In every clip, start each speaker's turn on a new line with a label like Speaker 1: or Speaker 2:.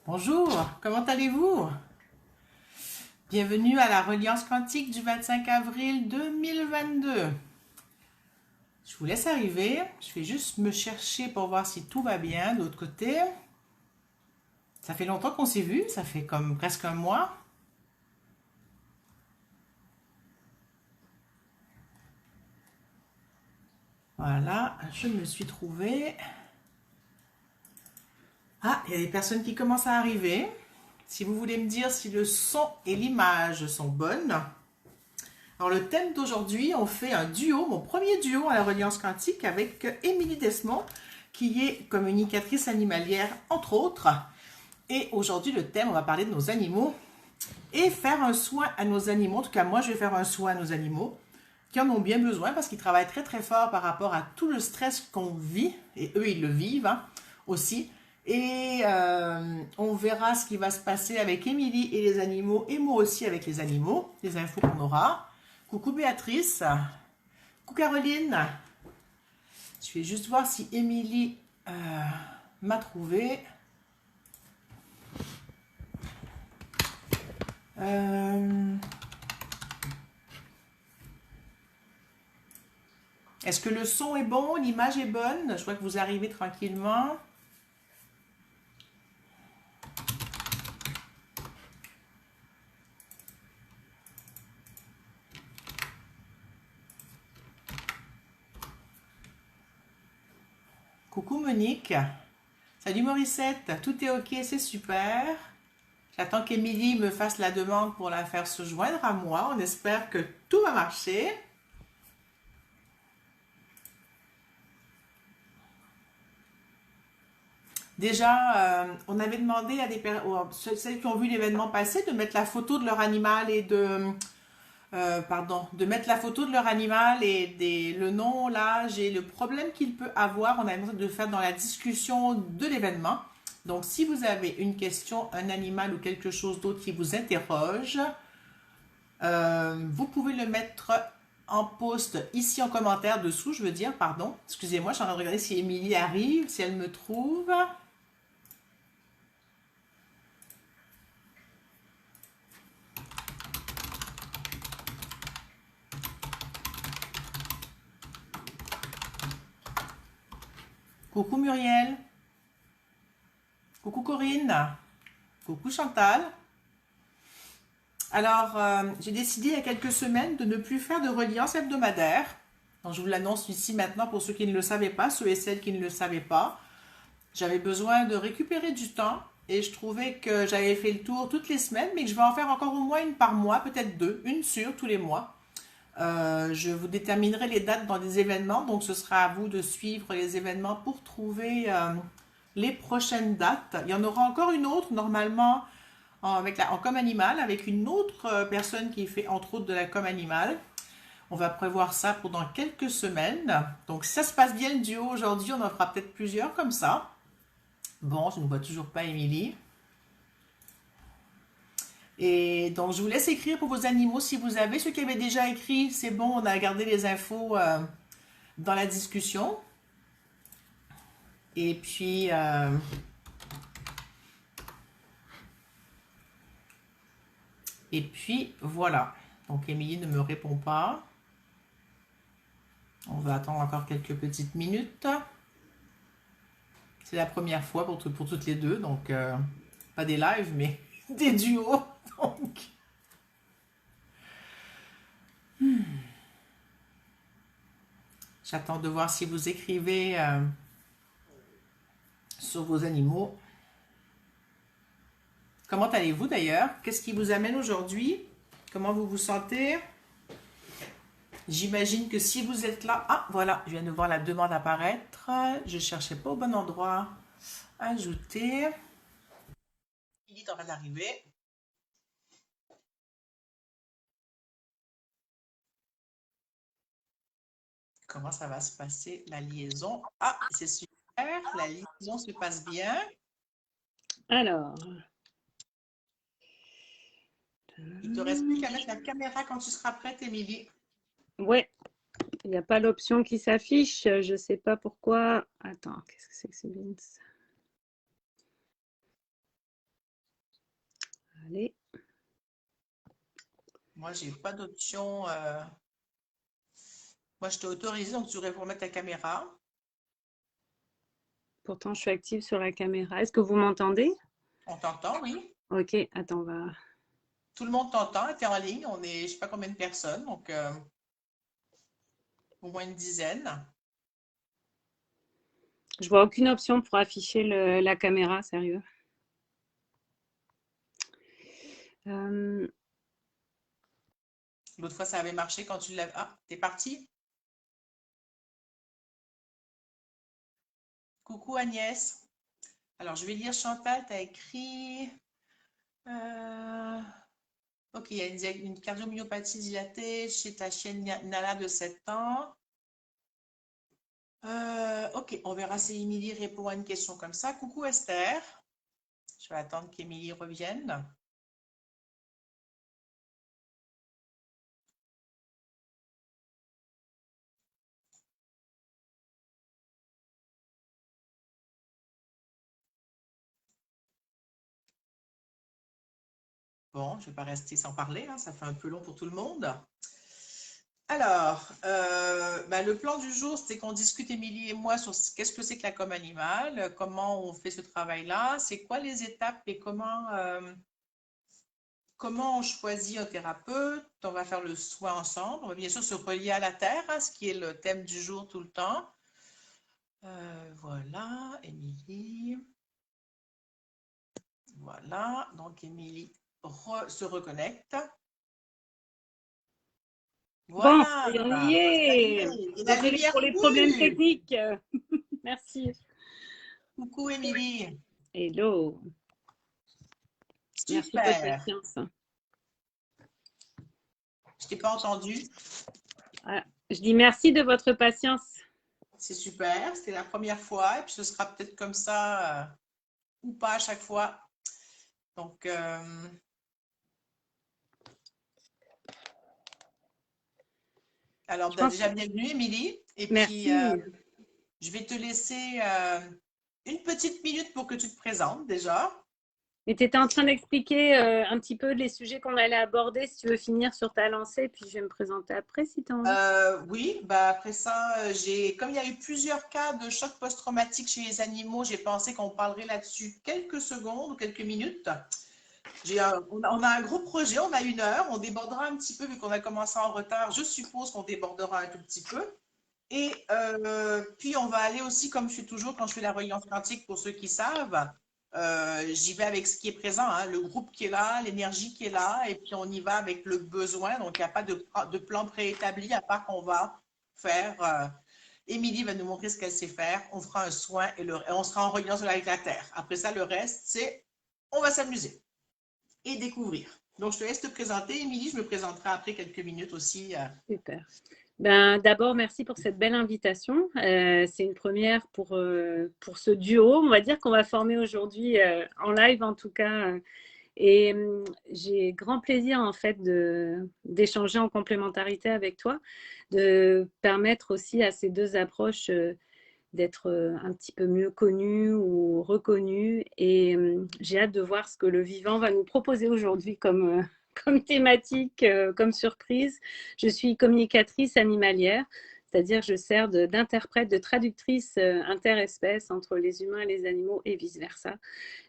Speaker 1: Bonjour, comment allez-vous? Bienvenue à la Reliance quantique du 25 avril 2022. Je vous laisse arriver, je vais juste me chercher pour voir si tout va bien de l'autre côté. Ça fait longtemps qu'on s'est vu, ça fait comme presque un mois. Voilà, je me suis trouvée. Ah, il y a des personnes qui commencent à arriver. Si vous voulez me dire si le son et l'image sont bonnes. Alors le thème d'aujourd'hui, on fait un duo, mon premier duo à la Reliance quantique avec Émilie Desmond, qui est communicatrice animalière, entre autres. Et aujourd'hui, le thème, on va parler de nos animaux et faire un soin à nos animaux. En tout cas, moi, je vais faire un soin à nos animaux qui en ont bien besoin parce qu'ils travaillent très, très fort par rapport à tout le stress qu'on vit. Et eux, ils le vivent hein, aussi. Et on verra ce qui va se passer avec Émilie et les animaux et moi aussi avec les animaux, les infos qu'on aura. Coucou Béatrice. Coucou Caroline. Je vais juste voir si Émilie m'a trouvé. Est-ce que le son est bon? L'image est bonne? Je vois que vous arrivez tranquillement. Coucou Monique. Salut Morissette. Tout est ok, c'est super. J'attends qu'Émilie me fasse la demande pour la faire se joindre à moi. On espère que tout va marcher. Déjà, on avait demandé à celles qui ont vu l'événement passé de mettre la photo de leur animal et de mettre la photo de leur animal et le nom, l'âge et le problème qu'il peut avoir. On a besoin de le faire dans la discussion de l'événement. Donc, si vous avez une question, un animal ou quelque chose d'autre qui vous interroge, vous pouvez le mettre en post ici en commentaire dessous, je veux dire, pardon. Excusez-moi, je suis en train de regarder si Émilie arrive, si elle me trouve. Coucou Muriel. Coucou Corinne. Coucou Chantal. Alors, j'ai décidé il y a quelques semaines de ne plus faire de reliance hebdomadaire. Donc, je vous l'annonce ici maintenant pour ceux qui ne le savaient pas, ceux et celles qui ne le savaient pas. J'avais besoin de récupérer du temps et je trouvais que j'avais fait le tour toutes les semaines, mais que je vais en faire encore au moins une par mois, peut-être deux, une sur tous les mois. Je vous déterminerai les dates dans des événements, donc ce sera à vous de suivre les événements pour trouver les prochaines dates. Il y en aura encore une autre normalement en com animal avec une autre personne qui fait entre autres de la com animal. On va prévoir ça pour dans quelques semaines. Donc si ça se passe bien le duo aujourd'hui, on en fera peut-être plusieurs comme ça. Bon, je ne vois toujours pas Émilie. Et donc, je vous laisse écrire pour vos animaux si vous avez. Ceux qui avaient déjà écrit, c'est bon, on a gardé les infos dans la discussion. Et puis, voilà. Donc, Émilie ne me répond pas. On va attendre encore quelques petites minutes. C'est la première fois pour toutes les deux, donc pas des lives, mais des duos. Donc, j'attends de voir si vous écrivez sur vos animaux. Comment allez-vous d'ailleurs? Qu'est-ce qui vous amène aujourd'hui? Comment vous vous sentez? J'imagine que si vous êtes là... Ah, voilà, je viens de voir la demande apparaître. Je ne cherchais pas au bon endroit. Ajouter. Il est en train d'arriver. Comment ça va se passer la liaison? Ah, c'est super. La liaison se passe bien.
Speaker 2: Alors,
Speaker 1: Il te reste plus qu'à mettre la caméra quand tu seras prête, Émilie.
Speaker 2: ouais, il n'y a pas l'option qui s'affiche. Je ne sais pas pourquoi. Attends, qu'est-ce que c'est que ce bins?
Speaker 1: Moi, j'ai pas d'option. Moi, je t'ai autorisé, donc tu devrais pour mettre ta caméra.
Speaker 2: Pourtant, je suis active sur la caméra. Est-ce que vous m'entendez?
Speaker 1: On t'entend, oui.
Speaker 2: Ok, attends, on va.
Speaker 1: Tout le monde t'entend, tu es en ligne. On est, je sais pas combien de personnes, donc au moins une dizaine.
Speaker 2: Je vois aucune option pour afficher la caméra, sérieux. Euh,
Speaker 1: L'autre fois, ça avait marché quand tu l'avais. Ah, t'es parti? Coucou Agnès. Alors, je vais lire Chantal, tu as écrit. Ok, il y a une cardiomyopathie dilatée chez ta chienne Nala de 7 ans. Ok, on verra si Émilie répond à une question comme ça. Coucou Esther. Je vais attendre qu'Émilie revienne. Bon, je ne vais pas rester sans parler, hein, ça fait un peu long pour tout le monde. Alors, le plan du jour, c'était qu'on discute, Émilie et moi, sur qu'est-ce que c'est que la com animale, comment on fait ce travail-là, c'est quoi les étapes et comment on choisit un thérapeute. On va faire le soin ensemble. On va bien sûr se relier à la terre, hein, ce qui est le thème du jour tout le temps. Voilà, Émilie. Voilà, donc Émilie se reconnecte.
Speaker 2: Bon,
Speaker 1: Voilà,
Speaker 2: et on y
Speaker 1: ça y
Speaker 2: est.
Speaker 1: est, et la
Speaker 2: Désolée
Speaker 1: lumière
Speaker 2: pour les problèmes
Speaker 1: coule.
Speaker 2: techniques. Merci.
Speaker 1: Coucou Émilie,
Speaker 2: Hello. Merci de votre
Speaker 1: super.
Speaker 2: patience.
Speaker 1: Je t'ai pas entendu,
Speaker 2: Ah, je dis merci de votre patience.
Speaker 1: c'est super, c'était la première fois et puis ce sera peut-être comme ça ou pas à chaque fois. Donc, alors
Speaker 2: Je pense que
Speaker 1: déjà bienvenue Émilie et puis
Speaker 2: merci.
Speaker 1: je vais te laisser une petite minute pour que tu te présentes déjà.
Speaker 2: Mais tu étais en train d'expliquer un petit peu les sujets qu'on allait aborder. Si tu veux finir sur ta lancée, puis je vais me présenter après si tu as envie.
Speaker 1: Oui, bah après ça, comme il y a eu plusieurs cas de choc post-traumatique chez les animaux, j'ai pensé qu'on parlerait là-dessus quelques secondes ou quelques minutes. On a un gros projet, on a 1 heure, on débordera un petit peu vu qu'on a commencé en retard. Je suppose qu'on débordera un tout petit peu. Et puis, on va aller aussi, comme je fais toujours quand je fais la reliance quantique, pour ceux qui savent, j'y vais avec ce qui est présent, hein, le groupe qui est là, l'énergie qui est là, et puis on y va avec le besoin. Donc, il n'y a pas de plan préétabli, à part qu'on va faire. Émilie va nous montrer ce qu'elle sait faire. On fera un soin et on sera en reliance avec la Terre. Après ça, le reste, c'est on va s'amuser et découvrir. Donc, je te laisse te présenter. Émilie, je me présenterai après quelques minutes aussi.
Speaker 2: Super. Ben, d'abord, merci pour cette belle invitation. C'est une première pour ce duo, on va dire qu'on va former aujourd'hui en live en tout cas. Et j'ai grand plaisir en fait d'échanger en complémentarité avec toi, de permettre aussi à ces deux approches d'être un petit peu mieux connues ou reconnues. Et j'ai hâte de voir ce que le vivant va nous proposer aujourd'hui comme, comme thématique, comme surprise. Je suis communicatrice animalière, c'est-à-dire je sers d'interprète, de traductrice interespèce entre les humains et les animaux et vice-versa,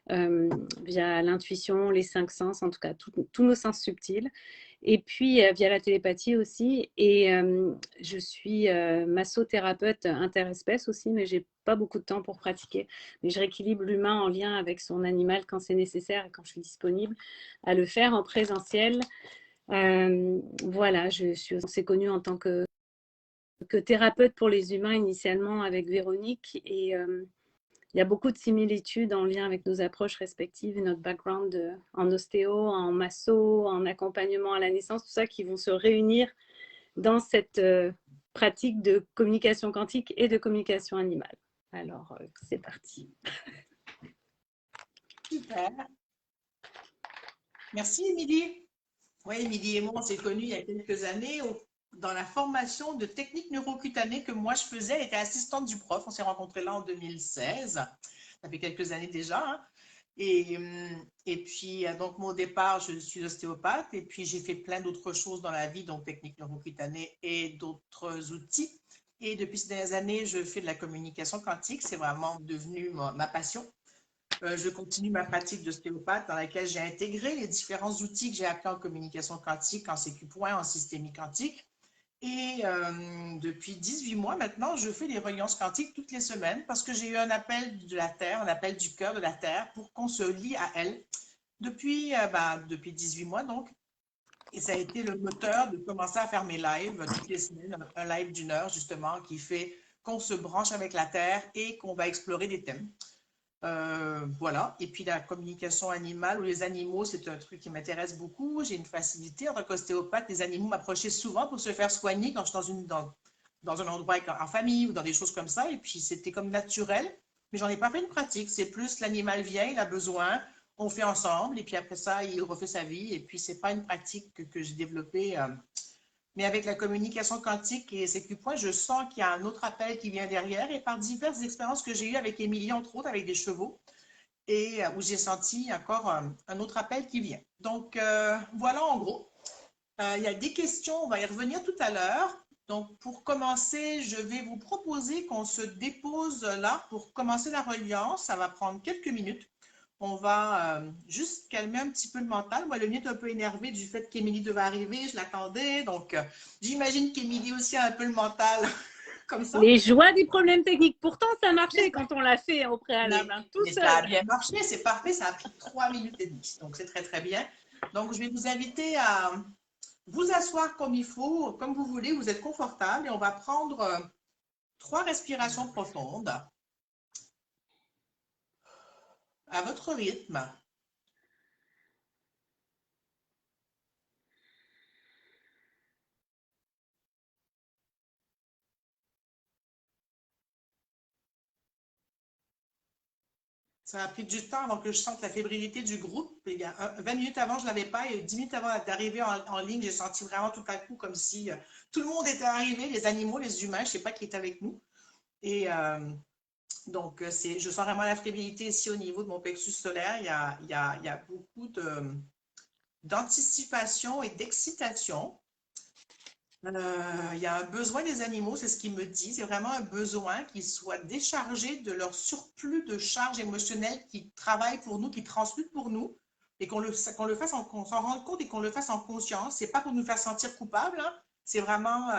Speaker 2: via l'intuition, les 5 sens, en tout cas tous nos sens subtils. Et puis via la télépathie aussi. Et je suis massothérapeute interespèce aussi, mais j'ai pas beaucoup de temps pour pratiquer. Mais je rééquilibre l'humain en lien avec son animal quand c'est nécessaire et quand je suis disponible à le faire en présentiel. Voilà, je suis aussi connue en tant que thérapeute pour les humains initialement avec Véronique. Et il y a beaucoup de similitudes en lien avec nos approches respectives et notre background en ostéo, en masso, en accompagnement à la naissance, tout ça qui vont se réunir dans cette pratique de communication quantique et de communication animale. Alors, c'est parti.
Speaker 1: Super. Merci, Émilie. Oui, Émilie et moi, on s'est connus il y a quelques années dans la formation de technique neurocutanée que moi je faisais. Elle était assistante du prof. On s'est rencontrés là en 2016. Ça fait quelques années déjà, hein. Et puis, donc, mon départ, je suis ostéopathe et puis j'ai fait plein d'autres choses dans la vie, donc technique neurocutanée et d'autres outils. Et depuis ces dernières années, je fais de la communication quantique. C'est vraiment devenu ma passion. Je continue ma pratique d'ostéopathe dans laquelle j'ai intégré les différents outils que j'ai appris en communication quantique, en sécu point, en systémie quantique. Et depuis 18 mois maintenant, je fais des reliances quantiques toutes les semaines parce que j'ai eu un appel de la Terre, un appel du cœur de la Terre pour qu'on se lie à elle depuis 18 mois donc. Et ça a été le moteur de commencer à faire mes lives toutes les semaines, un live d'une heure justement qui fait qu'on se branche avec la Terre et qu'on va explorer des thèmes. Voilà. Et puis la communication animale ou les animaux, c'est un truc qui m'intéresse beaucoup. J'ai une facilité en tant qu'ostéopathe. Les animaux m'approchaient souvent pour se faire soigner quand je suis dans un endroit en famille ou dans des choses comme ça. Et puis c'était comme naturel, mais j'en ai pas fait une pratique. C'est plus l'animal vient, il a besoin, on fait ensemble. Et puis après ça, il refait sa vie. Et puis c'est pas une pratique que j'ai développée. Mais avec la communication quantique et CQ Point, je sens qu'il y a un autre appel qui vient derrière. Et par diverses expériences que j'ai eues avec Émilie, entre autres, avec des chevaux, et où j'ai senti encore un autre appel qui vient. Donc, voilà en gros. Il y a des questions, on va y revenir tout à l'heure. Donc, pour commencer, je vais vous proposer qu'on se dépose là pour commencer la reliance. Ça va prendre quelques minutes. On va juste calmer un petit peu le mental. Moi, le mien est un peu énervé du fait qu'Émilie devait arriver, je l'attendais. Donc, j'imagine qu'Émilie aussi a un peu le mental comme ça.
Speaker 2: Les joies des problèmes techniques. Pourtant, ça marchait quand on l'a fait au préalable, tout
Speaker 1: Mais ça a
Speaker 2: seul.
Speaker 1: bien marché, c'est parfait. Ça a pris 3 minutes et demie. Donc, c'est très, très bien. Donc, je vais vous inviter à vous asseoir comme il faut, comme vous voulez. Vous êtes confortable et on va prendre 3 respirations profondes à votre rythme. Ça a pris du temps avant que je sente la fébrilité du groupe. 20 minutes avant, je ne l'avais pas. Et 10 minutes avant d'arriver en ligne, j'ai senti vraiment tout à coup comme si tout le monde était arrivé, les animaux, les humains, je ne sais pas qui est avec nous. Et donc, je sens vraiment la fébrilité ici au niveau de mon plexus solaire. Il y a beaucoup d'anticipation et d'excitation. Il y a un besoin des animaux, c'est ce qu'ils me disent. C'est vraiment un besoin qu'ils soient déchargés de leur surplus de charge émotionnelle qui travaillent pour nous, qui transmutent pour nous, et qu'on qu'on s'en rende compte et qu'on le fasse en conscience. C'est pas pour nous faire sentir coupables, hein. C'est vraiment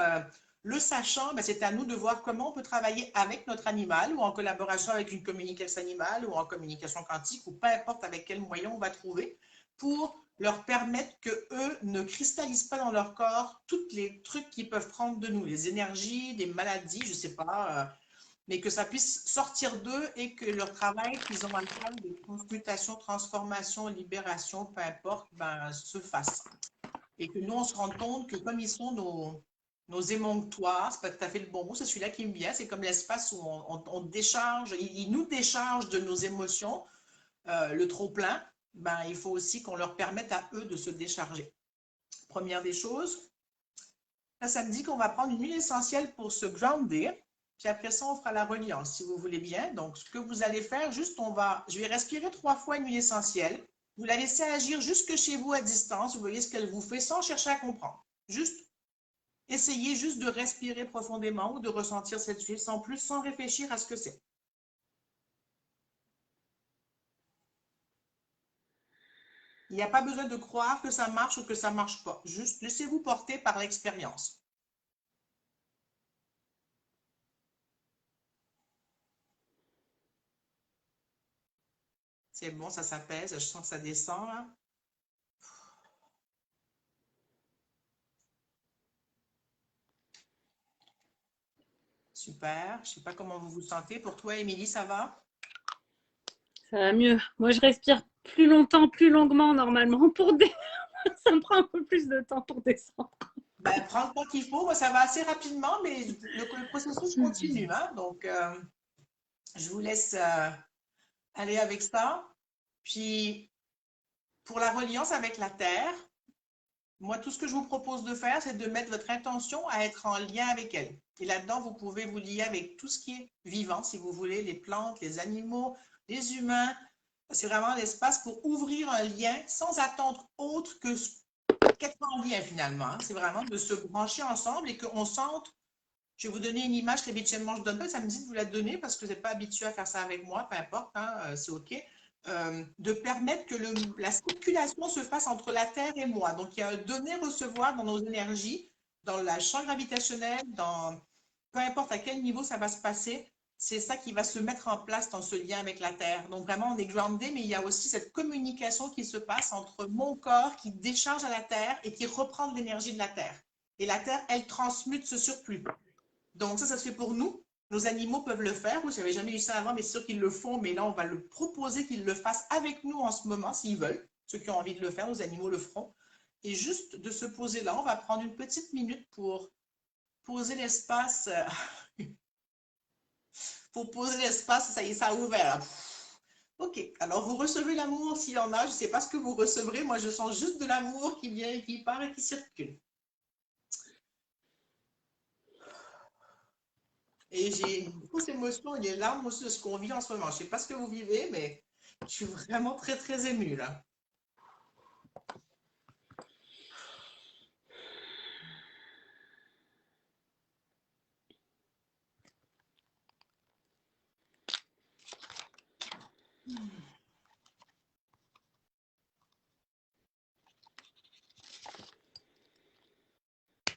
Speaker 1: le sachant, ben, c'est à nous de voir comment on peut travailler avec notre animal ou en collaboration avec une communication animale ou en communication quantique ou peu importe avec quel moyen on va trouver pour leur permettre qu'eux ne cristallisent pas dans leur corps tous les trucs qu'ils peuvent prendre de nous, les énergies, des maladies, je ne sais pas, mais que ça puisse sortir d'eux et que leur travail qu'ils ont à faire de transmutation, transformation, libération, peu importe, ben, se fasse. Et que nous, on se rende compte que comme ils sont nos émonctoires, c'est pas tout à fait le bon mot, c'est celui-là qui me vient, c'est comme l'espace où on décharge, ils nous déchargent de nos émotions, le trop-plein, ben, il faut aussi qu'on leur permette à eux de se décharger. Première des choses, là, ça me dit qu'on va prendre une huile essentielle pour se grounder, puis après ça, on fera la reliance, si vous voulez bien. Donc, ce que vous allez faire, juste, je vais respirer 3 fois une huile essentielle. Vous la laissez agir jusque chez vous à distance. Vous voyez ce qu'elle vous fait sans chercher à comprendre. Juste, essayez juste de respirer profondément ou de ressentir cette huile sans plus, sans réfléchir à ce que c'est. Il n'y a pas besoin de croire que ça marche ou que ça ne marche pas. Juste laissez-vous porter par l'expérience. C'est bon, ça s'apaise. Je sens que ça descend là. Super. Je ne sais pas comment vous vous sentez. Pour toi, Émilie, ça va?
Speaker 2: Ça va mieux. Moi, je respire plus longtemps, plus longuement normalement ça me prend un peu plus de temps pour descendre.
Speaker 1: Ben, prends le temps qu'il faut. Moi, ça va assez rapidement, mais le processus continue, hein. Donc, je vous laisse aller avec ça. Puis, pour la reliance avec la Terre, moi, tout ce que je vous propose de faire, c'est de mettre votre intention à être en lien avec elle. Et là-dedans, vous pouvez vous lier avec tout ce qui est vivant, si vous voulez, les plantes, les animaux, les humains, C'est vraiment l'espace pour ouvrir un lien sans attendre autre que qu'être en lien finalement, hein. C'est vraiment de se brancher ensemble et qu'on sente. Je vais vous donner une image qu'habituellement je ne donne pas, ça me dit de vous la donner parce que vous n'êtes pas habitué à faire ça avec moi, peu importe, hein, c'est OK. De permettre que la circulation se fasse entre la Terre et moi. Donc, il y a un donner-recevoir dans nos énergies, dans le champ gravitationnel, dans peu importe à quel niveau ça va se passer, c'est ça qui va se mettre en place dans ce lien avec la Terre. Donc, vraiment, on est groundé, mais il y a aussi cette communication qui se passe entre mon corps qui décharge à la Terre et qui reprend de l'énergie de la Terre. Et la Terre, elle transmute ce surplus. Donc, ça se fait pour nous. Nos animaux peuvent le faire. Vous n'avez jamais eu ça avant, mais c'est sûr qu'ils le font. Mais là, on va le proposer qu'ils le fassent avec nous en ce moment, s'ils veulent. Ceux qui ont envie de le faire, nos animaux le feront. Et juste de se poser là, on va prendre une petite minute pour poser l'espace. Pour poser l'espace, ça y est, ça a ouvert. OK. Alors, vous recevez l'amour s'il y en a. Je ne sais pas ce que vous recevrez. Moi, je sens juste de l'amour qui vient, qui part et qui circule. Et j'ai une grosse émotion et des larmes aussi de ce qu'on vit en ce moment. Je ne sais pas ce que vous vivez, mais je suis vraiment très, très émue là.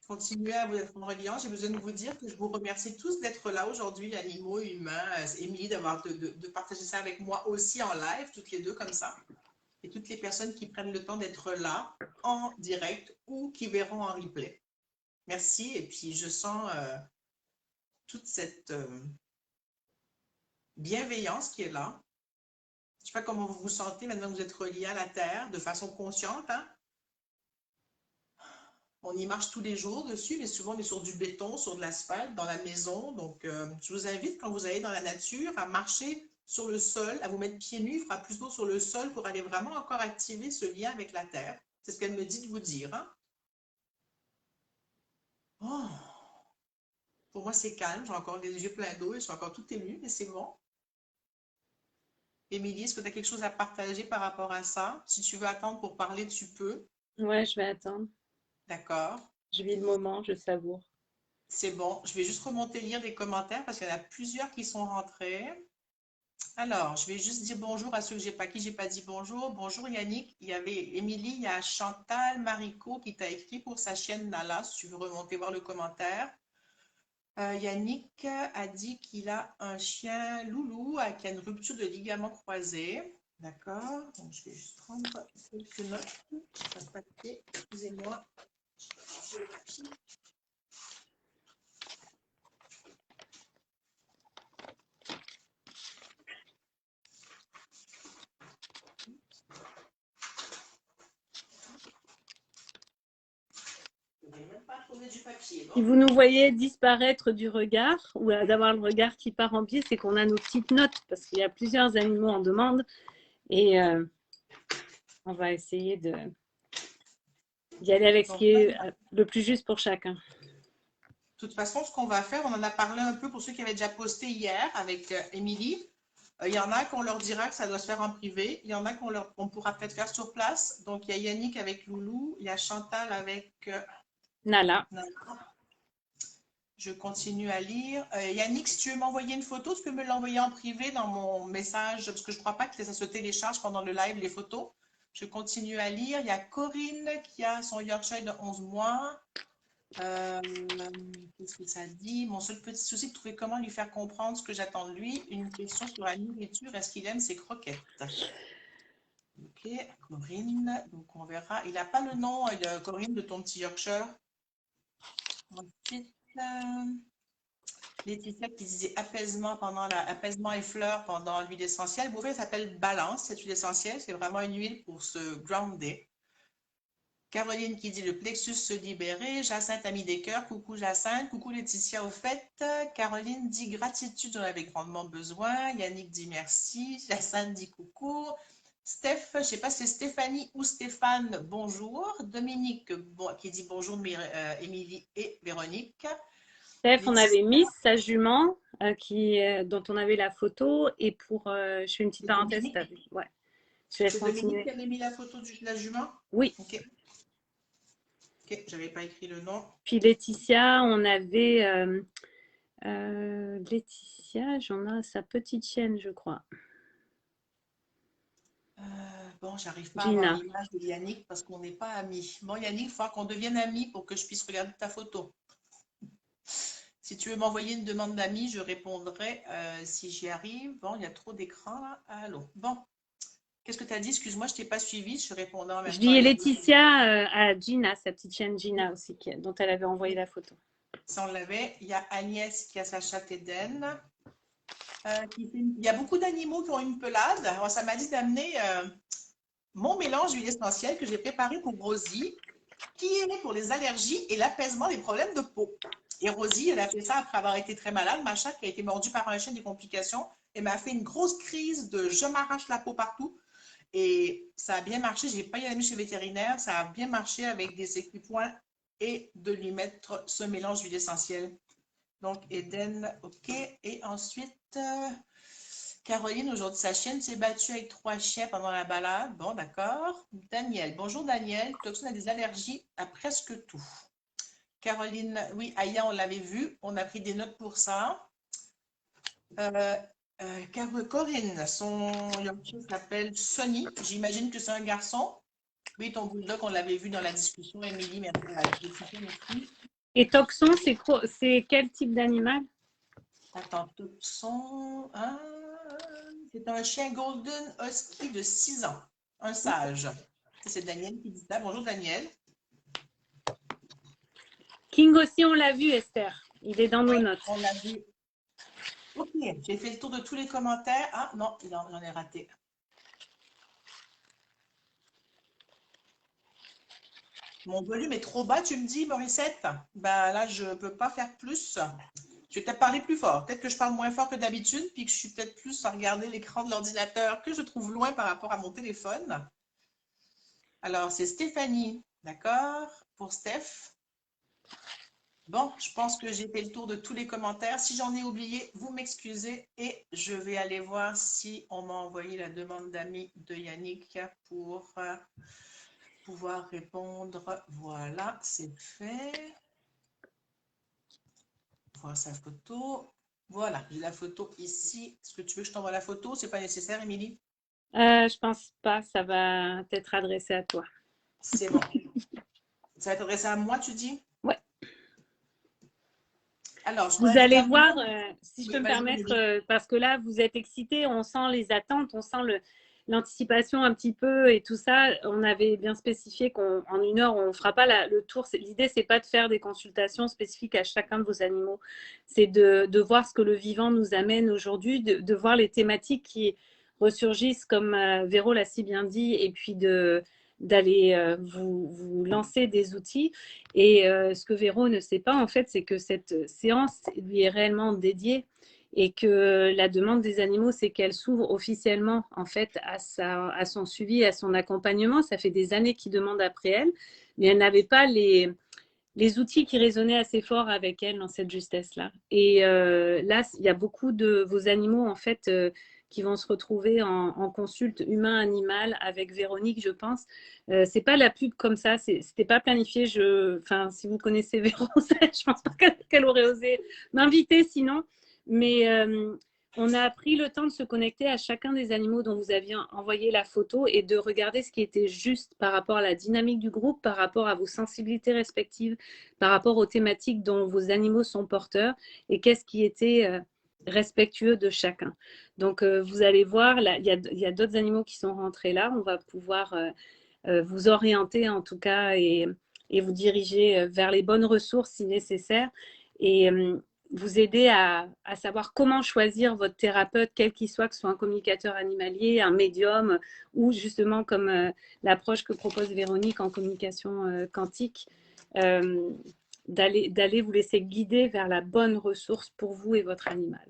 Speaker 1: Continuez à vous être en reliant. J'ai besoin de vous dire que je vous remercie tous d'être là aujourd'hui, animaux, humains, Émilie, d'avoir de partager ça avec moi aussi en live, toutes les deux comme ça. Et toutes les personnes qui prennent le temps d'être là en direct ou qui verront en replay. Merci. Et puis, je sens toute cette bienveillance qui est là. Je ne sais pas comment vous vous sentez maintenant que vous êtes reliés à la Terre de façon consciente, hein? On y marche tous les jours dessus, mais souvent on est sur du béton, sur de l'asphalte, dans la maison. Donc, je vous invite, quand vous allez dans la nature, à marcher sur le sol, à vous mettre pieds nus, il fera plutôt sur le sol pour aller vraiment encore activer ce lien avec la terre. C'est ce qu'elle me dit de vous dire, hein. Oh, pour moi, c'est calme. J'ai encore les yeux pleins d'eau et je suis encore tout émue, mais c'est bon. Émilie, est-ce que tu as quelque chose à partager par rapport à ça? Si tu veux attendre pour parler, tu peux.
Speaker 2: Ouais, je vais attendre.
Speaker 1: D'accord.
Speaker 2: Je vis le moment, je savoure.
Speaker 1: C'est bon. Je vais juste remonter lire les commentaires parce qu'il y en a plusieurs qui sont rentrés. Alors, je vais juste dire bonjour à ceux que j'ai pas dit bonjour. Bonjour Yannick. Il y avait Émilie, il y a Chantal Marico qui t'a écrit pour sa chaîne Nala, si tu veux remonter voir le commentaire. Yannick a dit qu'il a un chien loulou qui a une rupture de ligament croisé. D'accord. Donc, je vais juste prendre quelques notes. Pas de papier. Excusez-moi.
Speaker 2: Si vous nous voyez disparaître du regard ou d'avoir le regard qui part en biais, c'est qu'on a nos petites notes parce qu'il y a plusieurs animaux en demande et on va essayer d'y aller avec ce qui est le plus juste pour chacun.
Speaker 1: De toute façon, ce qu'on va faire, on en a parlé un peu pour ceux qui avaient déjà posté hier avec Émilie. Il y en a qu'on leur dira que ça doit se faire en privé. Il y en a qu'on pourra peut-être faire sur place. Donc, il y a Yannick avec Loulou. Il y a Chantal avec
Speaker 2: Nala.
Speaker 1: Je continue à lire. Yannick, si tu veux m'envoyer une photo, tu peux me l'envoyer en privé dans mon message, parce que je ne crois pas que ça se télécharge pendant le live, les photos. Je continue à lire. Il y a Corinne qui a son Yorkshire de 11 mois. Qu'est-ce que ça dit? Mon seul petit souci, de trouver comment lui faire comprendre ce que j'attends de lui. Une question sur la nourriture. Est-ce qu'il aime ses croquettes? Ok, Corinne. Donc, on verra. Il n'a pas le nom, Corinne, de ton petit Yorkshire. Ensuite, Laetitia qui disait apaisement apaisement et fleurs pendant l'huile essentielle. Vous voyez, ça s'appelle Balance, cette huile essentielle. C'est vraiment une huile pour se grounder. Caroline qui dit le plexus se libérer. Jacinthe a mis des cœurs. Coucou Jacinthe. Coucou Laetitia au fait. Caroline dit gratitude, j'en avais grandement besoin. Yannick dit merci. Jacinthe dit coucou. Steph, je ne sais pas si c'est Stéphanie ou Stéphane, bonjour. Dominique qui dit bonjour Émilie et Véronique.
Speaker 2: Steph, on avait mis sa jument dont on avait la photo et pour, je fais une petite parenthèse, ouais. Je laisse
Speaker 1: C'est Dominique
Speaker 2: continuer.
Speaker 1: qui avait mis la photo de la jument?
Speaker 2: Oui.
Speaker 1: Ok. Ok, j'avais pas écrit le nom.
Speaker 2: Puis Laetitia, on avait Laetitia, j'en ai sa petite chaîne, je crois.
Speaker 1: Bon, j'arrive pas à avoir
Speaker 2: Gina.
Speaker 1: l'image de Yannick parce qu'on n'est pas amis. Bon, Yannick, il faut qu'on devienne amis pour que je puisse regarder ta photo. Si tu veux m'envoyer une demande d'amis, je répondrai si j'y arrive. Bon, il y a trop d'écran là. Allô. Bon, qu'est-ce que tu as dit? Excuse-moi, je t'ai pas suivi. Je répondais en
Speaker 2: Je
Speaker 1: même temps à
Speaker 2: dis
Speaker 1: Yannick.
Speaker 2: Laetitia à Gina, sa petite chaîne Gina aussi, dont elle avait envoyé la photo.
Speaker 1: Ça, on l'avait. Il y a Agnès qui a sa chatte Eden. Il y a beaucoup d'animaux qui ont une pelade. Alors, ça m'a dit d'amener mon mélange d'huile essentielle que j'ai préparé pour Rosie, qui est pour les allergies et l'apaisement des problèmes de peau. Et Rosie, elle a fait ça après avoir été très malade. Ma chatte qui a été mordue par un chien, des complications, et m'a fait une grosse crise de je m'arrache la peau partout. Et ça a bien marché. Je n'ai pas y aller chez le vétérinaire. Ça a bien marché avec des équipoints et de lui mettre ce mélange d'huile essentielle. Donc, Eden, OK. Et ensuite, Caroline, aujourd'hui, sa chienne s'est battue avec 3 chiens pendant la balade. Bon, d'accord. Daniel, bonjour Daniel. Toxine a des allergies à presque tout. Caroline, oui, Aya, on l'avait vu. On a pris des notes pour ça. Corinne, son Yorkshire s'appelle Sonny. J'imagine que c'est un garçon. Oui, ton bulldog, on l'avait vu dans la discussion. Émilie, merci.
Speaker 2: Et Toxon, c'est quel type d'animal?
Speaker 1: Attends, Toxon, hein, c'est un chien Golden Husky de 6 ans. Un sage. C'est Daniel qui dit ça. Bonjour Daniel.
Speaker 2: King aussi, on l'a vu, Esther. Il est dans nos notes.
Speaker 1: On l'a vu. Ok, j'ai fait le tour de tous les commentaires. Ah non, j'en ai raté. Mon volume est trop bas, tu me dis, Morissette? Ben là, je ne peux pas faire plus. Je vais peut-être parler plus fort. Peut-être que je parle moins fort que d'habitude, puis que je suis peut-être plus à regarder l'écran de l'ordinateur que je trouve loin par rapport à mon téléphone. Alors, c'est Stéphanie, d'accord? Pour Steph. Bon, je pense que j'ai fait le tour de tous les commentaires. Si j'en ai oublié, vous m'excusez et je vais aller voir si on m'a envoyé la demande d'amis de Yannick pour pouvoir répondre. Voilà, c'est fait. Voir sa photo. Voilà, j'ai la photo ici. Est-ce que tu veux que je t'envoie la photo? C'est pas nécessaire, Émilie?
Speaker 2: Je pense pas, ça va être adressé à toi.
Speaker 1: C'est bon. Ça va être adressé à moi, tu dis?
Speaker 2: Ouais.
Speaker 1: Alors, je
Speaker 2: Vous
Speaker 1: t'invite
Speaker 2: allez
Speaker 1: à...
Speaker 2: voir, si je
Speaker 1: Oui,
Speaker 2: peux me
Speaker 1: vas-y,
Speaker 2: permettre,
Speaker 1: Émilie.
Speaker 2: parce que là, vous êtes excités, on sent les attentes, on sent l'anticipation un petit peu et tout ça. On avait bien spécifié qu'en 1 heure, on ne fera pas le tour. L'idée, c'est pas de faire des consultations spécifiques à chacun de vos animaux. C'est de voir ce que le vivant nous amène aujourd'hui, de voir les thématiques qui ressurgissent, comme Véro l'a si bien dit, et puis d'aller vous lancer des outils. Et ce que Véro ne sait pas, en fait, c'est que cette séance lui est réellement dédiée et que la demande des animaux, c'est qu'elle s'ouvre officiellement, en fait, à son suivi, à son accompagnement. Ça fait des années qu'il demande après elle, mais elle n'avait pas les outils qui résonnaient assez fort avec elle dans cette justesse-là. Et là, il y a beaucoup de vos animaux, en fait, qui vont se retrouver en consulte humain-animal avec Véronique, je pense. C'est pas la pub comme ça, c'était pas planifié. Enfin, si vous connaissez Véro, je pense pas qu'elle aurait osé m'inviter sinon. Mais on a pris le temps de se connecter à chacun des animaux dont vous aviez envoyé la photo et de regarder ce qui était juste par rapport à la dynamique du groupe, par rapport à vos sensibilités respectives, par rapport aux thématiques dont vos animaux sont porteurs et qu'est-ce qui était respectueux de chacun. Donc, vous allez voir, là, il y a d'autres animaux qui sont rentrés là. On va pouvoir vous orienter en tout cas et vous diriger vers les bonnes ressources si nécessaire. Et vous aider à savoir comment choisir votre thérapeute, quel qu'il soit, que ce soit un communicateur animalier, un médium, ou justement comme l'approche que propose Véronique en communication quantique, d'aller vous laisser guider vers la bonne ressource pour vous et votre animal.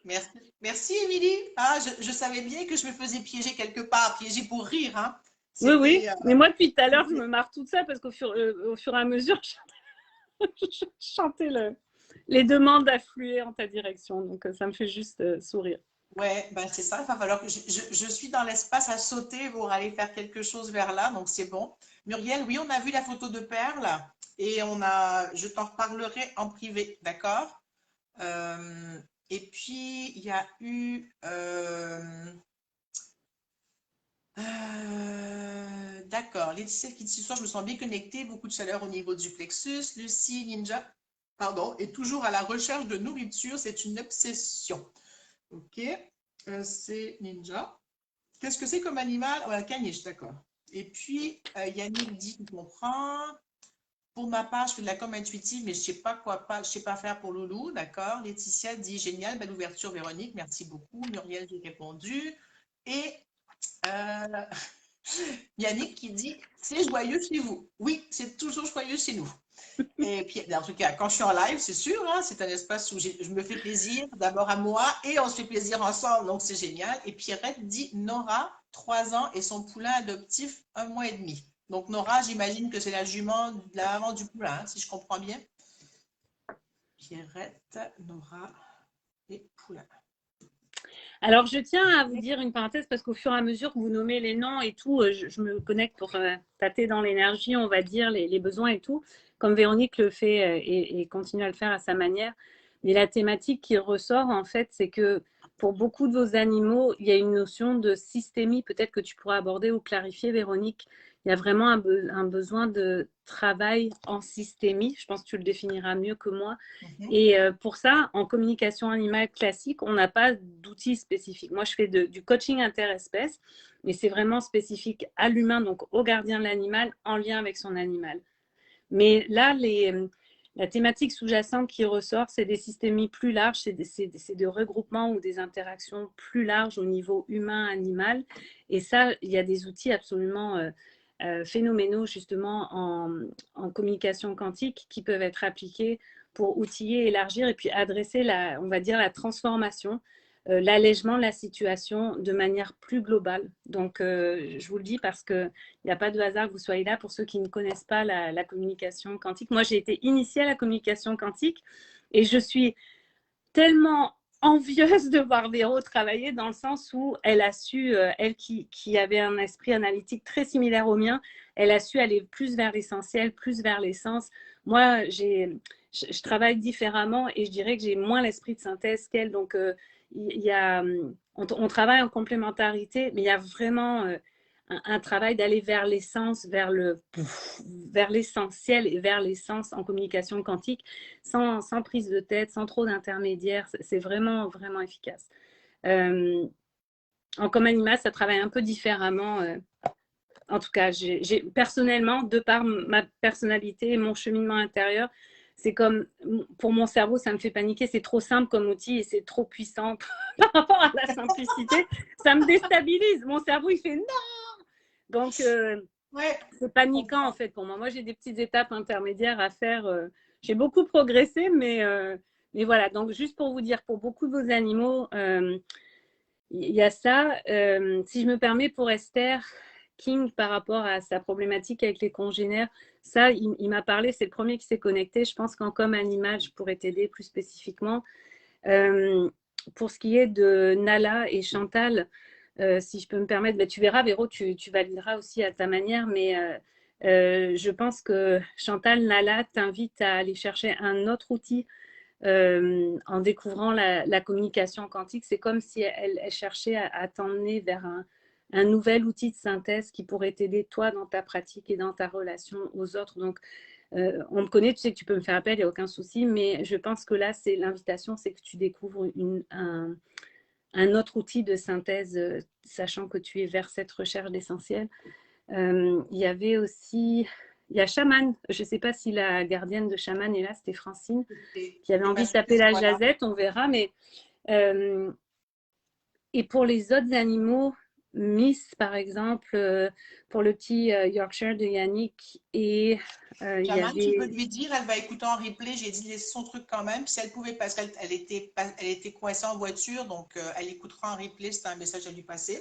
Speaker 1: Merci, merci Émilie. Ah, je savais bien que je me faisais piéger quelque part, piéger pour rire. Hein.
Speaker 2: Oui, oui. Mais moi, depuis tout à l'heure, je
Speaker 1: c'était-
Speaker 2: me marre toute seule parce qu'au fur et à mesure, je chantais les demandes affluer en ta direction. Donc, ça me fait juste sourire.
Speaker 1: Ouais, ben c'est ça, il va falloir que je suis dans l'espace à sauter pour aller faire quelque chose vers là, donc c'est bon. Muriel, oui, on a vu la photo de Perle et je t'en reparlerai en privé, d'accord? Euh, et puis, il y a eu, d'accord, Laetitia qui dit ce soir, je me sens bien connectée, beaucoup de chaleur au niveau du plexus. Lucie Ninja, pardon, est toujours à la recherche de nourriture, c'est une obsession. Ok, c'est Ninja. Qu'est-ce que c'est comme animal? Ouais, un caniche, d'accord. Et puis, Yannick dit qu'il comprend. Pour ma part, je fais de la com intuitive, mais je ne sais pas quoi pas, je sais pas faire pour Loulou, d'accord. Laetitia dit génial, belle ouverture, Véronique, merci beaucoup. Muriel, j'ai répondu. Et euh, Yannick qui dit c'est joyeux chez vous. Oui, c'est toujours joyeux chez nous. Et puis, en tout cas, quand je suis en live, c'est sûr, hein, c'est un espace où je me fais plaisir, d'abord à moi, et on se fait plaisir ensemble, donc c'est génial. Et Pierrette dit Nora, 3 ans, et son poulain adoptif, 1 mois et demi. Donc Nora, j'imagine que c'est la jument de la maman du poulain, hein, si je comprends bien. Pierrette, Nora et poulain.
Speaker 2: Alors, je tiens à vous dire une parenthèse parce qu'au fur et à mesure que vous nommez les noms et tout, je me connecte pour tâter dans l'énergie, on va dire, les besoins et tout, comme Véronique le fait et continue à le faire à sa manière. Mais la thématique qui ressort, en fait, c'est que pour beaucoup de vos animaux, il y a une notion de systémie, peut-être que tu pourras aborder ou clarifier, Véronique. Il y a vraiment un besoin de travail en systémie. Je pense que tu le définiras mieux que moi. Et pour ça, en communication animale classique, on n'a pas d'outils spécifiques. Moi, je fais du coaching interespèce, mais c'est vraiment spécifique à l'humain, donc au gardien de l'animal, en lien avec son animal. Mais là, la thématique sous-jacente qui ressort, c'est des systémies plus larges, c'est des regroupements ou des interactions plus larges au niveau humain-animal. Et ça, il y a des outils absolument phénoménaux justement en communication quantique qui peuvent être appliqués pour outiller, élargir et puis adresser on va dire, la transformation, l'allègement de la situation de manière plus globale. Donc, je vous le dis parce que il n'y a pas de hasard que vous soyez là pour ceux qui ne connaissent pas la communication quantique. Moi, j'ai été initiée à la communication quantique et je suis tellement envieuse de voir Véro travailler dans le sens où elle a su, elle qui avait un esprit analytique très similaire au mien, elle a su aller plus vers l'essentiel, plus vers l'essence. Moi, je travaille différemment et je dirais que j'ai moins l'esprit de synthèse qu'elle. Donc, il y a, on travaille en complémentarité, mais il y a vraiment un travail d'aller vers l'essence, vers l'essentiel et vers l'essence en communication quantique, sans prise de tête, sans trop d'intermédiaires. C'est vraiment, vraiment efficace. En comme animal, ça travaille un peu différemment. En tout cas, personnellement, de par ma personnalité et mon cheminement intérieur, c'est comme, pour mon cerveau, ça me fait paniquer. C'est trop simple comme outil et c'est trop puissant par rapport à la simplicité. Ça me déstabilise. Mon cerveau, il fait non. Donc,
Speaker 1: Ouais,
Speaker 2: c'est
Speaker 1: je
Speaker 2: paniquant en
Speaker 1: comprends.
Speaker 2: fait pour moi. Moi, j'ai des petites étapes intermédiaires à faire. J'ai beaucoup progressé, mais voilà. Donc, juste pour vous dire, pour beaucoup de vos animaux, il y a ça. Si je me permets, pour Esther King, par rapport à sa problématique avec les congénères, ça, il m'a parlé, c'est le premier qui s'est connecté. Je pense qu'en comme animal, je pourrais t'aider plus spécifiquement. Euh, pour ce qui est de Nala et Chantal, si je peux me permettre, bah, tu verras, Véro, tu valideras aussi à ta manière, mais je pense que Chantal, Nala t'invite à aller chercher un autre outil en découvrant la communication quantique. C'est comme si elle cherchait à t'emmener vers un nouvel outil de synthèse qui pourrait t'aider toi dans ta pratique et dans ta relation aux autres. Donc, on me connaît, tu sais que tu peux me faire appel, il n'y a aucun souci, mais je pense que là, c'est l'invitation, c'est que tu découvres un autre outil de synthèse, sachant que tu es vers cette recherche d'essentiel. Il y avait aussi, il y a Chaman, je ne sais pas si la gardienne de Chaman est là, c'était Francine, qui avait
Speaker 1: C'est pas
Speaker 2: envie de
Speaker 1: sûr que
Speaker 2: taper
Speaker 1: ce
Speaker 2: la
Speaker 1: soit là.
Speaker 2: jazette, on verra, mais et pour les autres animaux, Miss, par exemple, pour le petit Yorkshire de Yannick, et il y
Speaker 1: Jaman, tu peux
Speaker 2: avait
Speaker 1: lui dire, elle va écouter en replay. J'ai dit de laisser son truc quand même. Puis si elle pouvait, parce elle était coincée en voiture, donc elle écoutera en replay. C'est un message à lui passer.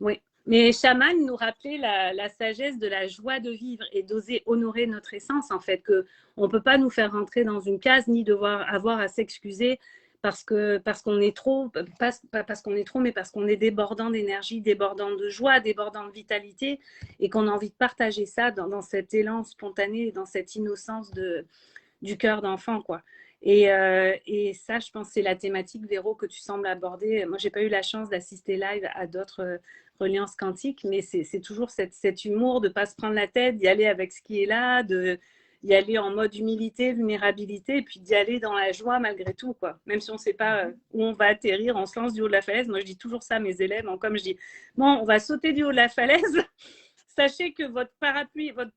Speaker 2: oui. Mais Chaman nous rappelait la sagesse de la joie de vivre et d'oser honorer notre essence, en fait, que on ne peut pas nous faire rentrer dans une case ni devoir avoir à s'excuser parce qu'on est trop, pas parce qu'on est trop, mais parce qu'on est débordant d'énergie, débordant de joie, débordant de vitalité, et qu'on a envie de partager ça dans cet élan spontané, dans cette innocence du cœur d'enfant, quoi. Et ça, je pense, c'est la thématique, Véro, que tu sembles aborder. Moi, j'ai pas eu la chance d'assister live à d'autres reliances quantiques, mais c'est toujours cet humour de pas se prendre la tête, d'y aller avec ce qui est là, d'y aller en mode humilité, vulnérabilité, et puis d'y aller dans la joie malgré tout, quoi. Même si on ne sait pas où on va atterrir, on se lance du haut de la falaise. Moi, je dis toujours ça à mes élèves, hein, comme je dis, bon, on va sauter du haut de la falaise. Sachez que votre parapluie, votre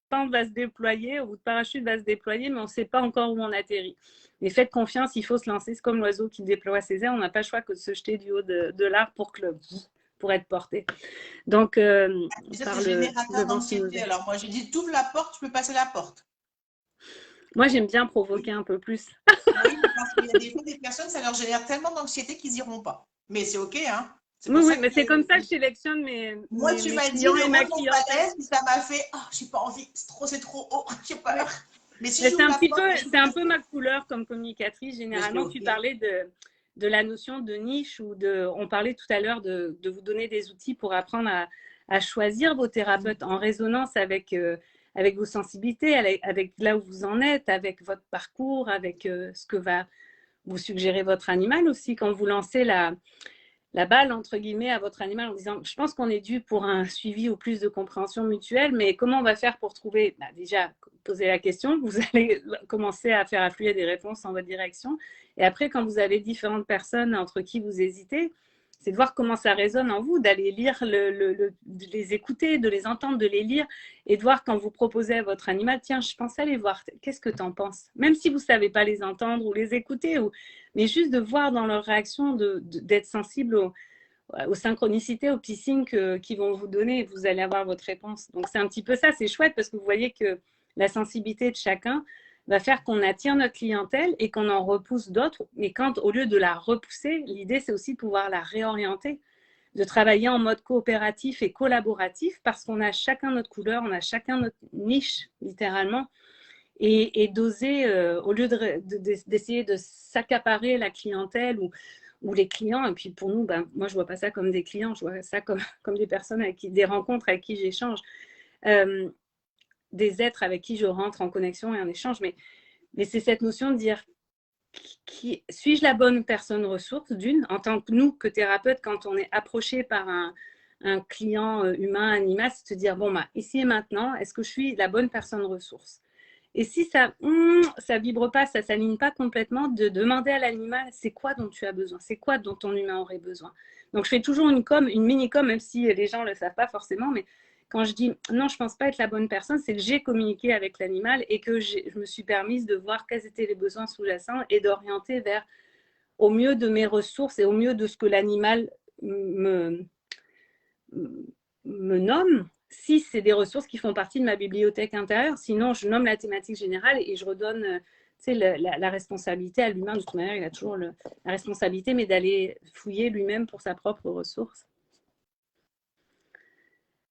Speaker 2: pente va se déployer, votre parachute va se déployer, mais on ne sait pas encore où on atterrit. Mais faites confiance, il faut se lancer. C'est comme l'oiseau qui déploie ses ailes. On n'a pas le choix que de se jeter du haut de l'arbre pour être porté. Donc,
Speaker 1: ça, c'est générateur d'anxiété. Alors, moi, j'ai dit, tu ouvres la porte, tu peux passer la porte.
Speaker 2: Moi, j'aime bien provoquer un peu plus.
Speaker 1: Oui, parce qu'il y a des fois, des personnes, ça leur génère tellement d'anxiété qu'ils n'iront pas. Mais c'est OK, hein.
Speaker 2: Oui, mais c'est comme ça que je sélectionne mes
Speaker 1: Moi, tu m'as dit,
Speaker 2: clients et ma clientèle.
Speaker 1: Ça m'a fait, oh, j'ai pas envie, c'est trop haut, j'ai peur.
Speaker 2: Mais si c'est un peu ma couleur comme communicatrice. Généralement, tu parlais de la notion de niche on parlait tout à l'heure de vous donner des outils pour apprendre à choisir vos thérapeutes en résonance avec vos sensibilités, avec là où vous en êtes, avec votre parcours, avec ce que va vous suggérer votre animal aussi quand vous lancez la balle, entre guillemets, à votre animal en disant, je pense qu'on est dû pour un suivi ou plus de compréhension mutuelle, mais comment on va faire pour trouver, déjà, poser la question, vous allez commencer à faire affluer des réponses en votre direction. Et après, quand vous avez différentes personnes entre qui vous hésitez, c'est de voir comment ça résonne en vous, d'aller lire, de les écouter, de les entendre, de les lire, et de voir quand vous proposez à votre animal, tiens, je pense aller voir, qu'est-ce que tu en penses? Même si vous ne savez pas les entendre ou les écouter, mais juste de voir dans leur réaction, d'être sensible aux synchronicités, aux petits signes qu'ils vont vous donner, et vous allez avoir votre réponse. Donc c'est un petit peu ça, c'est chouette parce que vous voyez que la sensibilité de chacun va faire qu'on attire notre clientèle et qu'on en repousse d'autres. Mais quand, au lieu de la repousser, l'idée c'est aussi de pouvoir la réorienter, de travailler en mode coopératif et collaboratif parce qu'on a chacun notre couleur, on a chacun notre niche, littéralement. Et d'oser, au lieu d'essayer de s'accaparer la clientèle ou les clients, et puis pour nous, moi je ne vois pas ça comme des clients, je vois ça comme des personnes des rencontres avec qui j'échange, des êtres avec qui je rentre en connexion et en échange, mais c'est cette notion de dire, suis-je la bonne personne ressource d'une, en tant que nous, que thérapeute, quand on est approché par un client humain, animal, c'est de se dire, bon, ici et maintenant, est-ce que je suis la bonne personne ressource? Et si ça vibre pas, ça s'aligne pas complètement, de demander à l'animal, c'est quoi dont tu as besoin? C'est quoi dont ton humain aurait besoin? Donc, je fais toujours une mini-com, même si les gens le savent pas forcément, mais quand je dis non, je pense pas être la bonne personne, c'est que j'ai communiqué avec l'animal et que je me suis permise de voir quels étaient les besoins sous-jacents et d'orienter vers au mieux de mes ressources et au mieux de ce que l'animal me nomme, si c'est des ressources qui font partie de ma bibliothèque intérieure. Sinon, je nomme la thématique générale et je redonne la responsabilité à l'humain. De toute manière, il a toujours la responsabilité, mais d'aller fouiller lui-même pour sa propre ressource.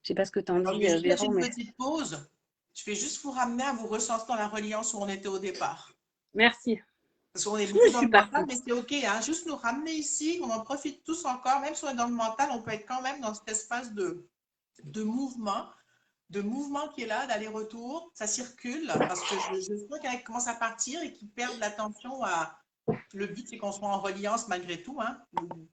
Speaker 2: Je ne sais pas ce que tu en dis,
Speaker 1: Véro. Je vais une petite pause. Je vais juste vous ramener à vous ressentir dans la reliance où on était au départ.
Speaker 2: Merci.
Speaker 1: Parce qu'on est beaucoup dans le mental, mais c'est OK. Hein? Juste nous ramener ici, on en profite tous encore. Même si on est dans le mental, on peut être quand même dans cet espace de mouvement qui est là, d'aller-retour. Ça circule parce que je sens qu'il commence à partir et qu'ils perdent l'attention à... Le but, c'est qu'on soit en reliance malgré tout, hein,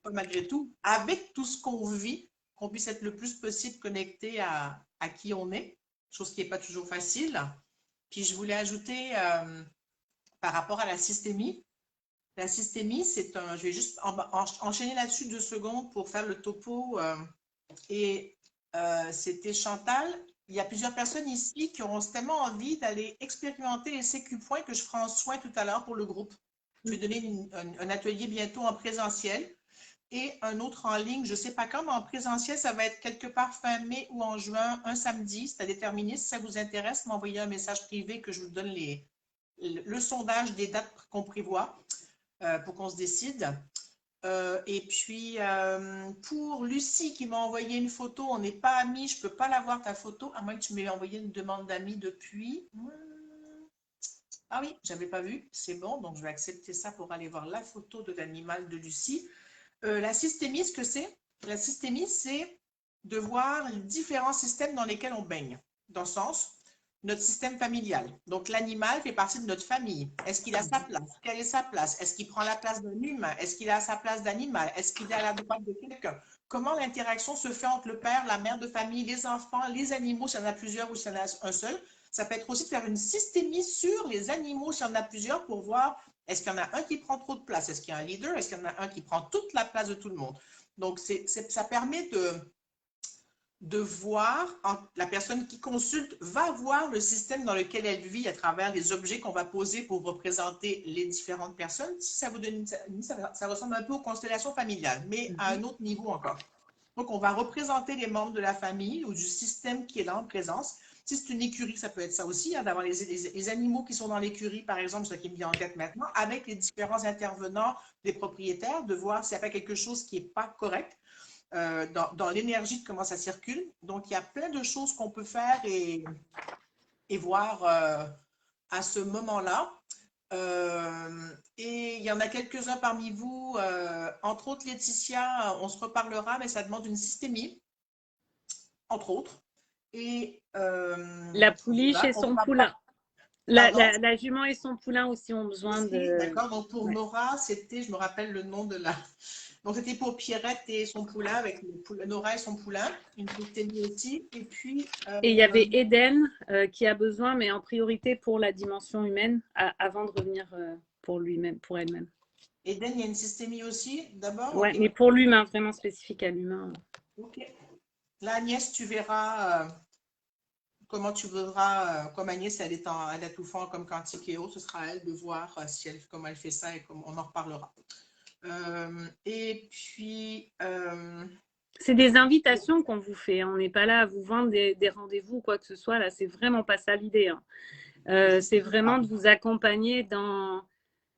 Speaker 1: pas malgré tout, avec tout ce qu'on vit, qu'on puisse être le plus possible connecté à qui on est, chose qui n'est pas toujours facile. Puis je voulais ajouter par rapport à la systémie. La systémie, c'est un... Je vais juste enchaîner là-dessus 2 secondes pour faire le topo. C'était Chantal. Il y a plusieurs personnes ici qui auront tellement envie d'aller expérimenter les CQ points que je ferai en soin tout à l'heure pour le groupe. Je vais donner un atelier bientôt en présentiel et un autre en ligne. Je ne sais pas quand, mais en présentiel, ça va être quelque part fin mai ou en juin, un samedi. C'est à déterminer. Si ça vous intéresse, m'envoyez un message privé que je vous donne le sondage des dates qu'on prévoit pour qu'on se décide. Et puis, pour Lucie qui m'a envoyé une photo, on n'est pas amis, je ne peux pas la voir ta photo, à moins que tu m'aies envoyé une demande d'amis depuis. Ah oui, j'avais pas vu. C'est bon, donc je vais accepter ça pour aller voir la photo de l'animal de Lucie. La systémie, ce que c'est? La systémie, c'est de voir les différents systèmes dans lesquels on baigne. Dans le sens, notre système familial. Donc, l'animal fait partie de notre famille. Est-ce qu'il a sa place? Quelle est sa place? Est-ce qu'il prend la place d'un humain? Est-ce qu'il a sa place d'animal? Est-ce qu'il est à la droite de quelqu'un? Comment l'interaction se fait entre le père, la mère de famille, les enfants, les animaux, s'il y en a plusieurs ou s'il y en a un seul? Ça peut être aussi de faire une systémie sur les animaux, s'il y en a plusieurs, pour voir est-ce qu'il y en a un qui prend trop de place? Est-ce qu'il y a un leader? Est-ce qu'il y en a un qui prend toute la place de tout le monde? Donc, ça permet de voir, la personne qui consulte va voir le système dans lequel elle vit à travers les objets qu'on va poser pour représenter les différentes personnes. Si ça vous donne ça ressemble un peu aux constellations familiales, mais à un autre niveau encore. Donc, on va représenter les membres de la famille ou du système qui est là en présence. Si c'est une écurie, ça peut être ça aussi, hein, d'avoir les animaux qui sont dans l'écurie, par exemple, ce qui me vient en tête maintenant, avec les différents intervenants, les propriétaires, de voir s'il n'y a pas quelque chose qui n'est pas correct dans l'énergie de comment ça circule. Donc, il y a plein de choses qu'on peut faire et voir à ce moment-là. Et il y en a quelques-uns parmi vous, entre autres Laetitia, on se reparlera, mais ça demande une systémie, entre autres. Et
Speaker 2: La pouliche
Speaker 1: voilà,
Speaker 2: et
Speaker 1: on
Speaker 2: son
Speaker 1: fera
Speaker 2: poulain.
Speaker 1: pas. Pardon?
Speaker 2: La jument et son poulain aussi ont besoin
Speaker 1: Aussi,
Speaker 2: de...
Speaker 1: d'accord. Donc pour
Speaker 2: Ouais.
Speaker 1: Nora, c'était, je me rappelle le nom de la. Donc c'était pour Pierrette et son poulain, avec Nora et son poulain, une systémie aussi. Et puis,
Speaker 2: Et il y avait Eden qui a besoin, mais en priorité pour la dimension humaine, avant de revenir pour lui-même, pour elle-même.
Speaker 1: Eden, il y a une systémie aussi, d'abord,
Speaker 2: Ouais,
Speaker 1: ok.
Speaker 2: mais pour l'humain, vraiment spécifique à l'humain.
Speaker 1: Ok. Là, Agnès, tu verras comment tu voudras, comme Agnès, elle a tout fait comme quantique et autres, ce sera à elle de voir si comment elle fait ça et comment on en reparlera. Et puis,
Speaker 2: C'est des invitations qu'on vous fait. On n'est pas là à vous vendre des rendez-vous ou quoi que ce soit. Là, c'est vraiment pas ça l'idée. Hein. C'est vraiment de vous accompagner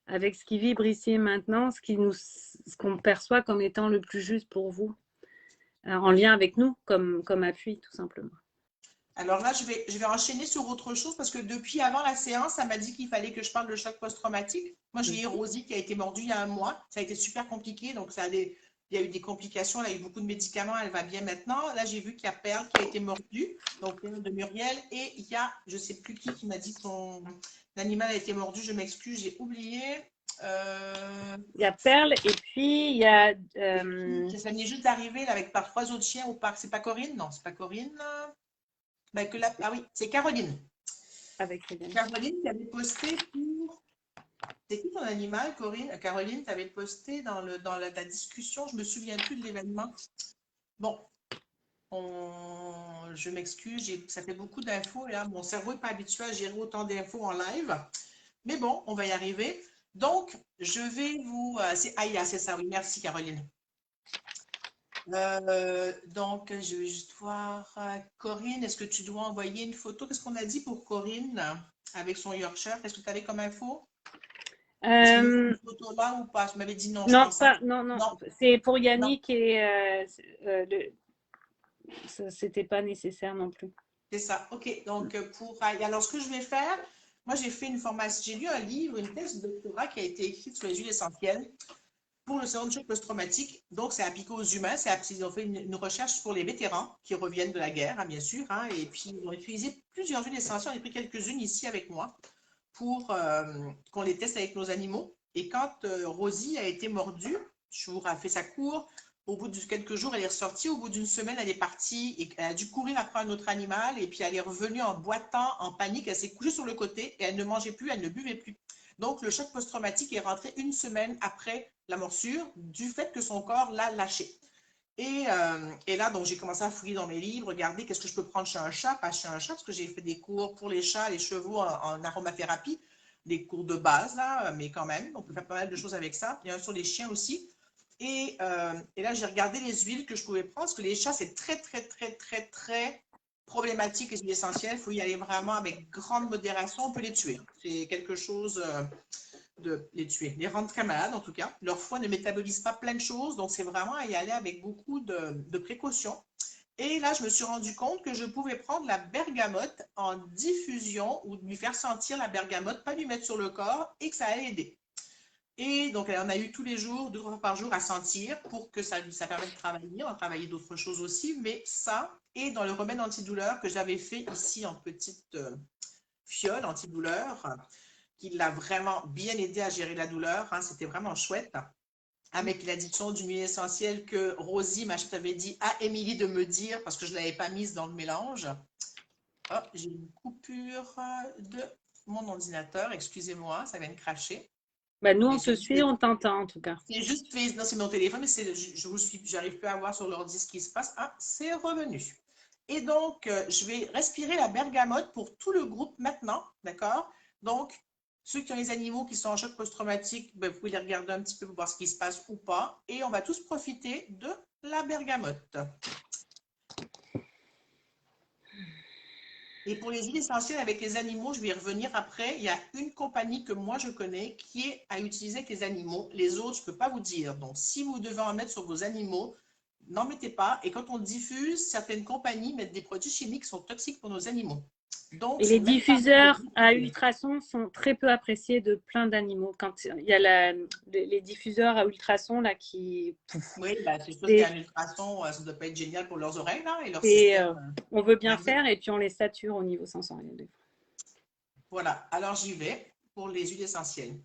Speaker 2: avec ce qui vibre ici et maintenant, ce qu'on perçoit comme étant le plus juste pour vous, en lien avec nous, comme appui, tout simplement.
Speaker 1: alors là, je vais enchaîner sur autre chose parce que depuis avant la séance, ça m'a dit qu'il fallait que je parle de choc post-traumatique. Moi, j'ai eu Rosie qui a été mordue il y a un mois. Ça a été super compliqué. Donc, il y a eu des complications. Elle a eu beaucoup de médicaments. Elle va bien maintenant. Là, j'ai vu qu'il y a Perle qui a été mordue. Donc, de Muriel. Et il y a, je ne sais plus qui m'a dit que son animal a été mordu. Je m'excuse, j'ai oublié.
Speaker 2: Il y a Perle et puis il y a.
Speaker 1: Ça venait juste d'arriver avec par trois autres chiens au parc. C'est pas Corinne? Non, c'est pas Corinne. Ben, ah oui, c'est Caroline.
Speaker 2: Avec Eden.
Speaker 1: Caroline, tu avais posté pour. C'est qui ton animal, Corinne? Caroline, tu avais posté dans la discussion, je me souviens plus de l'événement. Bon, je m'excuse, ça fait beaucoup d'infos et là, mon cerveau n'est pas habitué à gérer autant d'infos en live. Mais bon, on va y arriver. Donc, je vais vous. C'est Aya, c'est ça, oui. Merci, Caroline. Donc, je vais juste voir. Corinne, est-ce que tu dois envoyer une photo? Qu'est-ce qu'on a dit pour Corinne avec son Yorkshire? Qu'est-ce que tu avais comme info? Est-ce qu'il nous faut une photo là ou pas? Je m'avais dit non, je
Speaker 2: Non,
Speaker 1: pense.
Speaker 2: pas, non, non. C'est pour
Speaker 1: Non,
Speaker 2: Yannick et c'était pas nécessaire non plus.
Speaker 1: c'est ça. OK. Donc, alors, ce que je vais faire, moi, j'ai fait une formation, j'ai lu un livre, une thèse de doctorat qui a été écrite sur les huiles essentielles pour le syndrome de choc post-traumatique. Donc, c'est appliqué aux humains. Ils ont fait une recherche pour les vétérans qui reviennent de la guerre, hein, bien sûr. Hein, et puis, ils ont utilisé plusieurs huiles essentielles. On a pris quelques-unes ici avec moi pour qu'on les teste avec nos animaux. Et quand Rosie a été mordue, je vous refais sa cour. Au bout de quelques jours, elle est ressortie. Au bout d'une semaine, elle est partie et elle a dû courir après un autre animal. Et puis, elle est revenue en boitant, en panique. Elle s'est couchée sur le côté et elle ne mangeait plus, elle ne buvait plus. Donc, le choc post-traumatique est rentré une semaine après la morsure du fait que son corps l'a lâché. Et là, donc, j'ai commencé à fouiller dans mes livres, regarder qu'est-ce que je peux prendre chez un chat, pas chez un chat, parce que j'ai fait des cours pour les chats, les chevaux en aromathérapie, des cours de base, là, mais quand même, on peut faire pas mal de choses avec ça. Il y en a sur les chiens aussi. Et là, j'ai regardé les huiles que je pouvais prendre, parce que les chats, c'est très, très, très, très, très problématique, les huiles essentielles. Il faut y aller vraiment avec grande modération. On peut les tuer. C'est quelque chose de les tuer, les rendre très malades en tout cas. Leur foie ne métabolise pas plein de choses, donc c'est vraiment à y aller avec beaucoup de précautions. Et là, je me suis rendu compte que je pouvais prendre la bergamote en diffusion ou lui faire sentir la bergamote, pas lui mettre sur le corps et que ça allait aider. Et donc, on a eu tous les jours, 2 fois par jour à sentir pour que ça permette de travailler. On a travaillé d'autres choses aussi, mais ça, et dans le remède antidouleur que j'avais fait ici en petite fiole antidouleur, qui l'a vraiment bien aidé à gérer la douleur. Hein, c'était vraiment chouette. Avec l'addition d'une huile essentielle que Rosie m'avait dit à Émilie de me dire parce que je ne l'avais pas mise dans le mélange. Oh, j'ai une coupure de mon ordinateur. Excusez-moi, ça vient de cracher.
Speaker 2: Bah, nous,
Speaker 1: Mais
Speaker 2: on te suit, on t'entend en tout cas.
Speaker 1: c'est juste fait. Non, c'est mon téléphone, mais je vous suis. J'arrive plus à voir sur l'ordi ce qui se passe. Ah, c'est revenu. Et donc, je vais respirer la bergamote pour tout le groupe maintenant. D'accord? Donc, ceux qui ont les animaux qui sont en choc post-traumatique, ben, vous pouvez les regarder un petit peu pour voir ce qui se passe ou pas. Et on va tous profiter de la bergamote. Et pour les huiles essentielles avec les animaux, je vais y revenir après. Il y a une compagnie que moi je connais qui est à utiliser avec les animaux. Les autres, je ne peux pas vous dire. Donc, si vous devez en mettre sur vos animaux, n'en mettez pas. Et quand on diffuse, certaines compagnies mettent des produits chimiques qui sont toxiques pour nos animaux. Donc,
Speaker 2: Et
Speaker 1: c'est
Speaker 2: les
Speaker 1: même pas bon de
Speaker 2: diffuseurs à
Speaker 1: diffuser.
Speaker 2: ultrasons sont très peu appréciés de plein d'animaux. Quand il y a les diffuseurs à ultrasons là qui,
Speaker 1: Oui, ben, c'est sûr
Speaker 2: c'est,
Speaker 1: qu'un ultrason, ça ne doit pas être génial pour leurs oreilles là, et leur
Speaker 2: c'est,
Speaker 1: système
Speaker 2: on veut bien
Speaker 1: nerveux.
Speaker 2: faire et puis on les sature au niveau sensoriel des fois.
Speaker 1: Voilà, alors j'y vais pour les huiles essentielles.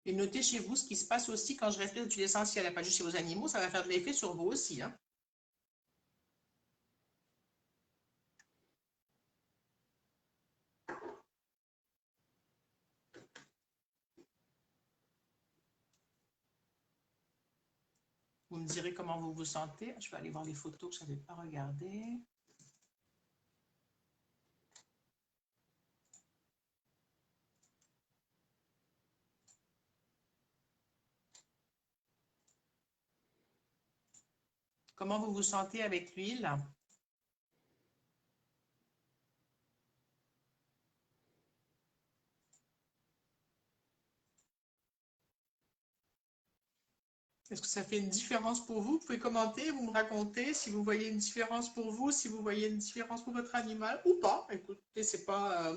Speaker 1: Et notez chez vous ce qui se passe aussi quand je respire des huiles essentielles, pas juste chez vos animaux, ça va faire de l'effet sur vous aussi. Hein. Vous me direz comment vous vous sentez. Je vais aller voir les photos que je n'avais pas regardées. Comment vous vous sentez avec l'huile? Est-ce que ça fait une différence pour vous? Vous pouvez commenter, vous me raconter si vous voyez une différence pour vous, si vous voyez une différence pour votre animal ou pas. Écoutez, c'est pas,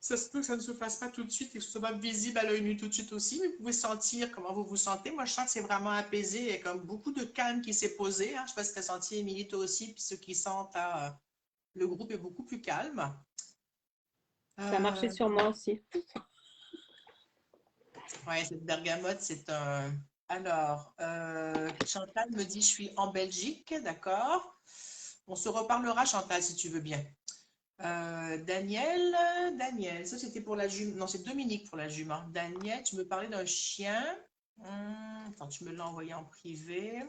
Speaker 1: ça se peut que ça ne se fasse pas tout de suite et que ce soit pas visible à l'œil nu tout de suite aussi, mais vous pouvez sentir comment vous vous sentez. Moi, je sens que c'est vraiment apaisé. Il y a comme beaucoup de calme qui s'est posé. Hein. Je ne sais pas si tu as senti, Émilie, toi aussi, puis ceux qui sentent, le groupe est beaucoup plus calme.
Speaker 2: Ça a marché sur moi aussi.
Speaker 1: Ouais, cette bergamote, c'est un. Alors, Chantal me dit, je suis en Belgique, d'accord. On se reparlera, Chantal, si tu veux bien. Daniel, ça c'était pour la jument. Non, c'est Dominique pour la jument. Daniel, tu me parlais d'un chien. Attends, tu me l'as envoyé en privé. Ah,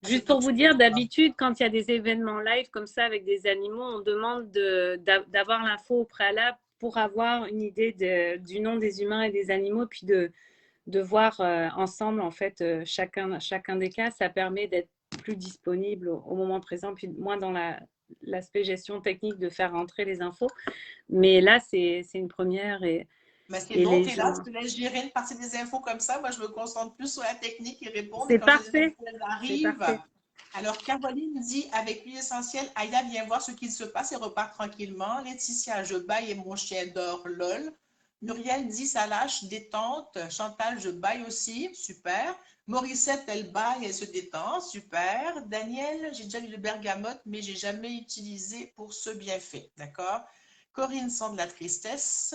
Speaker 1: c'est
Speaker 2: Juste
Speaker 1: toi
Speaker 2: pour
Speaker 1: que je
Speaker 2: vous
Speaker 1: peux
Speaker 2: dire,
Speaker 1: voir.
Speaker 2: d'habitude, quand il y a des événements live comme ça avec des animaux, on demande d'avoir l'info au préalable pour avoir une idée du nom des humains et des animaux, puis de voir ensemble, en fait, chacun des cas. Ça permet d'être plus disponible au moment présent, puis moins dans l'aspect gestion technique de faire rentrer les infos. Mais là, c'est une première
Speaker 1: Mais c'est
Speaker 2: et
Speaker 1: bon,
Speaker 2: les
Speaker 1: tu es là,
Speaker 2: gens.
Speaker 1: tu te laisses gérer une partie des infos comme ça. Moi, je me concentre plus sur la technique et répondre. Et
Speaker 2: C'est
Speaker 1: quand j'ai des
Speaker 2: parfait,
Speaker 1: infos, elles
Speaker 2: c'est
Speaker 1: arrivent.
Speaker 2: parfait.
Speaker 1: Alors, Caroline dit, avec l'huile essentielle, Aïda, viens voir ce qu'il se passe et repart tranquillement. Laetitia, je baille et mon chien dort, lol. Muriel dit, ça lâche, détente. Chantal, je baille aussi, super. Morissette, elle baille, elle se détend, super. Daniel, j'ai déjà lu le bergamote, mais j'ai jamais utilisé pour ce bienfait, d'accord? Corinne sent de la tristesse.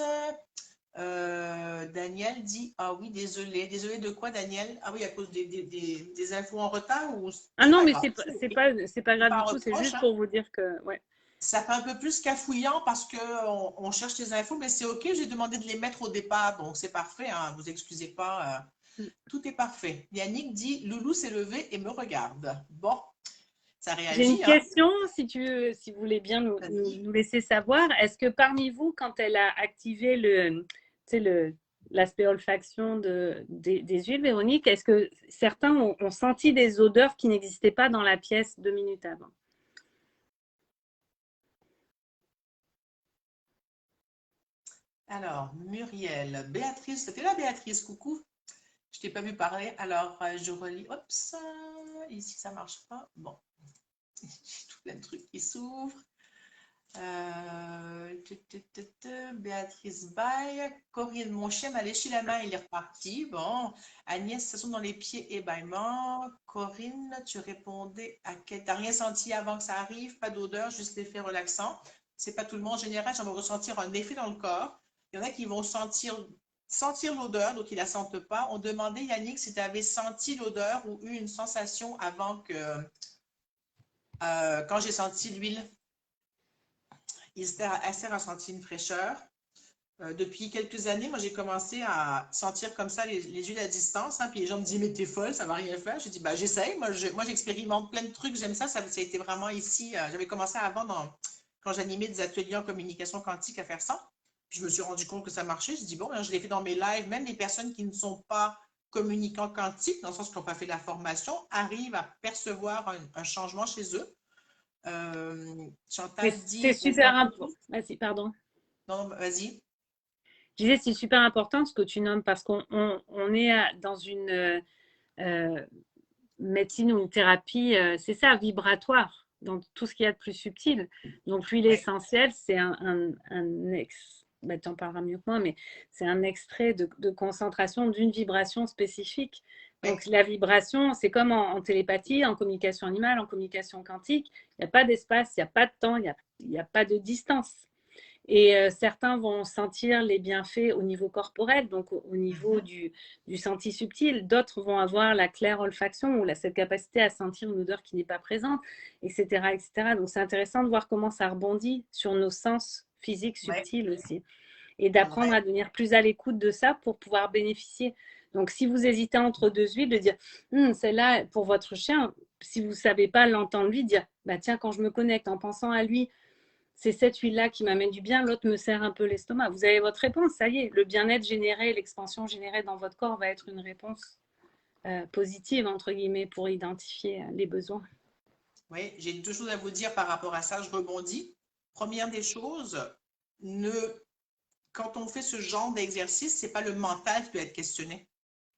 Speaker 1: Daniel dit, ah oui, désolé. Désolé de quoi, Daniel? Ah oui, à cause des infos en retard ou
Speaker 2: Ah
Speaker 1: c'est
Speaker 2: non,
Speaker 1: pas
Speaker 2: mais
Speaker 1: grave, c'est ok.
Speaker 2: c'est pas
Speaker 1: C'est
Speaker 2: grave
Speaker 1: pas un
Speaker 2: du tout. C'est
Speaker 1: reproche,
Speaker 2: juste
Speaker 1: hein.
Speaker 2: pour vous dire que, ouais.
Speaker 1: Ça fait un peu plus cafouillant parce qu'on cherche les infos, mais c'est ok. J'ai demandé de les mettre au départ, donc c'est parfait. Hein, vous excusez pas, tout est parfait. Yannick dit, Loulou s'est levé et me regarde. Bon, ça
Speaker 2: J'ai une
Speaker 1: réagit, hein?
Speaker 2: question, si vous voulez bien
Speaker 1: Vas-y.
Speaker 2: nous laisser savoir. Est-ce que parmi vous, quand elle a activé l'aspect olfaction des huiles, Véronique, est-ce que certains ont senti des odeurs qui n'existaient pas dans la pièce 2 minutes avant?
Speaker 1: Alors, Muriel, Béatrice, c'était là Béatrice, coucou. Je t'ai pas vu parler. Alors, je relis. Oups, ici ça marche pas. Bon, j'ai tout plein de trucs qui s'ouvrent. Béatrice Baye, Corinne, mon chien m'a léché la main, il est reparti. Bon, Agnès, ça sont dans les pieds, ébâillement. Corinne, tu répondais à quel. T'as rien senti avant que ça arrive, pas d'odeur, juste l'effet relaxant. C'est pas tout le monde. En général, j'en vais ressentir un effet dans le corps. Il y en a qui vont sentir l'odeur, d'autres qui la sentent pas. On demandait, Yannick, si tu avais senti l'odeur ou eu une sensation avant que, quand j'ai senti l'huile. Esther a senti une fraîcheur. Depuis quelques années, moi, j'ai commencé à sentir comme ça les huiles à distance. Hein, puis les gens me disent, mais t'es folle, ça va rien faire. Je dis, bah, j'essaye. Moi, j'expérimente plein de trucs. J'aime ça. Ça a été vraiment ici. J'avais commencé avant, quand j'animais des ateliers en communication quantique, à faire ça. Puis je me suis rendu compte que ça marchait. Je dis, bon, je l'ai fait dans mes lives. Même les personnes qui ne sont pas communicants quantiques, dans le sens qu'ils n'ont pas fait la formation, arrivent à percevoir un changement chez eux. Chantal
Speaker 2: C'est
Speaker 1: dit,
Speaker 2: super important. Vas-y, pardon.
Speaker 1: non, vas-y.
Speaker 2: Je disais, c'est super important ce que tu nommes parce qu'on est dans une médecine ou une thérapie, c'est ça, vibratoire, dans tout ce qu'il y a de plus subtil. Donc, l'huile
Speaker 1: Oui,
Speaker 2: essentielle, c'est tu en parleras mieux que moi, mais c'est un extrait de concentration d'une vibration spécifique.
Speaker 1: oui.
Speaker 2: Donc, la vibration, c'est comme en télépathie, en communication animale, en communication quantique. Il n'y a pas d'espace, il n'y a pas de temps, il n'y a pas de distance. Et certains vont sentir les bienfaits au niveau corporel, donc au niveau
Speaker 1: Mhm.
Speaker 2: du senti subtil. D'autres vont avoir la claire olfaction ou cette capacité à sentir une odeur qui n'est pas présente, etc., etc. Donc c'est intéressant de voir comment ça rebondit sur nos sens physiques
Speaker 1: Ouais,
Speaker 2: subtils aussi et d'apprendre
Speaker 1: ouais.
Speaker 2: à devenir plus à l'écoute de ça pour pouvoir bénéficier. Donc si vous hésitez entre deux huiles, de dire celle-là pour votre chien, si vous ne savez pas l'entendre lui, dire bah tiens, quand je me connecte en pensant à lui, c'est cette huile-là qui m'amène du bien, l'autre me serre un peu l'estomac. Vous avez votre réponse, ça y est, le bien-être généré, l'expansion générée dans votre corps va être une réponse positive, entre guillemets, pour identifier les besoins.
Speaker 1: Oui, j'ai deux choses à vous dire par rapport à ça. Je rebondis. Première des choses, ne, quand on fait ce genre d'exercice, c'est pas le mental qui doit être questionné.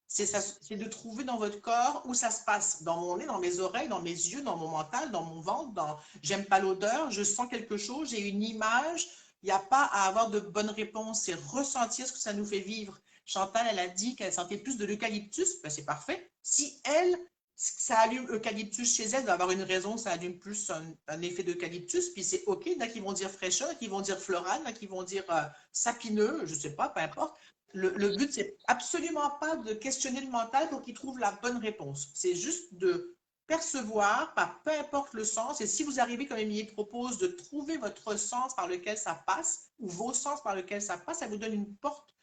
Speaker 1: C'est de trouver dans votre corps où ça se passe. Dans mon nez, dans mes oreilles, dans mes yeux, dans mon mental, dans mon ventre, j'aime pas l'odeur, je sens quelque chose, j'ai une image. Il n'y a pas à avoir de bonne réponse, c'est ressentir ce que ça nous fait vivre. Chantal, elle a dit qu'elle sentait plus de l'eucalyptus, ben c'est parfait. Si elle, ça allume eucalyptus chez elle, il doit avoir une raison, ça allume plus un effet d'eucalyptus, puis c'est OK. Il y en a qui vont dire fraîcheur, qui vont dire floral, il y en a qui vont dire sapineux, je ne sais pas, peu importe. Le but, c'est absolument pas de questionner le mental pour qu'il trouve la bonne réponse. C'est juste de percevoir, par peu importe le sens. Et si vous arrivez, comme Émilie propose, de trouver votre sens par lequel ça passe, ou vos sens par lequel ça passe, ça vous donne une porte,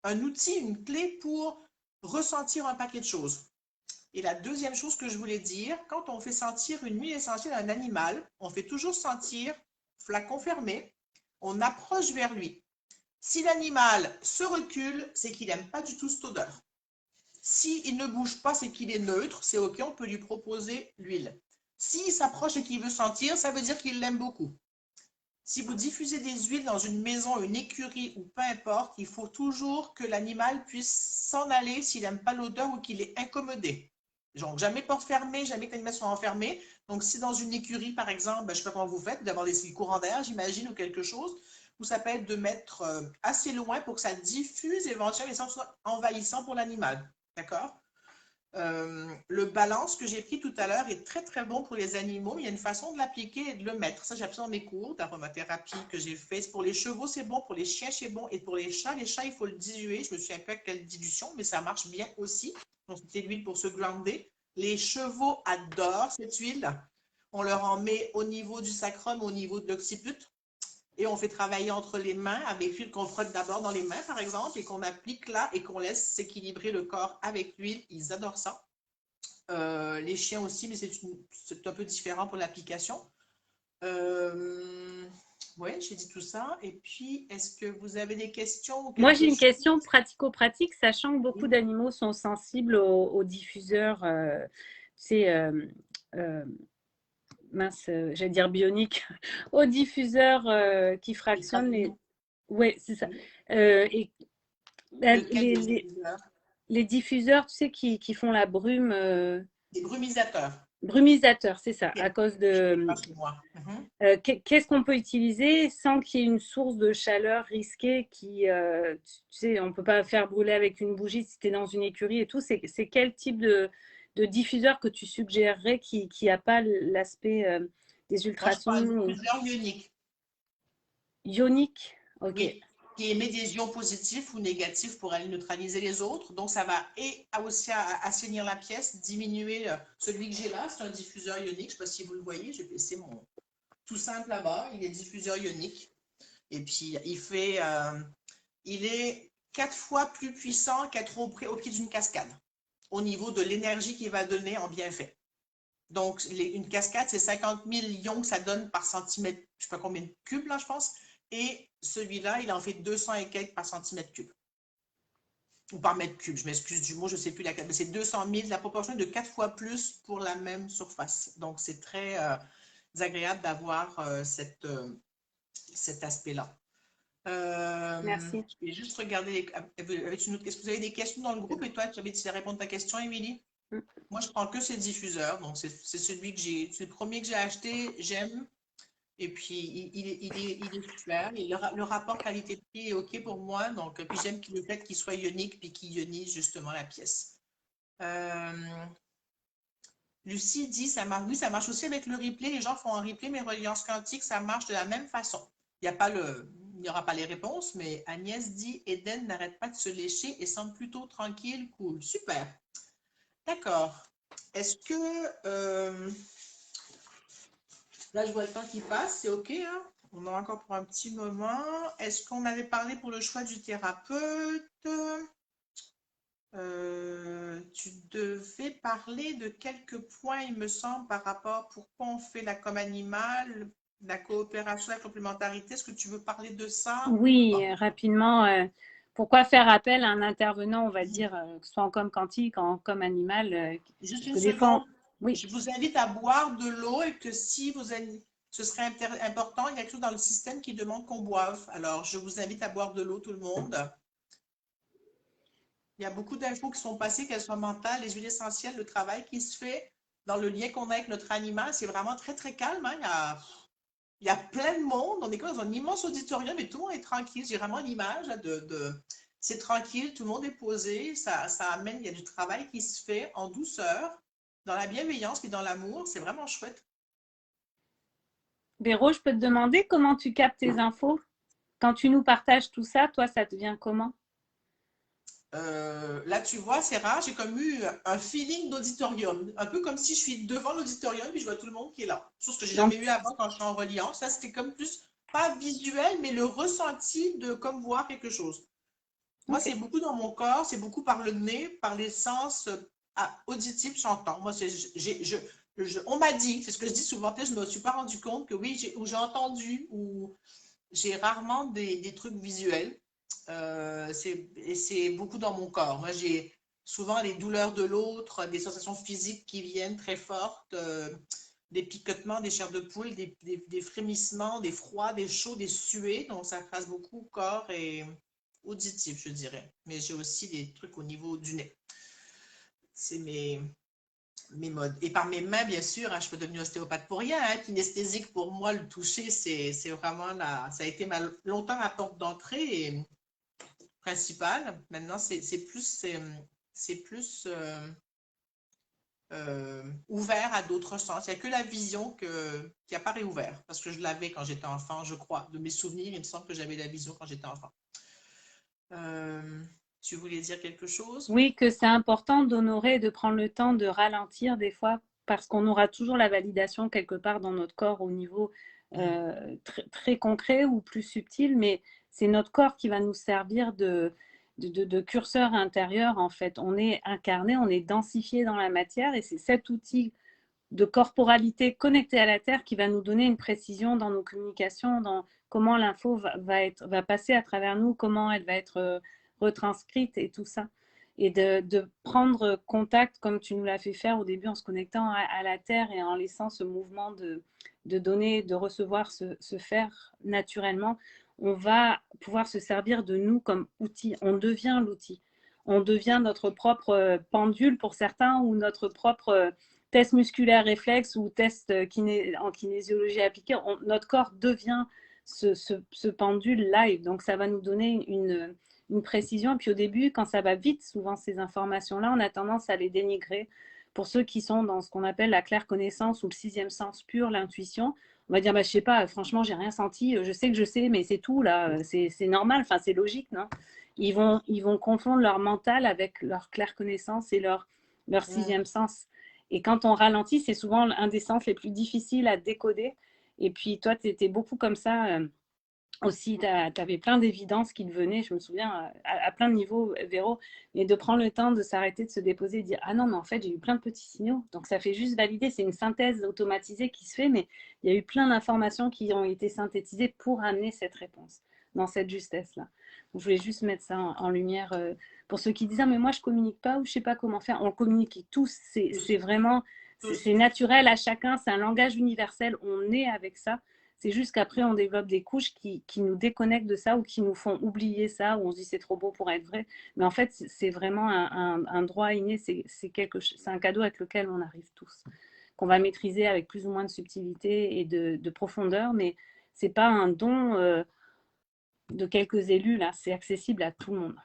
Speaker 1: un outil, une clé pour ressentir un paquet de choses. Et la deuxième chose que je voulais dire, quand on fait sentir une huile essentielle à un animal, on fait toujours sentir flacon fermé, on approche vers lui. Si l'animal se recule, c'est qu'il n'aime pas du tout cette odeur. S'il ne bouge pas, c'est qu'il est neutre, c'est OK, on peut lui proposer l'huile. S'il s'approche et qu'il veut sentir, ça veut dire qu'il l'aime beaucoup. Si vous diffusez des huiles dans une maison, une écurie ou peu importe, il faut toujours que l'animal puisse s'en aller s'il n'aime pas l'odeur ou qu'il est incommodé. Donc, jamais porte fermée, jamais que l'animal soit enfermé. Donc, si dans une écurie, par exemple, je ne sais pas comment vous faites, d'avoir des courants d'air, j'imagine, ou quelque chose, ou ça peut être de mettre assez loin pour que ça diffuse éventuellement et sans que ce soit envahissant pour l'animal. D'accord? Le balance que j'ai pris tout à l'heure est très très bon pour les animaux, mais il y a une façon de l'appliquer et de le mettre. Ça, j'ai appris dans mes cours d'aromathérapie que j'ai fait. Pour les chevaux, c'est bon, pour les chiens, c'est bon, et pour les chats, il faut le diluer. Je me suis un peu à quelle dilution, mais ça marche bien aussi. Donc, c'était l'huile pour se glander. Les chevaux adorent cette huile. On leur en met au niveau du sacrum, au niveau de l'occiput. Et on fait travailler entre les mains avec l'huile qu'on frotte d'abord dans les mains, par exemple, et qu'on applique là et qu'on laisse s'équilibrer le corps avec l'huile. Ils adorent ça. Les chiens aussi, mais c'est un peu différent pour l'application. Oui, j'ai dit tout ça. Et puis, est-ce que vous avez des questions ou
Speaker 2: Moi, j'ai
Speaker 1: quelque
Speaker 2: une
Speaker 1: chose?
Speaker 2: question pratico-pratique, sachant que beaucoup
Speaker 1: Oui.
Speaker 2: d'animaux sont sensibles aux diffuseurs, c'est mince, j'allais dire bionique, aux diffuseurs qui fractionnent
Speaker 1: Ultra-fino.
Speaker 2: Ouais, c'est ça. Et bah,
Speaker 1: Lequel des diffuseurs?
Speaker 2: les diffuseurs, tu sais, qui font la brume,
Speaker 1: Des brumisateurs.
Speaker 2: brumisateur, c'est ça,
Speaker 1: Ok.
Speaker 2: à cause
Speaker 1: Je n'ai
Speaker 2: de.
Speaker 1: pas chez moi. Mhm.
Speaker 2: Qu'est-ce qu'on peut utiliser sans qu'il y ait une source de chaleur risquée qui, tu sais, on ne peut pas faire brûler avec une bougie si tu es dans une écurie et tout. C'est quel type de diffuseur que tu suggérerais qui n'a pas l'aspect des
Speaker 1: Moi, je prends un
Speaker 2: ultrasons
Speaker 1: diffuseur ionique.
Speaker 2: ioniques? Ok,
Speaker 1: Oui, qui émet des ions positifs ou négatifs pour aller neutraliser les autres. Donc, ça va aussi assainir la pièce, diminuer celui que j'ai là. C'est un diffuseur ionique. Je ne sais pas si vous le voyez. J'ai laissé mon tout simple là-bas. Il est diffuseur ionique. Et puis, il est 4 fois plus puissant qu'être au pied d'une cascade au niveau de l'énergie qu'il va donner en bienfait. Donc, une cascade, c'est 50 000 ions que ça donne par centimètre, je ne sais pas combien de cubes là, je pense. Et celui-là, il en fait 200 et quelques par centimètre cube. Ou par mètre cube, je m'excuse du mot, je ne sais plus laquelle, mais c'est 200 000, la proportion est de 4 fois plus pour la même surface. Donc, c'est très agréable d'avoir cet aspect-là.
Speaker 2: merci.
Speaker 1: Je vais juste regarder. Est-ce que vous avez des questions dans le groupe? Et toi, tu avais dit répondre à ta question, Émilie? Moi, je prends que ces diffuseurs. Donc, c'est celui que c'est le premier que j'ai acheté. J'aime. Et puis, il est super. Et le rapport qualité-prix est OK pour moi. Donc, puis j'aime le fait qu'il soit ionique puis qu'il ionise justement la pièce. Lucie dit, ça marche. Oui, ça marche aussi avec le replay. Les gens font un replay, mais reliance quantique, ça marche de la même façon. Il n'y aura pas les réponses, mais Agnès dit, Eden n'arrête pas de se lécher et semble plutôt tranquille, cool. Super. D'accord. Est-ce que là, je vois le temps qui passe, c'est OK, hein? On en a encore pour un petit moment. Est-ce qu'on avait parlé pour le choix du thérapeute? Tu devais parler de quelques points, il me semble, par rapport à pourquoi on fait la com animale, la coopération, la complémentarité. Est-ce que tu veux parler de ça ou
Speaker 2: Oui,
Speaker 1: pas?
Speaker 2: rapidement, pourquoi faire appel à un intervenant, on va dire, que ce soit en com quantique, en com animal,
Speaker 1: Juste
Speaker 2: parce
Speaker 1: une
Speaker 2: que des fois,
Speaker 1: seconde.
Speaker 2: oui,
Speaker 1: Je vous invite à boire de l'eau et que si ce serait important, il y a quelque chose dans le système qui demande qu'on boive. Alors, je vous invite à boire de l'eau, tout le monde. Il y a beaucoup d'infos qui sont passées, qu'elles soient mentales, les huiles essentielles, le travail qui se fait dans le lien qu'on a avec notre animal, c'est vraiment très, très calme, hein. Il y a plein de monde. On est comme dans un immense auditorium et tout le monde est tranquille. J'ai vraiment l'image c'est tranquille, tout le monde est posé. Ça amène, il y a du travail qui se fait en douceur, dans la bienveillance et dans l'amour. C'est vraiment chouette.
Speaker 2: Véro, je peux te demander comment tu captes tes infos? Quand tu nous partages tout ça, toi, ça te vient comment?
Speaker 1: Là, tu vois, c'est rare. J'ai comme eu un feeling d'auditorium. Un peu comme si je suis devant l'auditorium et je vois tout le monde qui est là. Chose que j'ai
Speaker 2: Donc,
Speaker 1: jamais eu avant quand je suis en reliant. Ça, c'était comme plus, pas visuel, mais le ressenti de comme voir quelque chose. Moi,
Speaker 2: ok.
Speaker 1: c'est beaucoup dans mon corps, c'est beaucoup par le nez, par les sens auditifs, j'entends. Moi, on m'a dit, c'est ce que je dis souvent, je ne me suis pas rendu compte que oui, j'ai entendu ou j'ai rarement des trucs visuels. Et c'est beaucoup dans mon corps. Moi, j'ai souvent les douleurs de l'autre, des sensations physiques qui viennent très fortes, des picotements, des chairs de poule, des frémissements, des froids, des chauds, des suées. Donc, ça passe beaucoup corps et auditif, je dirais. Mais j'ai aussi des trucs au niveau du nez. C'est mes modes. Et par mes mains, bien sûr, hein, je peux devenir ostéopathe pour rien. Hein. Kinesthésique, pour moi, le toucher, c'est vraiment ça a été longtemps ma porte d'entrée principale. Maintenant, c'est plus ouvert à d'autres sens. Il n'y a que la vision qui n'a pas réouvert, parce que je l'avais quand j'étais enfant, je crois. De mes souvenirs, il me semble que j'avais la vision quand j'étais enfant. Euh, Tu voulais dire quelque chose?
Speaker 2: Oui, que c'est important d'honorer et de prendre le temps de ralentir des fois parce qu'on aura toujours la validation quelque part dans notre corps au niveau très concret ou plus subtil, mais c'est notre corps qui va nous servir de curseur intérieur en fait. On est incarné, on est densifié dans la matière et c'est cet outil de corporalité connectée à la Terre qui va nous donner une précision dans nos communications, dans comment l'info va passer à travers nous, comment elle va être retranscrite et tout ça. Et de prendre contact, comme tu nous l'as fait faire au début, en se connectant à la Terre et en laissant ce mouvement de donner, de recevoir se faire naturellement. on va pouvoir se servir de nous comme outil. On devient l'outil. On devient notre propre pendule pour certains ou notre propre test musculaire réflexe ou test en kinésiologie appliquée. Notre corps devient ce pendule live. Donc, ça va nous donner une précision. Et puis au début, quand ça va vite, souvent ces informations-là, on a tendance à les dénigrer. Pour ceux qui sont dans ce qu'on appelle la claire connaissance ou le sixième sens pur, l'intuition, on va dire, bah, je sais pas, franchement, j'ai rien senti, je sais que je sais, mais c'est tout, là, c'est normal, enfin, c'est logique, non? Ils vont confondre leur mental avec leur claire connaissance et leur sixième sens. Et quand on ralentit, c'est souvent un des sens les plus difficiles à décoder. Et puis, toi, tu étais beaucoup comme ça aussi, tu avais plein d'évidences qui te venaient, je me souviens, à plein de niveaux, Véro, et de prendre le temps de s'arrêter, de se déposer et de dire ah non, mais en fait, j'ai eu plein de petits signaux. Donc, ça fait juste valider, c'est une synthèse automatisée qui se fait, mais il y a eu plein d'informations qui ont été synthétisées pour amener cette réponse, dans cette justesse-là. Donc, je voulais juste mettre ça en lumière pour ceux qui disent ah, mais moi, je communique pas ou je sais pas comment faire. On communique tous, c'est vraiment, c'est naturel à chacun, c'est un langage universel, on est avec ça. C'est juste qu'après, on développe des couches qui nous déconnectent de ça ou qui nous font oublier ça, ou on se dit c'est trop beau pour être vrai. Mais en fait, c'est vraiment un droit inné, c'est un cadeau avec lequel on arrive tous, qu'on va maîtriser avec plus ou moins de subtilité et de profondeur, mais ce n'est pas un don de quelques élus, là, c'est accessible à tout le monde.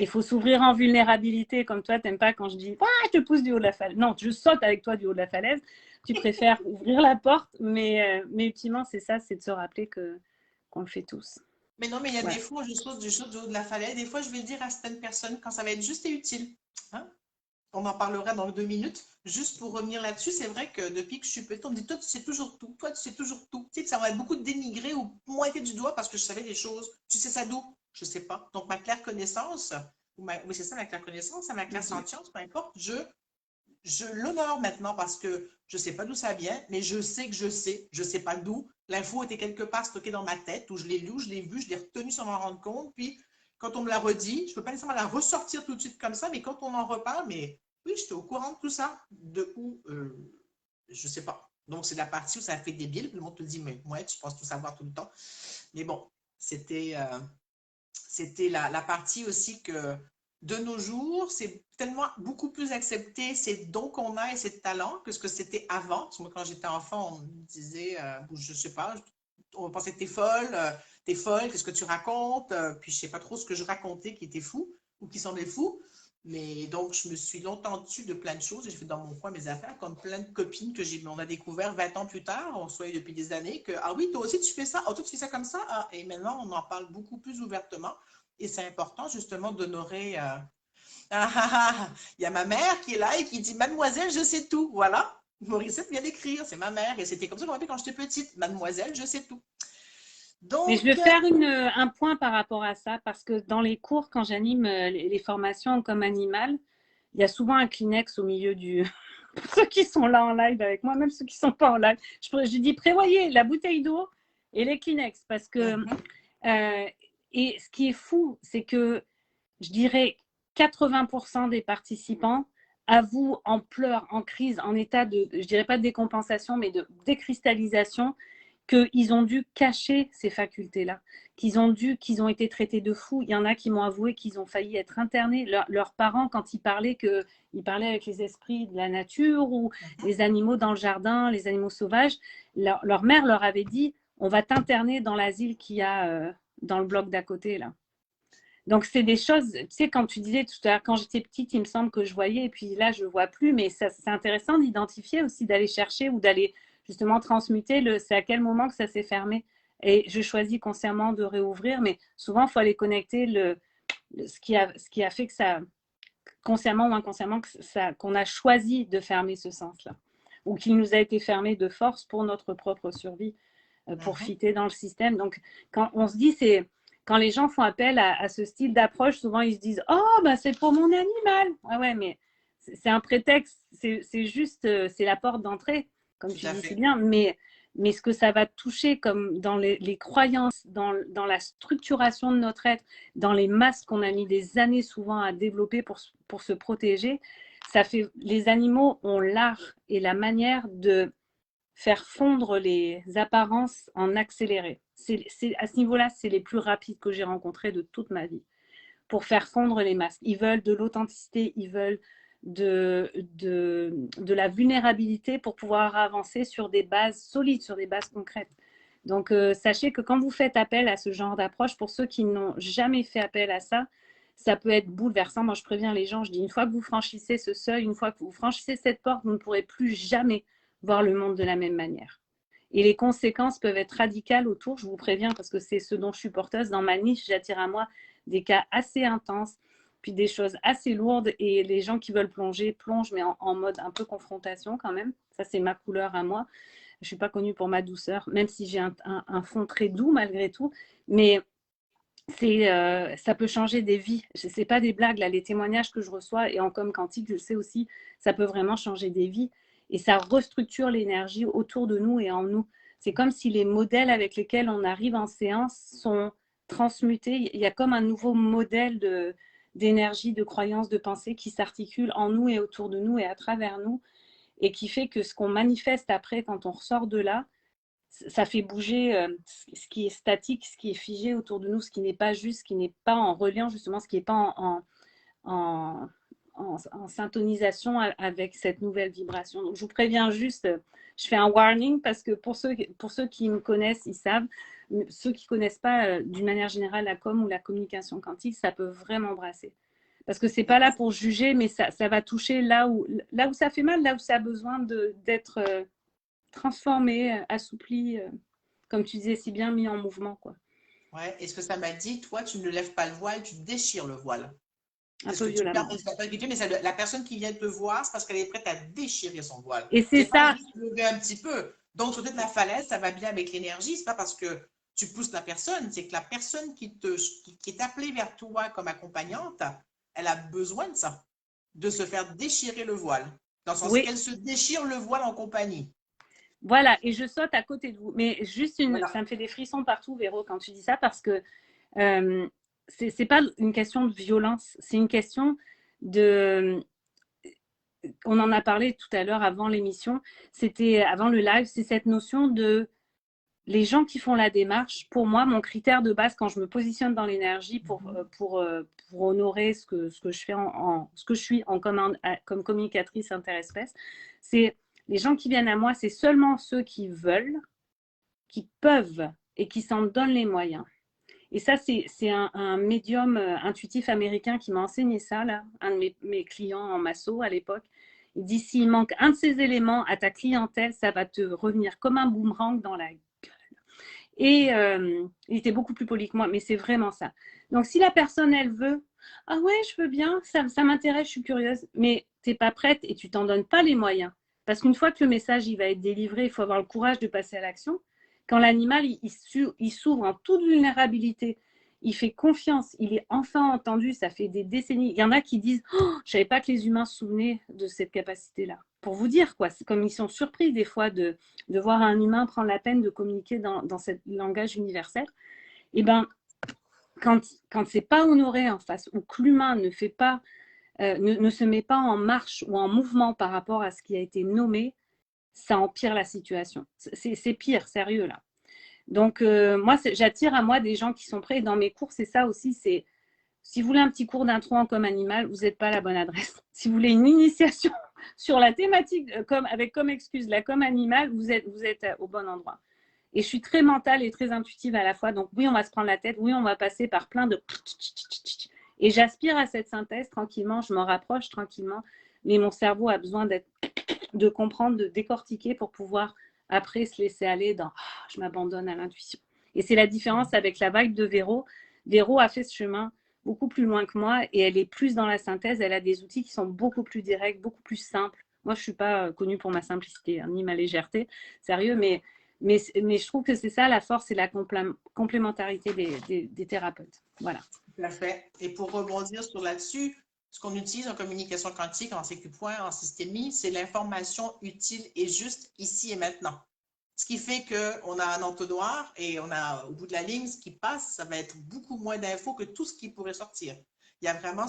Speaker 2: Il faut s'ouvrir en vulnérabilité, comme toi, tu n'aimes pas quand je dis « je te pousse du haut de la falaise ». Non, je saute avec toi du haut de la falaise. Tu préfères ouvrir la porte, mais ultimement, c'est ça, c'est de se rappeler qu'on le fait tous.
Speaker 1: Mais non, mais il y a des fois où je saute du haut de la falaise. Des fois, je vais le dire à certaines personnes quand ça va être juste et utile. Hein? On en parlera dans 2 minutes. Juste pour revenir là-dessus, c'est vrai que depuis que je suis petite, on me dit toi, tu sais toujours tout. Toi, tu sais toujours tout. Tu sais que ça va être beaucoup dénigré ou pointé du doigt parce que je savais des choses. Tu sais ça d'où? Je ne sais pas. Donc, ma claire connaissance, oui, c'est ça, ma claire connaissance, ma claire sentience, peu importe, je l'honore maintenant parce que je ne sais pas d'où ça vient, mais je sais que je sais. Je ne sais pas d'où. L'info était quelque part stockée dans ma tête, où je l'ai lu, je l'ai vu, je l'ai retenu sans m'en rendre compte. Puis, quand on me l'a redit, je ne peux pas nécessairement la ressortir tout de suite comme ça, mais quand on en reparle, mais oui, j'étais au courant de tout ça. De où, je ne sais pas. Donc, c'est la partie où ça fait débile. Le monde te dit, mais ouais, tu penses tout savoir tout le temps. Mais bon, c'était la partie aussi que de nos jours, c'est tellement beaucoup plus accepté ces dons qu'on a et ces talents que ce que c'était avant. Parce que moi, quand j'étais enfant, on me disait, je ne sais pas, on pensait que t'es folle, qu'est-ce que tu racontes? Puis je ne sais pas trop ce que je racontais qui était fou ou qui semblait fou. Mais donc, je me suis longtemps dessus de plein de choses. J'ai fait dans mon coin mes affaires, comme plein de copines on a découvert 20 ans plus tard, on se voit depuis des années, que, ah oui, toi aussi tu fais ça, oh, toi tu fais ça comme ça. Ah, et maintenant, on en parle beaucoup plus ouvertement. Et c'est important justement d'honorer. Il y a ma mère qui est là et qui dit Mademoiselle, je sais tout. Voilà, Morissette vient d'écrire, c'est ma mère. Et c'était comme ça qu'on m'appelait quand j'étais petite. Mademoiselle, je sais tout.
Speaker 2: Mais je veux faire un point par rapport à ça, parce que dans les cours, quand j'anime les formations comme animal, il y a souvent un Kleenex au milieu du... Pour ceux qui sont là en live avec moi, même ceux qui ne sont pas en live, je dis prévoyez la bouteille d'eau et les Kleenex, parce que... et ce qui est fou, c'est que je dirais 80% des participants avouent en pleurs, en crise, en état de, je dirais pas de décompensation, mais de décristallisation, qu'ils ont dû cacher ces facultés-là, qu'ils ont été traités de fous. Il y en a qui m'ont avoué qu'ils ont failli être internés. Leurs parents, quand ils parlaient avec les esprits de la nature ou les animaux dans le jardin, les animaux sauvages, leur mère leur avait dit « on va t'interner dans l'asile qu'il y a dans le bloc d'à côté, là ». Donc, c'est des choses, tu sais, quand tu disais tout à l'heure, quand j'étais petite, il me semble que je voyais, et puis là, je ne vois plus, mais c'est intéressant d'identifier aussi, d'aller chercher ou d'aller justement transmuter, c'est à quel moment que ça s'est fermé. Et je choisis consciemment de réouvrir, mais souvent, il faut aller connecter ce qui a fait que ça, consciemment ou inconsciemment, qu'on a choisi de fermer ce sens-là, ou qu'il nous a été fermé de force pour notre propre survie, pour fitter dans le système. Donc, quand on se dit, quand les gens font appel à ce style d'approche, souvent ils se disent « Oh, ben c'est pour mon animal !» Ah ouais, mais c'est un prétexte, c'est juste, c'est la porte d'entrée, comme tu dis, c'est bien, mais ce que ça va toucher comme dans les croyances, dans la structuration de notre être, dans les masques qu'on a mis des années souvent à développer pour se protéger, les animaux ont l'art et la manière de faire fondre les apparences en accéléré. À ce niveau-là, c'est les plus rapides que j'ai rencontrés de toute ma vie pour faire fondre les masques. Ils veulent de l'authenticité, ils veulent de la vulnérabilité pour pouvoir avancer sur des bases solides, sur des bases concrètes. Donc, sachez que quand vous faites appel à ce genre d'approche, pour ceux qui n'ont jamais fait appel à ça, ça peut être bouleversant. Moi, je préviens les gens, je dis, une fois que vous franchissez ce seuil, une fois que vous franchissez cette porte, vous ne pourrez plus jamais voir le monde de la même manière. Et les conséquences peuvent être radicales autour, je vous préviens, parce que c'est ce dont je suis porteuse. Dans ma niche, j'attire à moi des cas assez intenses, puis des choses assez lourdes, et les gens qui veulent plonger, plongent, mais en mode un peu confrontation quand même. Ça, c'est ma couleur à moi. Je ne suis pas connue pour ma douceur, même si j'ai un fond très doux malgré tout, mais ça peut changer des vies. Ce n'est pas des blagues, là, les témoignages que je reçois, et en com quantique, je le sais aussi, ça peut vraiment changer des vies, et ça restructure l'énergie autour de nous et en nous. C'est comme si les modèles avec lesquels on arrive en séance sont transmutés. Il y a comme un nouveau modèle d'énergie, de croyance, de pensée qui s'articule en nous et autour de nous et à travers nous, et qui fait que ce qu'on manifeste après, quand on ressort de là, ça fait bouger ce qui est statique, ce qui est figé autour de nous, ce qui n'est pas juste, ce qui n'est pas en reliant justement, ce qui n'est pas en, en syntonisation avec cette nouvelle vibration. Donc, je vous préviens juste, je fais un warning parce que pour ceux qui me connaissent, ils savent. Ceux qui ne connaissent pas, d'une manière générale, la com ou la communication quantique, ça peut vraiment brasser. Parce que ce n'est pas là pour juger, mais ça va toucher là où ça fait mal, là où ça a besoin d'être transformé, assoupli, comme tu disais si bien, mis en mouvement, quoi.
Speaker 1: Ouais. Et ce que ça m'a dit, toi, tu ne lèves pas le voile, tu déchires le voile.
Speaker 2: Un
Speaker 1: C'est ce
Speaker 2: peu
Speaker 1: que tu
Speaker 2: violemment.
Speaker 1: perds, mais la personne qui vient te voir, c'est parce qu'elle est prête à déchirer son voile.
Speaker 2: Et c'est
Speaker 1: C'est pas
Speaker 2: ça.
Speaker 1: juste lever un petit peu. Donc, sur de la falaise, ça va bien avec l'énergie. C'est pas parce que tu pousses la personne, c'est que la personne qui est appelée vers toi comme accompagnante, elle a besoin de ça, de se faire déchirer le voile. Dans le sens
Speaker 2: Oui,
Speaker 1: qu'elle se déchire le voile en compagnie.
Speaker 2: voilà. Et je saute à côté de vous. Mais juste ça
Speaker 1: Voilà.
Speaker 2: me fait des frissons partout, Véro, quand tu dis ça, parce que euh, c'est pas une question de violence, c'est une question de. On en a parlé tout à l'heure avant l'émission, c'était avant le live, c'est cette notion de les gens qui font la démarche. Pour moi, mon critère de base quand je me positionne dans l'énergie pour honorer ce que je fais ce que je suis comme communicatrice interespèce, c'est les gens qui viennent à moi, c'est seulement ceux qui veulent, qui peuvent et qui s'en donnent les moyens. Et ça, c'est un médium intuitif américain qui m'a enseigné ça, là, un de mes clients en masso à l'époque. Il dit, s'il manque un de ces éléments à ta clientèle, ça va te revenir comme un boomerang dans la gueule. Et il était beaucoup plus poli que moi, mais c'est vraiment ça. Donc, si la personne, elle veut, ah ouais, je veux bien, ça m'intéresse, je suis curieuse, mais tu n'es pas prête et tu t'en donnes pas les moyens. Parce qu'une fois que le message il va être délivré, il faut avoir le courage de passer à l'action. Quand l'animal, il s'ouvre en toute vulnérabilité, il fait confiance, il est enfin entendu, ça fait des décennies. Il y en a qui disent, oh, je ne savais pas que les humains se souvenaient de cette capacité-là. Pour vous dire, quoi, c'est comme ils sont surpris des fois de voir un humain prendre la peine de communiquer dans ce langage universel. Et ben, quand c'est pas honoré en face, ou que l'humain ne fait pas, ne se met pas en marche ou en mouvement par rapport à ce qui a été nommé, ça empire la situation. C'est pire, sérieux là. Donc moi, j'attire à moi des gens qui sont prêts. Et dans mes cours, c'est ça aussi. C'est si vous voulez un petit cours d'intro en com animal, vous n'êtes pas à la bonne adresse. Si vous voulez une initiation sur la thématique avec comme excuse la com animale, vous êtes au bon endroit. Et je suis très mentale et très intuitive à la fois. Donc oui, on va se prendre la tête. Oui, on va passer par plein de... Et j'aspire à cette synthèse tranquillement. Je m'en rapproche tranquillement. Mais mon cerveau a besoin de comprendre, de décortiquer pour pouvoir après se laisser aller dans je m'abandonne à l'intuition. Et c'est la différence avec la vague de Véro. Véro a fait ce chemin beaucoup plus loin que moi et elle est plus dans la synthèse. Elle a des outils qui sont beaucoup plus directs, beaucoup plus simples. Moi, je ne suis pas connue pour ma simplicité, ni ma légèreté, sérieux, mais je trouve que c'est ça la force et la complémentarité des thérapeutes. Voilà.
Speaker 1: Tout à fait. Et pour rebondir sur là-dessus, ce qu'on utilise en communication quantique, en CQ point, en systémie, c'est l'information utile et juste ici et maintenant. Ce qui fait qu'on a un entonnoir et on a au bout de la ligne, ce qui passe, ça va être beaucoup moins d'infos que tout ce qui pourrait sortir. Il y a vraiment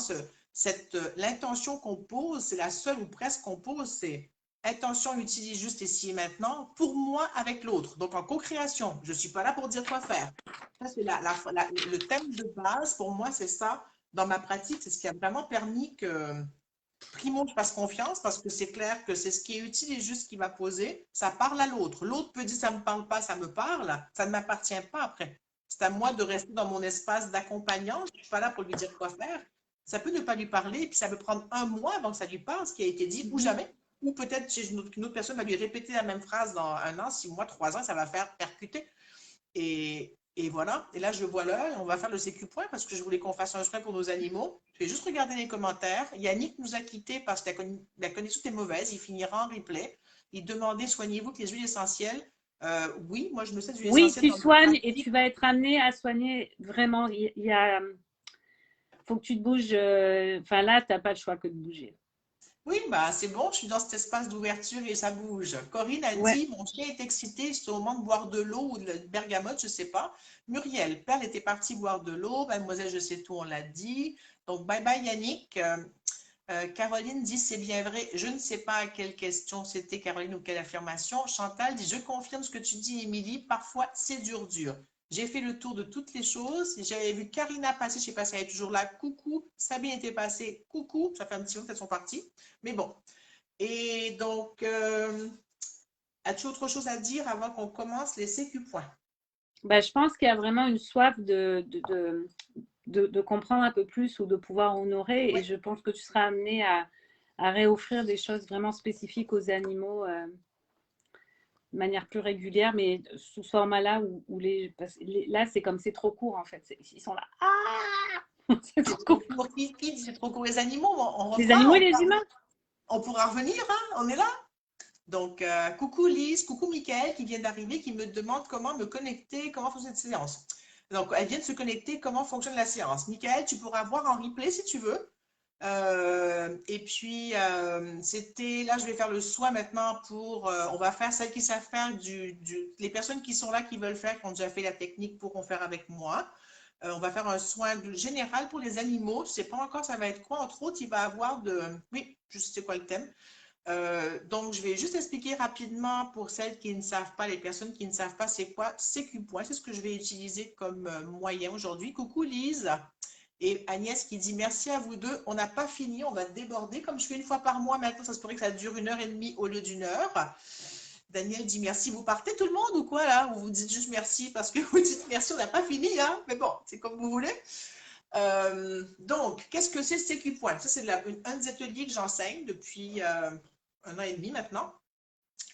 Speaker 1: l'intention qu'on pose, c'est la seule ou presque qu'on pose, c'est Intention, utilise juste ici et maintenant, pour moi avec l'autre. Donc, en co-création, je ne suis pas là pour dire quoi faire. Ça, c'est le thème de base. Pour moi, c'est ça. Dans ma pratique, c'est ce qui a vraiment permis que, primo, je fasse confiance parce que c'est clair que c'est ce qui est utile et juste qui va poser. Ça parle à l'autre. L'autre peut dire, ça ne me parle pas, ça me parle. Ça ne m'appartient pas après. C'est à moi de rester dans mon espace d'accompagnant. Je ne suis pas là pour lui dire quoi faire. Ça peut ne pas lui parler, puis ça peut prendre un mois avant que ça lui parle, ce qui a été dit, ou jamais. Ou peut-être qu'une autre personne va lui répéter la même phrase dans 1 an, 6 mois, 3 ans, ça va faire percuter. Et voilà. Et là, je vois l'heure et on va faire le CQ point parce que je voulais qu'on fasse un soin pour nos animaux. Je vais juste regarder les commentaires. Yannick nous a quittés parce que la connexion était mauvaise. Il finira en replay. Il demandait, soignez-vous avec les huiles essentielles. Oui, moi, je me sers d'huile
Speaker 2: Oui,
Speaker 1: essentielle
Speaker 2: tu
Speaker 1: dans ma
Speaker 2: soignes et
Speaker 1: pratique.
Speaker 2: tu vas être amené à soigner vraiment. Faut que tu te bouges. Enfin, là, tu n'as pas le choix que de bouger.
Speaker 1: Oui, bah, c'est bon, je suis dans cet espace d'ouverture et ça bouge. Corinne a
Speaker 2: Ouais.
Speaker 1: dit, mon chien est excité, c'est au moment de boire de l'eau ou de la bergamote, je ne sais pas. Muriel, Perle était partie boire de l'eau, mademoiselle, je sais tout, on l'a dit. Donc, bye bye Yannick. Caroline dit, c'est bien vrai. Je ne sais pas à quelle question c'était, Caroline, ou quelle affirmation. Chantal dit, je confirme ce que tu dis, Émilie. Parfois, c'est dur, dur. J'ai fait le tour de toutes les choses. J'avais vu Karina passer, je ne sais pas si elle est toujours là. Coucou. Sabine était passée. Coucou. Ça fait un petit moment qu'elles sont parties. Mais bon. Et donc, as-tu autre chose à dire avant qu'on commence les CQ points?
Speaker 2: Bah, je pense qu'il y a vraiment une soif de comprendre un peu plus ou de pouvoir honorer. Et
Speaker 1: Oui,
Speaker 2: je pense que tu seras amené à réoffrir des choses vraiment spécifiques aux animaux de manière plus régulière, mais sous ce format-là où là, c'est comme c'est trop court en fait. Ils sont là. Ah c'est
Speaker 1: c'est
Speaker 2: trop
Speaker 1: trop
Speaker 2: court.
Speaker 1: court. Qui dit c'est trop court les animaux? On
Speaker 2: Les
Speaker 1: refera,
Speaker 2: animaux et les humains.
Speaker 1: on pourra revenir, hein, on est là. Donc, coucou Lise, coucou Mickaël qui vient d'arriver, qui me demande comment me connecter, comment fonctionne cette séance. Donc, elle vient de se connecter, comment fonctionne la séance. Mickaël, tu pourras voir en replay si tu veux. Et puis, c'était, là, je vais faire le soin maintenant pour, on va faire celles qui savent faire les personnes qui sont là, qui veulent faire, qui ont déjà fait la technique, pourront faire avec moi. On va faire un soin général pour les animaux. Je ne sais pas encore ça va être quoi. Entre autres, il va avoir de, oui, je sais quoi le thème. Donc, je vais juste expliquer rapidement pour celles qui ne savent pas, les personnes qui ne savent pas c'est quoi CQ Point. C'est ce que je vais utiliser comme moyen aujourd'hui. Coucou Lise et Agnès qui dit merci à vous deux. On n'a pas fini, on va déborder. Comme je fais une fois par mois maintenant, ça se pourrait que ça dure 1 heure et demie au lieu d'1 heure. Daniel dit merci. Vous partez tout le monde ou quoi là? Ou vous dites juste merci parce que vous dites merci, on n'a pas fini, hein? Mais bon, c'est comme vous voulez. Donc, qu'est-ce que c'est CQ Point? Ça, c'est un des ateliers que j'enseigne depuis 1 an et demi maintenant.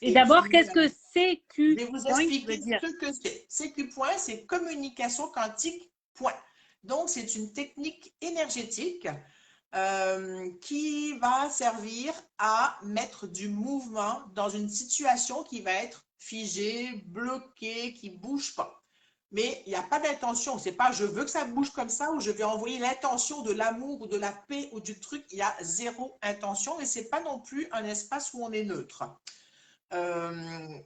Speaker 2: Et
Speaker 1: Et
Speaker 2: d'abord,
Speaker 1: puis,
Speaker 2: qu'est-ce que
Speaker 1: je
Speaker 2: CQ
Speaker 1: vais vous
Speaker 2: point veut
Speaker 1: expliquer
Speaker 2: dire?
Speaker 1: ce que c'est. CQ Point, c'est communication quantique point. Donc, c'est une technique énergétique qui va servir à mettre du mouvement dans une situation qui va être figée, bloquée, qui ne bouge pas. Mais il n'y a pas d'intention. C'est pas je veux que ça bouge comme ça ou je vais envoyer l'intention de l'amour ou de la paix ou du truc. Il y a zéro intention et c'est pas non plus un espace où on est neutre.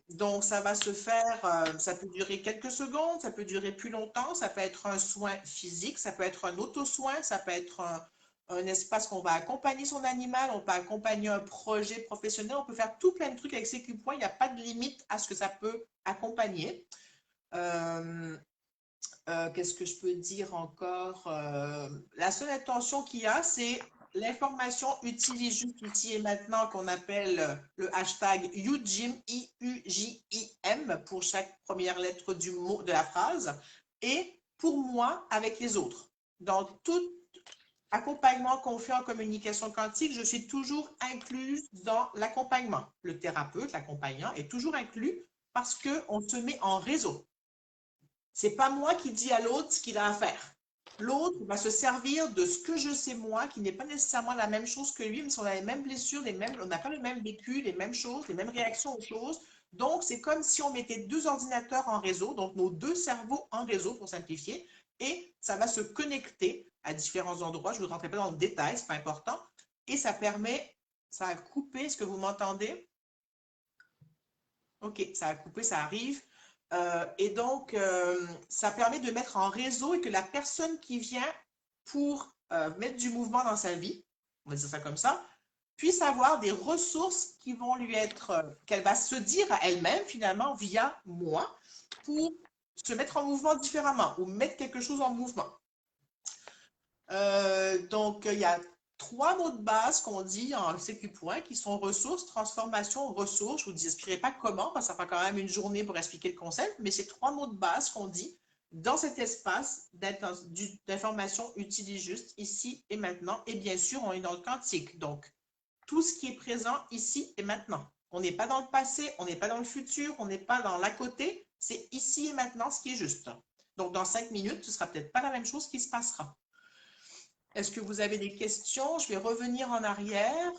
Speaker 1: Donc, ça va se faire, ça peut durer quelques secondes, ça peut durer plus longtemps, ça peut être un soin physique, ça peut être un auto-soin, ça peut être un espace qu'on va accompagner son animal, on peut accompagner un projet professionnel, on peut faire tout plein de trucs avec ces points, il n'y a pas de limite à ce que ça peut accompagner. Euh, Qu'est-ce que je peux dire encore? La seule intention qu'il y a, c'est l'information utilise juste ici et maintenant qu'on appelle le hashtag UJIM, I-U-J-I-M, pour chaque première lettre du mot de la phrase, et pour moi avec les autres. Dans tout accompagnement qu'on fait en communication quantique, je suis toujours incluse dans l'accompagnement. Le thérapeute, l'accompagnant, est toujours inclus parce qu'on se met en réseau. C'est pas moi qui dis à l'autre ce qu'il a à faire. L'autre va se servir de ce que je sais moi, qui n'est pas nécessairement la même chose que lui, mais si on a les mêmes blessures, on n'a pas le même vécu, les mêmes choses, les mêmes réactions aux choses. Donc, c'est comme si on mettait 2 ordinateurs en réseau, donc nos 2 cerveaux en réseau pour simplifier, et ça va se connecter à différents endroits. Je ne vous rentrerai pas dans le détail, ce n'est pas important. Et ça permet, ça a coupé, est-ce que vous m'entendez? Ok, ça a coupé, ça arrive. Et donc, ça permet de mettre en réseau et que la personne qui vient pour mettre du mouvement dans sa vie, on va dire ça comme ça, puisse avoir des ressources qui vont lui être, qu'elle va se dire à elle-même finalement via moi pour se mettre en mouvement différemment ou mettre quelque chose en mouvement. Donc, il y a 3 mots de base qu'on dit en CQ Point qui sont ressources, transformation, ressources. Je ne vous expliquerai pas comment, parce que ça fait quand même une journée pour expliquer le concept, mais c'est 3 mots de base qu'on dit dans cet espace d'information utilise juste ici et maintenant. Et bien sûr, on est dans le quantique. Donc, tout ce qui est présent ici et maintenant. On n'est pas dans le passé, on n'est pas dans le futur, on n'est pas dans l'à côté. C'est ici et maintenant ce qui est juste. Donc, dans 5 minutes, ce ne sera peut-être pas la même chose qui se passera. Est-ce que vous avez des questions? Je vais revenir en arrière.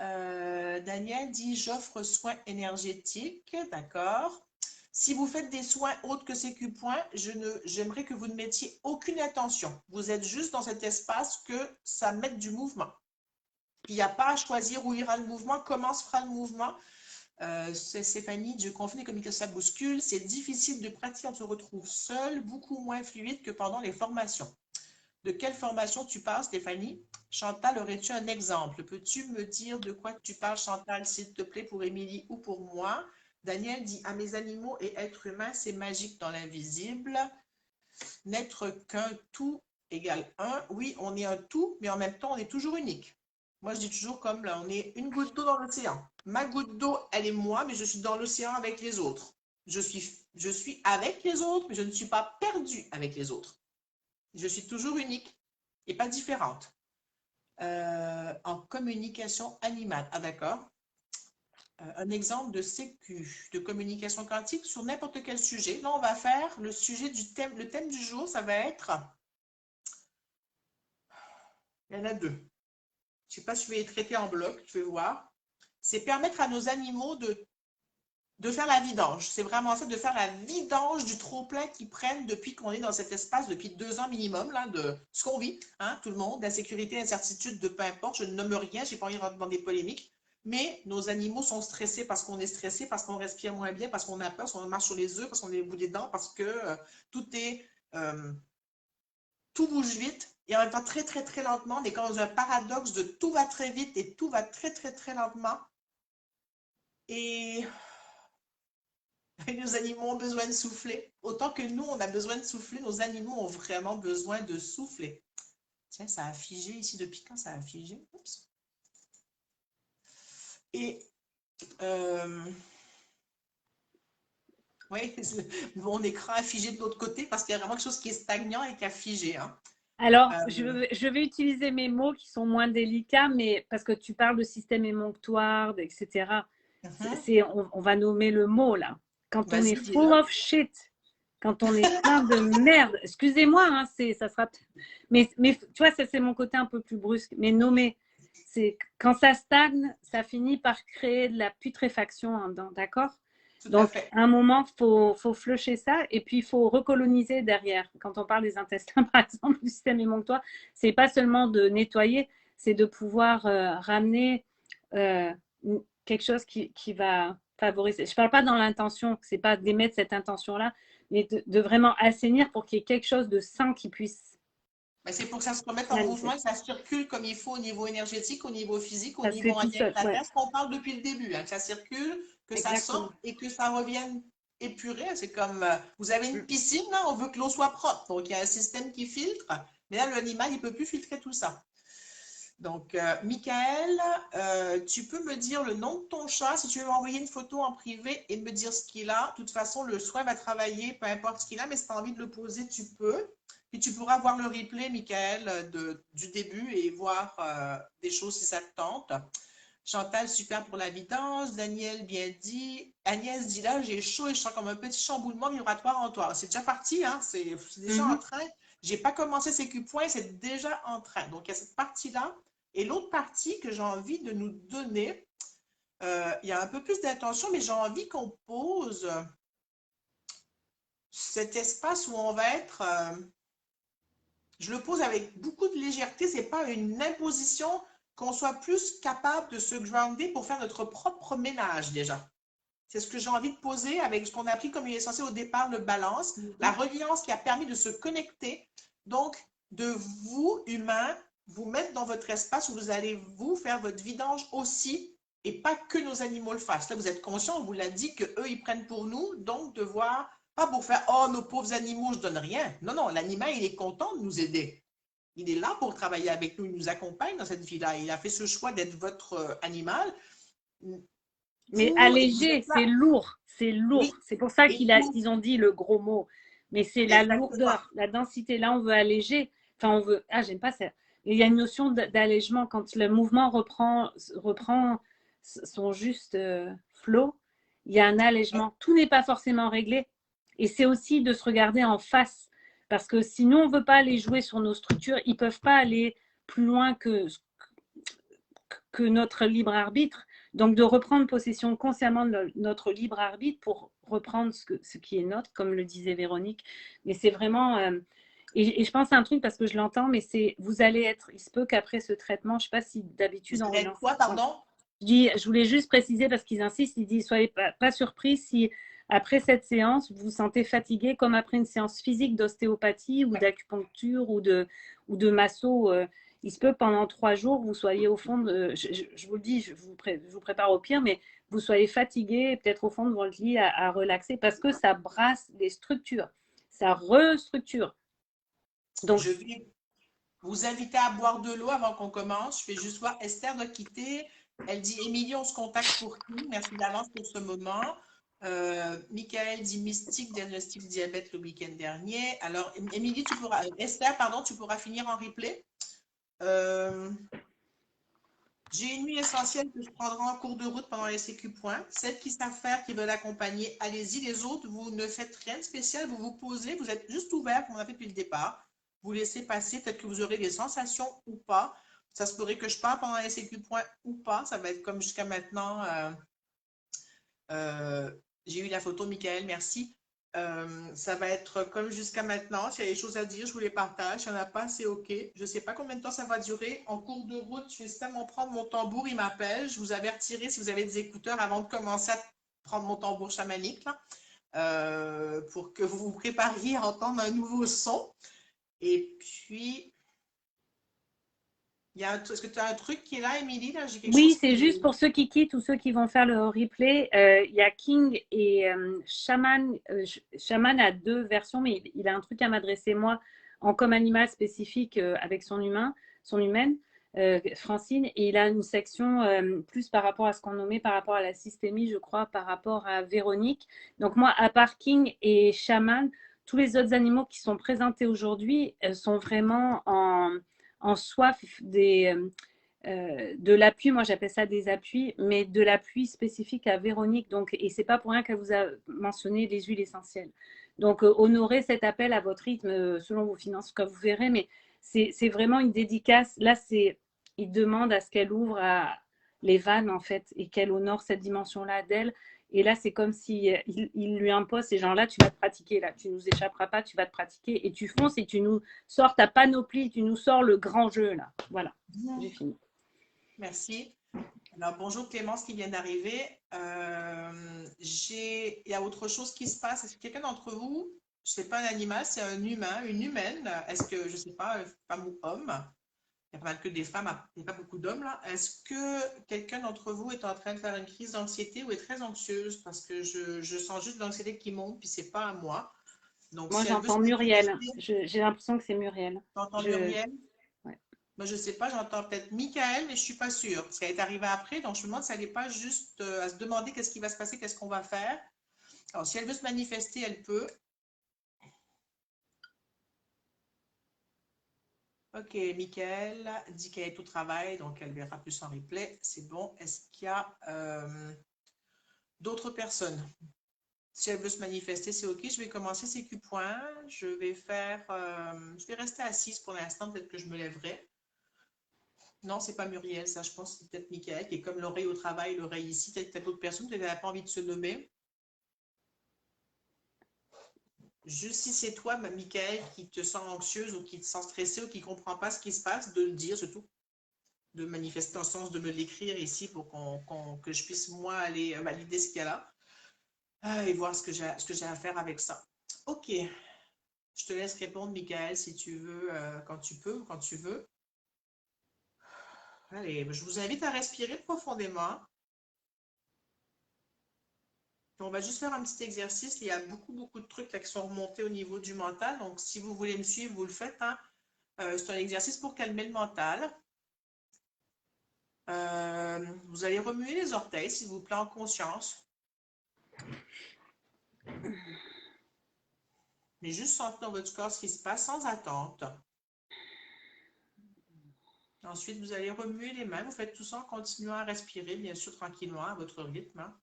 Speaker 1: Daniel dit « J'offre soins énergétiques ». D'accord. Si vous faites des soins autres que CQ Point, j'aimerais que vous ne mettiez aucune intention. Vous êtes juste dans cet espace que ça mette du mouvement. Il n'y a pas à choisir où ira le mouvement, comment se fera le mouvement. C'est Stéphanie, Dieu confie, les communications, ça bouscule. C'est difficile de pratiquer, on se retrouve seul, beaucoup moins fluide que pendant les formations. De quelle formation tu parles, Stéphanie? Chantal, aurais-tu un exemple? Peux-tu me dire de quoi tu parles, Chantal, s'il te plaît, pour Émilie ou pour moi? Daniel dit, à mes animaux et êtres humains, c'est magique dans l'invisible. N'être qu'un tout égale un. Oui, on est un tout, mais en même temps, on est toujours unique. Moi, je dis toujours comme là, on est une goutte d'eau dans l'océan. Ma goutte d'eau, elle est moi, mais je suis dans l'océan avec les autres. Je suis avec les autres, mais je ne suis pas perdue avec les autres. Je suis toujours unique et pas différente. En communication animale. Ah, d'accord. Un exemple de CQ, de communication quantique sur n'importe quel sujet. Là, on va faire le sujet du thème. Le thème du jour, ça va être... Il y en a 2. Je ne sais pas si je vais les traiter en bloc, je vais voir. C'est permettre à nos animaux de faire la vidange. C'est vraiment ça, de faire la vidange du trop-plein qu'ils prennent depuis qu'on est dans cet espace, depuis 2 ans minimum, là, de ce qu'on vit, hein, tout le monde, d'insécurité, d'incertitude, de peu importe, je ne nomme rien, je n'ai pas envie de rentrer dans des polémiques, mais nos animaux sont stressés parce qu'on est stressé, parce qu'on respire moins bien, parce qu'on a peur, parce qu'on marche sur les œufs, parce qu'on est au bout des dents, parce que tout bouge vite, et en même temps très, très, très lentement. On est dans un paradoxe de tout va très vite et tout va très, très, très lentement. Et nos animaux ont besoin de souffler. Autant que nous, on a besoin de souffler, nos animaux ont vraiment besoin de souffler. Tiens, ça a figé ici. Depuis quand ça a figé? Oups. Et oui, mon écran a figé de l'autre côté parce qu'il y a vraiment quelque chose qui est stagnant et qui a figé. Hein.
Speaker 2: Alors, je vais utiliser mes mots qui sont moins délicats, mais parce que tu parles de système émonctoire, etc. On va nommer le mot là. Quand on est full of shit, quand on est plein de merde, excusez-moi, hein, ça sera. Mais tu vois, ça c'est mon côté un peu plus brusque. Mais nommer, c'est quand ça stagne, ça finit par créer de la putréfaction en dedans, d'accord? Donc, à un moment, il faut flusher ça et puis il faut recoloniser derrière. Quand on parle des intestins, par exemple, du système émonctoire, c'est pas seulement de nettoyer, c'est de pouvoir ramener quelque chose qui va favoriser. Je ne parle pas dans l'intention, c'est pas d'émettre cette intention-là, mais de vraiment assainir pour qu'il y ait quelque chose de sain qui puisse.
Speaker 1: C'est pour que ça se remette en mouvement et que ça circule comme il faut au niveau énergétique, au niveau physique, au niveau planétaire, ce qu'on parle depuis le début, hein, que ça circule, que ça sorte et que ça revienne épuré. C'est comme, vous avez une piscine, là, on veut que l'eau soit propre, donc il y a un système qui filtre, mais là, l'animal, il ne peut plus filtrer tout ça. Donc, Michael, tu peux me dire le nom de ton chat, si tu veux m'envoyer une photo en privé et me dire ce qu'il a. De toute façon, le soin va travailler, peu importe ce qu'il a, mais si tu as envie de le poser, tu peux. Puis tu pourras voir le replay, Michael, du début et voir des choses si ça te tente. Chantal, super pour la vidange. Daniel, bien dit. Agnès dit là, j'ai chaud et je sens comme un petit chamboulement migratoire en toi. C'est déjà parti, hein? C'est déjà en train. Je n'ai pas commencé CQ Points, c'est déjà en train. Donc, il y a cette partie-là. Et l'autre partie que j'ai envie de nous donner, il y a un peu plus d'intention, mais j'ai envie qu'on pose cet espace où on va être... je le pose avec beaucoup de légèreté, ce n'est pas une imposition, qu'on soit plus capable de se grounder pour faire notre propre ménage déjà. C'est ce que j'ai envie de poser avec ce qu'on a appris comme il est censé au départ, le balance, la reliance qui a permis de se connecter. Donc, de vous, humains, vous mettre dans votre espace où vous allez vous faire votre vidange aussi et pas que nos animaux le fassent. Là, vous êtes conscient, on vous l'a dit qu'eux, ils prennent pour nous, donc de voir, pas pour faire, oh, nos pauvres animaux, je donne rien. Non, non, l'animal, il est content de nous aider. Il est là pour travailler avec nous, il nous accompagne dans cette vie-là. Il a fait ce choix d'être votre animal.
Speaker 2: Mais
Speaker 1: Vous
Speaker 2: allégé,
Speaker 1: êtes là.
Speaker 2: c'est lourd, c'est lourd.
Speaker 1: Oui,
Speaker 2: C'est pour ça
Speaker 1: et
Speaker 2: qu'ils ont dit le gros mot. Mais c'est la
Speaker 1: exactement.
Speaker 2: lourdeur, la densité. Là, on veut alléger. Enfin, on veut. Ah, j'aime pas ça. Il y a une notion d'allègement quand le mouvement reprend son juste flow. Il y a un allègement. Tout n'est pas forcément réglé. Et c'est aussi de se regarder en face. Parce que sinon, on ne veut pas aller jouer sur nos structures. Ils ne peuvent pas aller plus loin que notre libre arbitre. Donc, de reprendre possession consciemment de notre libre arbitre pour reprendre ce qui est notre, comme le disait Véronique. Mais c'est vraiment. Et je pense à un truc parce que je l'entends, mais c'est vous allez être. Il se peut qu'après ce traitement, je ne sais pas si d'habitude
Speaker 1: Vous
Speaker 2: on
Speaker 1: allez être
Speaker 2: relance.
Speaker 1: quoi, pardon?
Speaker 2: Je voulais juste préciser parce qu'ils insistent, ils disent soyez pas surpris si après cette séance vous vous sentez fatigué comme après une séance physique d'ostéopathie ou d'acupuncture ou de masso. Il se peut que pendant 3 jours vous soyez au fond de, je vous le dis, je vous prépare au pire, mais vous soyez fatigué, peut-être au fond de votre lit à relaxer parce que ça brasse les structures, ça restructure. Donc
Speaker 1: Je vais vous inviter à boire de l'eau avant qu'on commence. Je vais juste voir Esther doit quitter. Elle dit Émilie, on se contacte pour qui? Merci d'avance pour ce moment. Michael dit mystique, diagnostic diabète le week-end dernier. Alors, Émilie, Esther, pardon, tu pourras finir en replay. J'ai une nuit essentielle que je prendrai en cours de route pendant les CQ points. Celles qui savent faire, qui veulent accompagner, allez-y. Les autres, vous ne faites rien de spécial. Vous vous posez, vous êtes juste ouvert, comme on a fait depuis le départ. Vous laissez passer. Peut-être que vous aurez des sensations ou pas. Ça se pourrait que je parle pendant les CQ points ou pas. Ça va être comme jusqu'à maintenant. Euh, j'ai eu la photo, Michael, merci. Ça va être comme jusqu'à maintenant. S'il y a des choses à dire, je vous les partage. S'il n'y en a pas, c'est OK. Je ne sais pas combien de temps ça va durer. En cours de route, je vais seulement prendre mon tambour. Il m'appelle. Je vous avertirai si vous avez des écouteurs avant de commencer à prendre mon tambour chamanique là, pour que vous vous prépariez à entendre un nouveau son. Et puis, est-ce que tu as un truc qui est là, Émilie? Là, j'ai quelque
Speaker 2: oui,
Speaker 1: chose
Speaker 2: c'est
Speaker 1: qui.
Speaker 2: juste pour ceux qui quittent ou ceux qui vont faire le replay. Il y a King et Shaman. Shaman a 2 versions, mais il a un truc à m'adresser moi en comme animal spécifique avec son humaine, Francine. Et il a une section plus par rapport à ce qu'on nommait, par rapport à la systémie, je crois, par rapport à Véronique. Donc moi, à part King et Shaman, tous les autres animaux qui sont présentés aujourd'hui sont vraiment en soif de l'appui, moi j'appelle ça des appuis, mais de l'appui spécifique à Véronique. Donc, et c'est pas pour rien qu'elle vous a mentionné les huiles essentielles. Donc, honorez cet appel à votre rythme selon vos finances, comme vous verrez, mais c'est vraiment une dédicace. Là, il demande à ce qu'elle ouvre les vannes en fait et qu'elle honore cette dimension-là d'elle. Et là, c'est comme si il lui impose ces gens-là, tu vas te pratiquer, là, tu nous échapperas pas, tu vas te pratiquer et tu fonces et tu nous sors ta panoplie, tu nous sors le grand jeu là. Voilà, j'ai fini.
Speaker 1: Merci. Alors, bonjour Clémence qui vient d'arriver. Il y a autre chose qui se passe. Est-ce que quelqu'un d'entre vous, ce n'est pas un animal, c'est un humain, une humaine, est-ce que, je ne sais pas, femme ou homme, il n'y a pas mal que des femmes, il n'y a pas beaucoup d'hommes là, est-ce que quelqu'un d'entre vous est en train de faire une crise d'anxiété ou est très anxieuse? Parce que je sens juste l'anxiété qui monte, puis c'est pas à moi. Donc,
Speaker 2: Moi,
Speaker 1: si elle veut se
Speaker 2: j'entends Muriel.
Speaker 1: manifester,
Speaker 2: J'ai l'impression que c'est Muriel.
Speaker 1: t'entends
Speaker 2: Je...
Speaker 1: Muriel?
Speaker 2: Ouais.
Speaker 1: Moi, je ne sais pas, j'entends peut-être Michael, mais je ne suis pas sûre. Parce qu'elle est arrivée après, donc je me demande si elle n'est pas juste à se demander qu'est-ce qui va se passer, qu'est-ce qu'on va faire. Alors, si elle veut se manifester, elle peut. Ok, Michael dit qu'elle est au travail, donc elle verra plus en replay. C'est bon. Est-ce qu'il y a d'autres personnes? Si elle veut se manifester, c'est OK. Je vais commencer ces Q-points. Je vais rester assise pour l'instant. Peut-être que je me lèverai. Non, c'est pas Muriel, ça. Je pense que c'est peut-être Michael qui est comme l'oreille au travail, l'oreille ici. Peut-être d'autres personnes. Peut-être qu'elle n'a pas envie de se nommer. Juste si c'est toi, Michael, qui te sens anxieuse ou qui te sent stressée ou qui ne comprend pas ce qui se passe, de le dire surtout, de manifester en sens de me l'écrire ici pour que je puisse, moi, aller valider ce qu'il y a là et voir ce que j'ai à faire avec ça. OK. Je te laisse répondre, Michael, si tu veux, quand tu peux ou quand tu veux. Allez, je vous invite à respirer profondément. On va juste faire un petit exercice. Il y a beaucoup de trucs là, qui sont remontés au niveau du mental. Donc, si vous voulez me suivre, vous le faites, hein. C'est un exercice pour calmer le mental. Vous allez remuer les orteils, s'il vous plaît, en conscience. Mais juste sentir dans votre corps ce qui se passe sans attente. Ensuite, vous allez remuer les mains. Vous faites tout ça en continuant à respirer, bien sûr, tranquillement, à votre rythme, hein.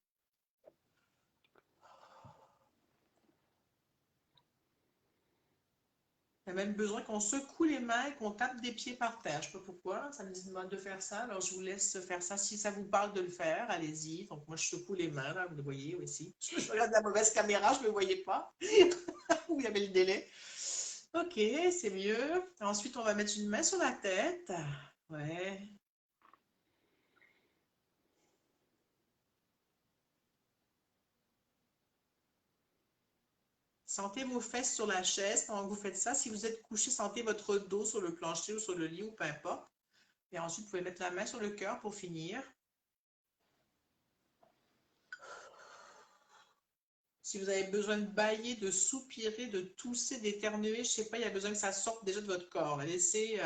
Speaker 1: Il y a même besoin qu'on secoue les mains et qu'on tape des pieds par terre. Je ne sais pas pourquoi, ça me demande de faire ça. Alors, je vous laisse faire ça. Si ça vous parle de le faire, allez-y. Donc, moi, je secoue les mains, là, vous le voyez aussi. Je regarde la mauvaise caméra, je ne me voyais pas. Où il y avait le délai. Ok, c'est mieux. Ensuite, on va mettre une main sur la tête. Ouais. Sentez vos fesses sur la chaise pendant que vous faites ça. Si vous êtes couché, sentez votre dos sur le plancher ou sur le lit ou peu importe. Et ensuite, vous pouvez mettre la main sur le cœur pour finir. Si vous avez besoin de bâiller, de soupirer, de tousser, d'éternuer, je ne sais pas, il y a besoin que ça sorte déjà de votre corps. Laissez,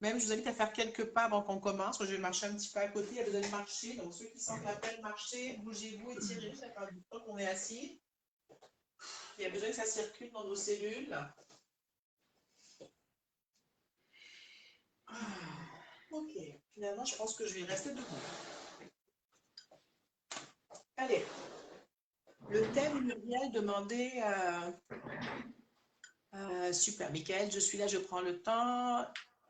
Speaker 1: même, je vous invite à faire quelques pas avant qu'on commence. Moi, je vais marcher un petit peu à côté. Il y a besoin de marcher. Donc, ceux qui sentent la peine, marchez, bougez-vous, étirez-vous. Ça fait un bout de temps qu'on est assis. Il y a besoin que ça circule dans nos cellules. Ok. Finalement, je pense que je vais rester debout. Allez. Le thème, Muriel demandait super, Michael, je suis là, je prends le temps.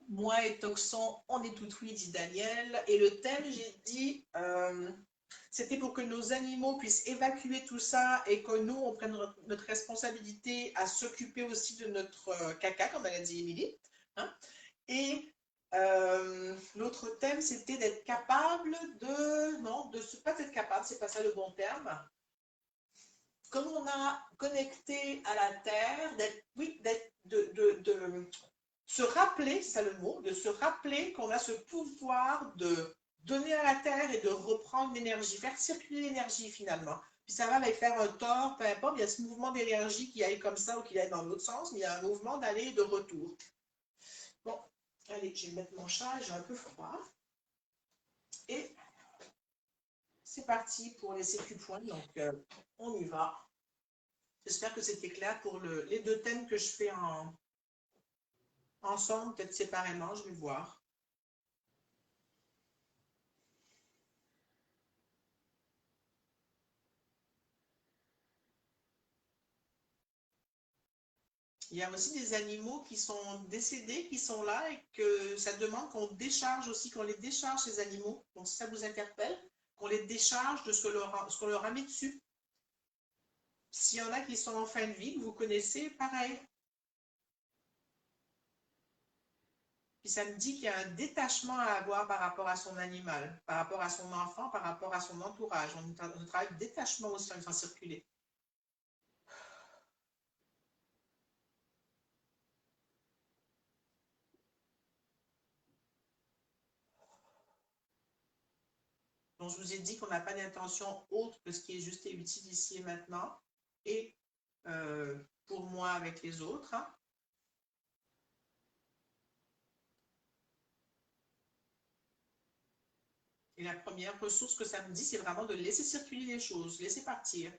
Speaker 1: Moi et Toxon, on est tout oui, dit Daniel. Et le thème, j'ai dit, c'était pour que nos animaux puissent évacuer tout ça et que nous, on prenne notre responsabilité à s'occuper aussi de notre caca, comme elle a dit Émilie, hein. Et l'autre thème, c'était d'être capable de... Non, de pas être capable, c'est pas ça le bon terme. Comme on a connecté à la Terre, oui, de se rappeler, c'est ça le mot, de se rappeler qu'on a ce pouvoir de donner à la Terre et de reprendre l'énergie, faire circuler l'énergie finalement. Puis ça va aller faire un tort, peu importe, il y a ce mouvement d'énergie qui aille comme ça ou qui aille dans l'autre sens, mais il y a un mouvement d'aller et de retour. Bon, allez, je vais mettre mon chat, j'ai un peu froid. Et c'est parti pour les sécu points, donc on y va. J'espère que c'était clair pour les deux thèmes que je fais ensemble, peut-être séparément, je vais voir. Il y a aussi des animaux qui sont décédés, qui sont là et que ça demande qu'on décharge aussi, qu'on les décharge ces animaux. Donc si ça vous interpelle, qu'on les décharge de ce qu'on leur a mis dessus. S'il y en a qui sont en fin de vie, que vous connaissez, pareil. Puis ça me dit qu'il y a un détachement à avoir par rapport à son animal, par rapport à son enfant, par rapport à son entourage. On travaille de détachement aussi en faisant circuler. Donc, je vous ai dit qu'on n'a pas d'intention autre que ce qui est juste et utile ici et maintenant, et pour moi avec les autres, hein. Et la première ressource que ça me dit, c'est vraiment de laisser circuler les choses, laisser partir,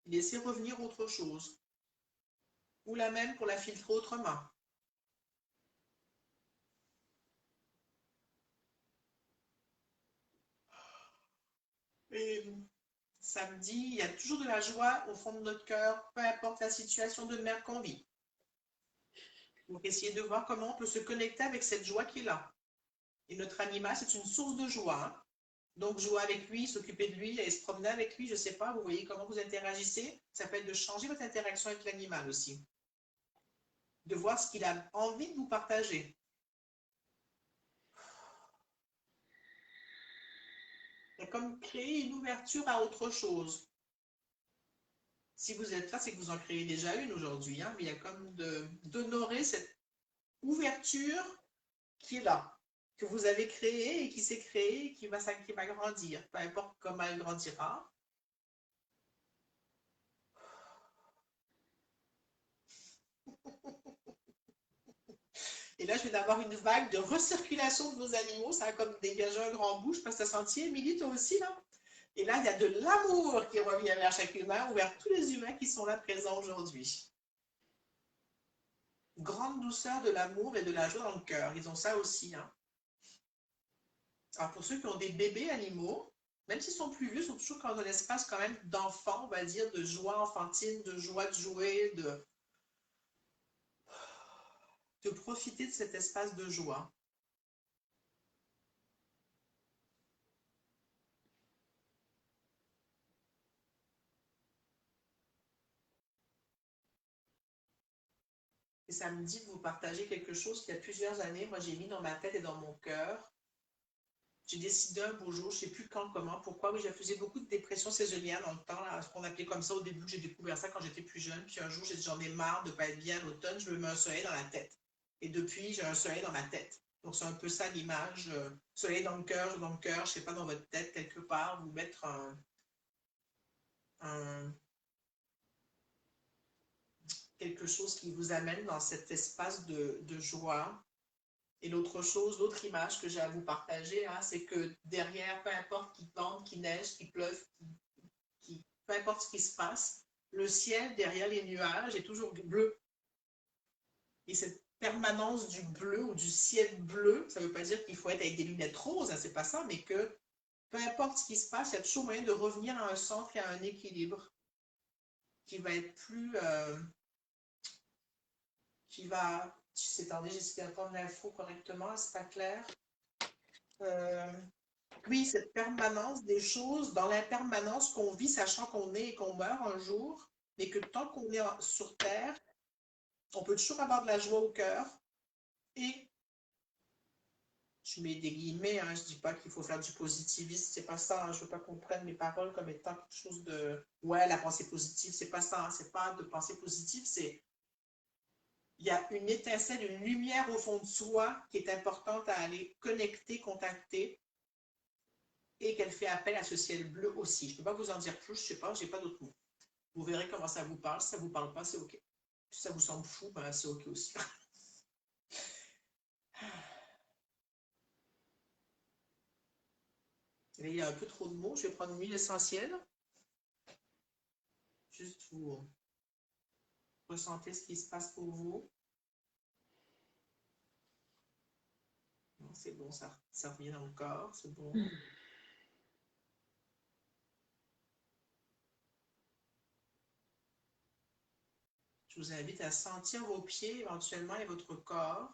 Speaker 1: laisser revenir autre chose. Ou la même pour la filtrer autrement. Et ça me dit, il y a toujours de la joie au fond de notre cœur, peu importe la situation de merde qu'on vit. Donc, essayez de voir comment on peut se connecter avec cette joie qui est là. Et notre animal, c'est une source de joie, hein. Donc, jouer avec lui, s'occuper de lui, aller se promener avec lui, je ne sais pas, vous voyez comment vous interagissez. Ça peut être de changer votre interaction avec l'animal aussi. De voir ce qu'il a envie de vous partager. Il y a comme créer une ouverture à autre chose. Si vous êtes là, c'est que vous en créez déjà une aujourd'hui, hein, mais il y a comme d'honorer cette ouverture qui est là. que vous avez créé et qui s'est créé et qui va grandir, peu importe comment elle grandira. Et là, je vais avoir une vague de recirculation de vos animaux. Ça a comme dégagé un grand bout. Je sais pas si tu as senti, Émilie, toi aussi, là. Et là, il y a de l'amour qui revient vers chaque humain ou vers tous les humains qui sont là présents aujourd'hui. Grande douceur de l'amour et de la joie dans le cœur. Ils ont ça aussi, hein. Alors, pour ceux qui ont des bébés animaux, même s'ils sont plus vieux, ils sont toujours dans un espace quand même d'enfant, on va dire, de joie enfantine, de joie de jouer, de profiter de cet espace de joie. Et ça me dit de vous partager quelque chose qu'il y a plusieurs années, moi j'ai mis dans ma tête et dans mon cœur. J'ai décidé un beau jour, je ne sais plus quand, comment, pourquoi, mais je faisais beaucoup de dépression saisonnière dans le temps, là, ce qu'on appelait comme ça au début, j'ai découvert ça quand j'étais plus jeune. Puis un jour, j'ai dit j'en ai marre de ne pas être bien à l'automne, je me mets un soleil dans la tête. Et depuis, j'ai un soleil dans ma tête. Donc c'est un peu ça l'image, soleil dans le cœur, je ne sais pas, dans votre tête, quelque part, vous mettre un quelque chose qui vous amène dans cet espace de joie. Et l'autre chose, l'autre image que j'ai à vous partager, hein, c'est que derrière, peu importe qu'il vente, qu'il neige, qu'il pleuve, peu importe ce qui se passe, le ciel derrière les nuages est toujours bleu. Et cette permanence du bleu ou du ciel bleu, ça ne veut pas dire qu'il faut être avec des lunettes roses, hein, c'est pas ça, mais que peu importe ce qui se passe, il y a toujours moyen de revenir à un centre et à un équilibre qui va être plus, qui va, attendez, j'essaie d'entendre l'info correctement, c'est pas clair. Euh, oui, cette permanence des choses, dans l'impermanence qu'on vit, sachant qu'on est et qu'on meurt un jour, mais que tant qu'on est sur Terre, on peut toujours avoir de la joie au cœur. Et je mets des guillemets, hein, je ne dis pas qu'il faut faire du positivisme, c'est pas ça, hein, je ne veux pas qu'on prenne mes paroles comme étant quelque chose de ouais, la pensée positive, c'est pas ça, hein, c'est pas de pensée positive, c'est il y a une étincelle, une lumière au fond de soi qui est importante à aller connecter, contacter et qu'elle fait appel à ce ciel bleu aussi. Je ne peux pas vous en dire plus, je ne sais pas, je n'ai pas d'autres mots. Vous verrez comment ça vous parle. Si ça ne vous parle pas, c'est OK. Si ça vous semble fou, ben, c'est OK aussi. Il y a un peu trop de mots. Je vais prendre une huile essentielle. Juste vous ressentez ce qui se passe pour vous. C'est bon, ça revient dans le corps, c'est bon. Je vous invite à sentir vos pieds éventuellement et votre corps.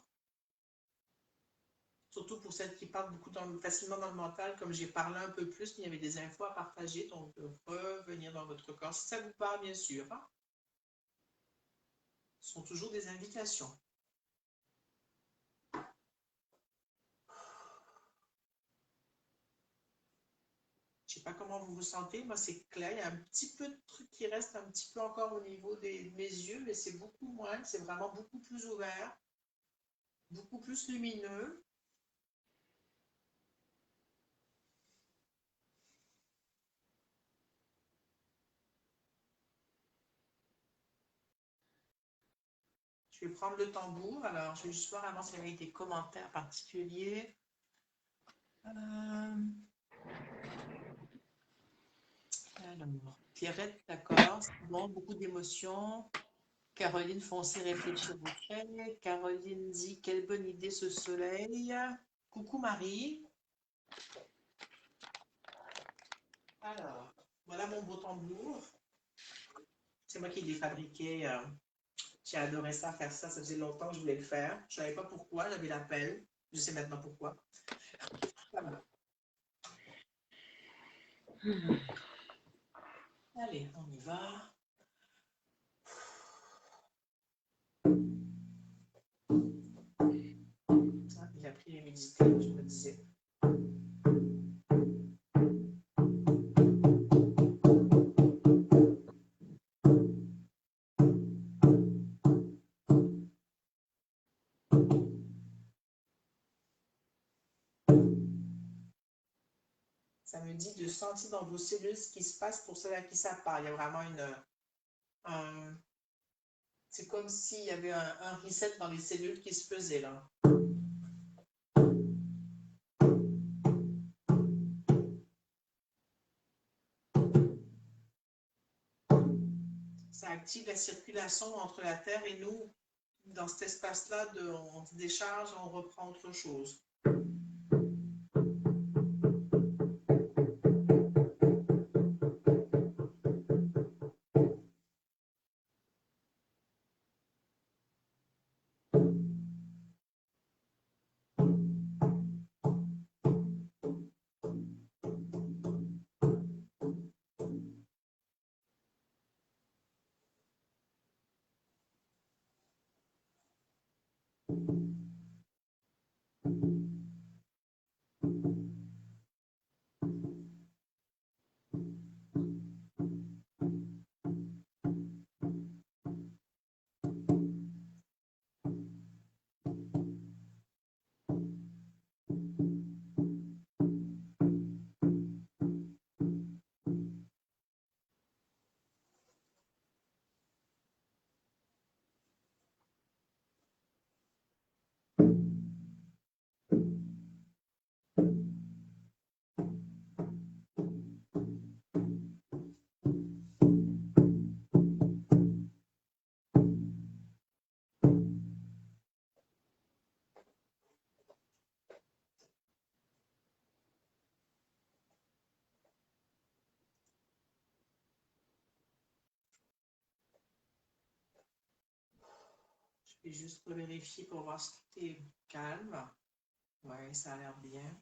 Speaker 1: Surtout pour celles qui parlent beaucoup facilement dans le mental, comme j'ai parlé un peu plus, mais il y avait des infos à partager, donc revenir dans votre corps. Si ça vous parle, bien sûr, hein, ce sont toujours des invitations. Je ne sais pas comment vous vous sentez, moi c'est clair, il y a un petit peu de truc qui reste un petit peu encore au niveau de mes yeux, mais c'est beaucoup moins, c'est vraiment beaucoup plus ouvert, beaucoup plus lumineux. Je vais prendre le tambour, alors je vais juste voir avant s'il y avait des commentaires particuliers. Alors, Pierrette, d'accord, c'est bon, beaucoup d'émotions. Caroline Foncé réfléchir au fait. Caroline dit quelle bonne idée ce soleil. Coucou Marie. Alors, voilà mon beau tambour. C'est moi qui l'ai fabriqué. J'ai adoré ça, faire ça. Ça faisait longtemps que je voulais le faire. Je ne savais pas pourquoi, j'avais la peine. Je sais maintenant pourquoi. Voilà. Allez, on y va. Ah, il a pris l'humidité, je me disais. Ça me dit de sentir dans vos cellules ce qui se passe pour ceux à qui ça parle. Il y a vraiment c'est comme s'il y avait un reset dans les cellules qui se faisait là. Ça active la circulation entre la Terre et nous. Dans cet espace-là, on se décharge, on reprend autre chose. Je vais juste vérifier pour voir si tout est calme. Oui, ça a l'air bien.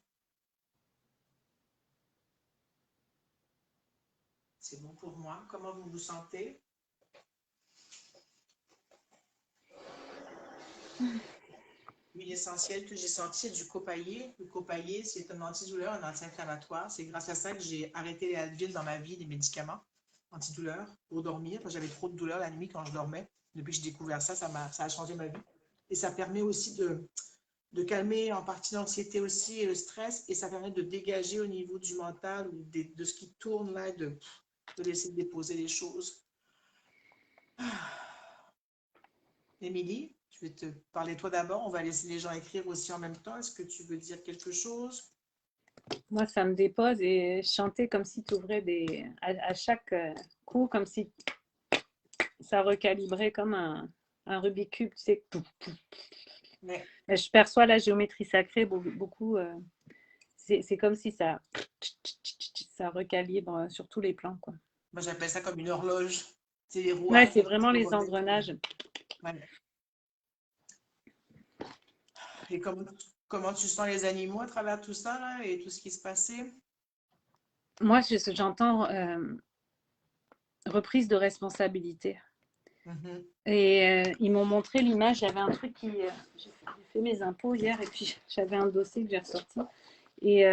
Speaker 1: C'est bon pour moi. Comment vous vous sentez? L'huile essentielle que j'ai sentie, c'est du copaillé. Le copaillé, c'est un antidouleur, un anti-inflammatoire. C'est grâce à ça que j'ai arrêté les Advil dans ma vie, les médicaments antidouleurs pour dormir. Parce que j'avais trop de douleurs la nuit quand je dormais. Depuis que j'ai découvert ça, ça a changé ma vie. Et ça permet aussi de calmer en partie l'anxiété aussi et le stress. Et ça permet de dégager au niveau du mental ou de ce qui tourne là, de laisser déposer les choses. Émilie, je vais te parler toi d'abord. On va laisser les gens écrire aussi en même temps. Est-ce que tu veux dire quelque chose?
Speaker 2: Moi, ça me dépose et chanter comme si tu ouvrais à chaque coup, comme si ça recalibrait comme un Rubik's Cube, tu sais.
Speaker 1: Mais,
Speaker 2: Je perçois la géométrie sacrée beaucoup. C'est comme si ça recalibre sur tous les plans, quoi.
Speaker 1: moi, j'appelle ça comme une horloge. C'est les
Speaker 2: Ouais,
Speaker 1: rouages
Speaker 2: c'est vraiment
Speaker 1: qui
Speaker 2: les
Speaker 1: remettent.
Speaker 2: engrenages.
Speaker 1: Ouais. Et comment tu sens les animaux à travers tout ça là, et tout ce qui se passait?
Speaker 2: Moi, j'entends reprise de responsabilité.
Speaker 1: Mhm.
Speaker 2: Et ils m'ont montré l'image. J'avais un truc j'ai fait mes impôts hier et puis j'avais un dossier que j'ai ressorti. Et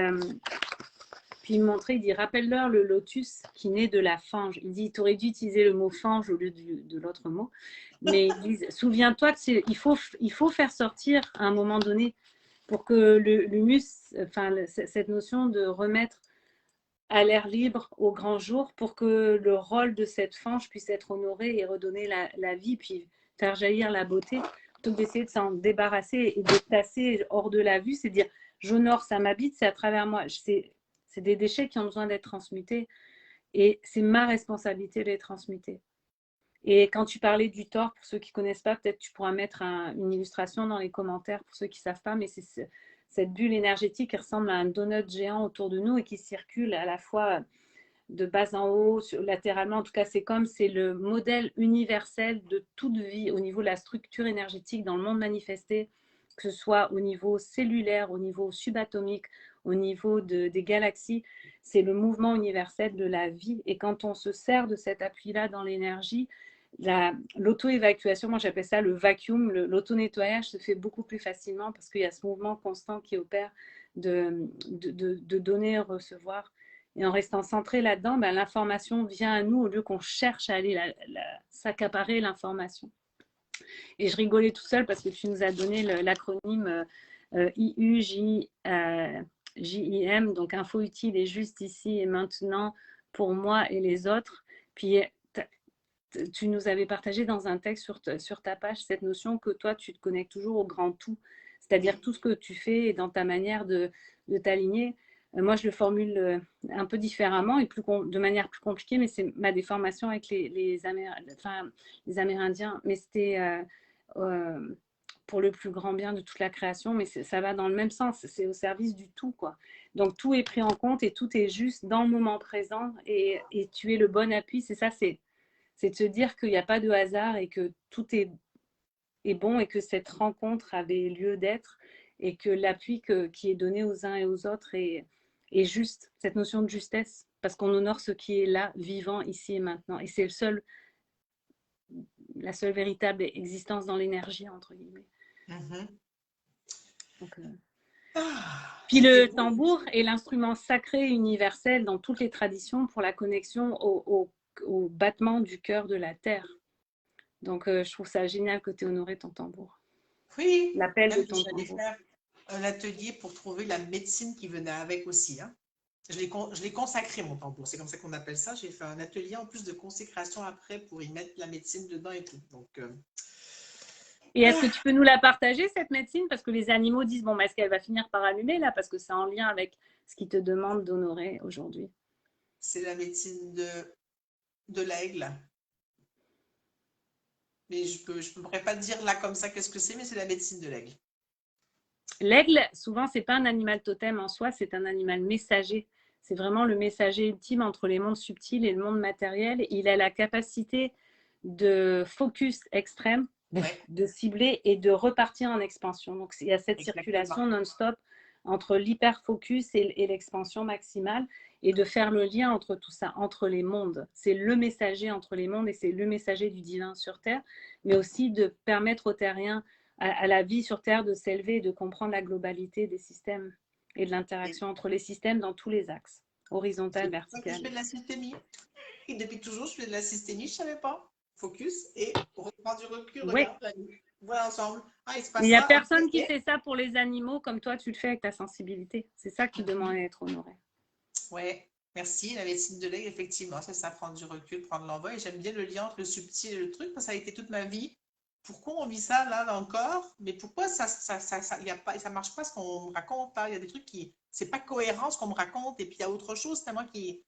Speaker 2: puis il me montrait, il dit rappelle-leur le lotus qui naît de la fange. Il dit tu aurais dû utiliser le mot fange au lieu de l'autre mot. Mais ils disent souviens-toi qu'il faut faire sortir à un moment donné pour que l'humus, enfin cette notion de remettre à l'air libre au grand jour pour que le rôle de cette fange puisse être honoré et redonner la vie, puis faire jaillir la beauté, plutôt que d'essayer de s'en débarrasser et de tasser hors de la vue, c'est dire j'honore, ça m'habite, c'est à travers moi. C'est des déchets qui ont besoin d'être transmutés et c'est ma responsabilité de les transmuter. Et quand tu parlais du tort, pour ceux qui ne connaissent pas, peut-être tu pourras mettre une illustration dans les commentaires pour ceux qui ne savent pas, mais c'est cette bulle énergétique qui ressemble à un donut géant autour de nous et qui circule à la fois de bas en haut, latéralement. En tout cas, c'est le modèle universel de toute vie au niveau de la structure énergétique dans le monde manifesté, que ce soit au niveau cellulaire, au niveau subatomique, au niveau des galaxies. C'est le mouvement universel de la vie. Et quand on se sert de cet appui-là dans l'énergie, l'auto-évacuation, moi j'appelle ça le vacuum, l'auto-nettoyage se fait beaucoup plus facilement parce qu'il y a ce mouvement constant qui opère de donner et recevoir. Et en restant centré là-dedans, ben, l'information vient à nous au lieu qu'on cherche à aller s'accaparer l'information. Et je rigolais tout seul parce que tu nous as donné l'acronyme IUJF, JIM, donc info utile et juste ici et maintenant pour moi et les autres. Puis tu nous avais partagé dans un texte sur ta page cette notion que toi, tu te connectes toujours au grand tout, c'est-à-dire tout ce que tu fais et dans ta manière de t'aligner. Moi, je le formule un peu différemment et de manière plus compliquée, mais c'est ma déformation avec les Amérindiens. Mais c'était pour le plus grand bien de toute la création, mais ça va dans le même sens, c'est au service du tout, quoi. Donc, tout est pris en compte et tout est juste dans le moment présent et tu es le bon appui. C'est ça, c'est de se dire qu'il n'y a pas de hasard et que tout est bon et que cette rencontre avait lieu d'être et que l'appui qui est donné aux uns et aux autres est juste, cette notion de justesse, parce qu'on honore ce qui est là, vivant, ici et maintenant. Et c'est la seule véritable existence dans l'énergie, entre guillemets. Donc, puis le tambour est l'instrument sacré universel dans toutes les traditions pour la connexion au battement du cœur de la terre. Donc, je trouve ça génial que tu aies honoré ton tambour.
Speaker 1: Oui,
Speaker 2: l'appel de
Speaker 1: même
Speaker 2: ton
Speaker 1: j'allais
Speaker 2: tambour.
Speaker 1: faire un atelier pour trouver la médecine qui venait avec aussi. Hein. Je l'ai consacré, mon tambour. C'est comme ça qu'on appelle ça. J'ai fait un atelier en plus de consécration après pour y mettre la médecine dedans et tout. Donc,
Speaker 2: et est-ce que tu peux nous la partager, cette médecine? Parce que les animaux disent, bon, est-ce qu'elle va finir par allumer là? Parce que c'est en lien avec ce qu'ils te demandent d'honorer aujourd'hui.
Speaker 1: C'est la médecine de l'aigle. Mais je ne pourrais pas te dire là comme ça qu'est-ce que c'est, mais c'est la médecine de l'aigle.
Speaker 2: L'aigle, souvent, c'est pas un animal totem en soi, c'est un animal messager. C'est vraiment le messager ultime entre les mondes subtils et le monde matériel. Il a la capacité de focus extrême, de cibler et de repartir en expansion. Donc, il y a cette circulation non-stop entre l'hyperfocus et l'expansion maximale et de faire le lien entre tout ça, entre les mondes. C'est le messager entre les mondes et c'est le messager du divin sur Terre, mais aussi de permettre aux terriens à la vie sur Terre de s'élever et de comprendre la globalité des systèmes et de l'interaction entre les systèmes dans tous les axes, horizontal, vertical.
Speaker 1: Je fais de la systémie. Et depuis toujours, je fais de la systémie, je ne savais pas. Focus et on reprend du recul, regarde, voilà ensemble. Ah, il se passe
Speaker 2: il n'y a
Speaker 1: ça,
Speaker 2: personne qui fait ça pour les animaux comme toi, tu le fais avec ta sensibilité. C'est ça qui demande à être honoré.
Speaker 1: Ouais, merci. La médecine de l'aigle, effectivement, c'est ça, prendre du recul, prendre l'envol. Et j'aime bien le lien entre le subtil et le truc, parce que ça a été toute ma vie. Pourquoi on vit ça là encore? Mais pourquoi y a pas, ça marche pas ce qu'on me raconte? Il y a des trucs qui, c'est pas cohérent ce qu'on me raconte. Et puis il y a autre chose, c'est moi qui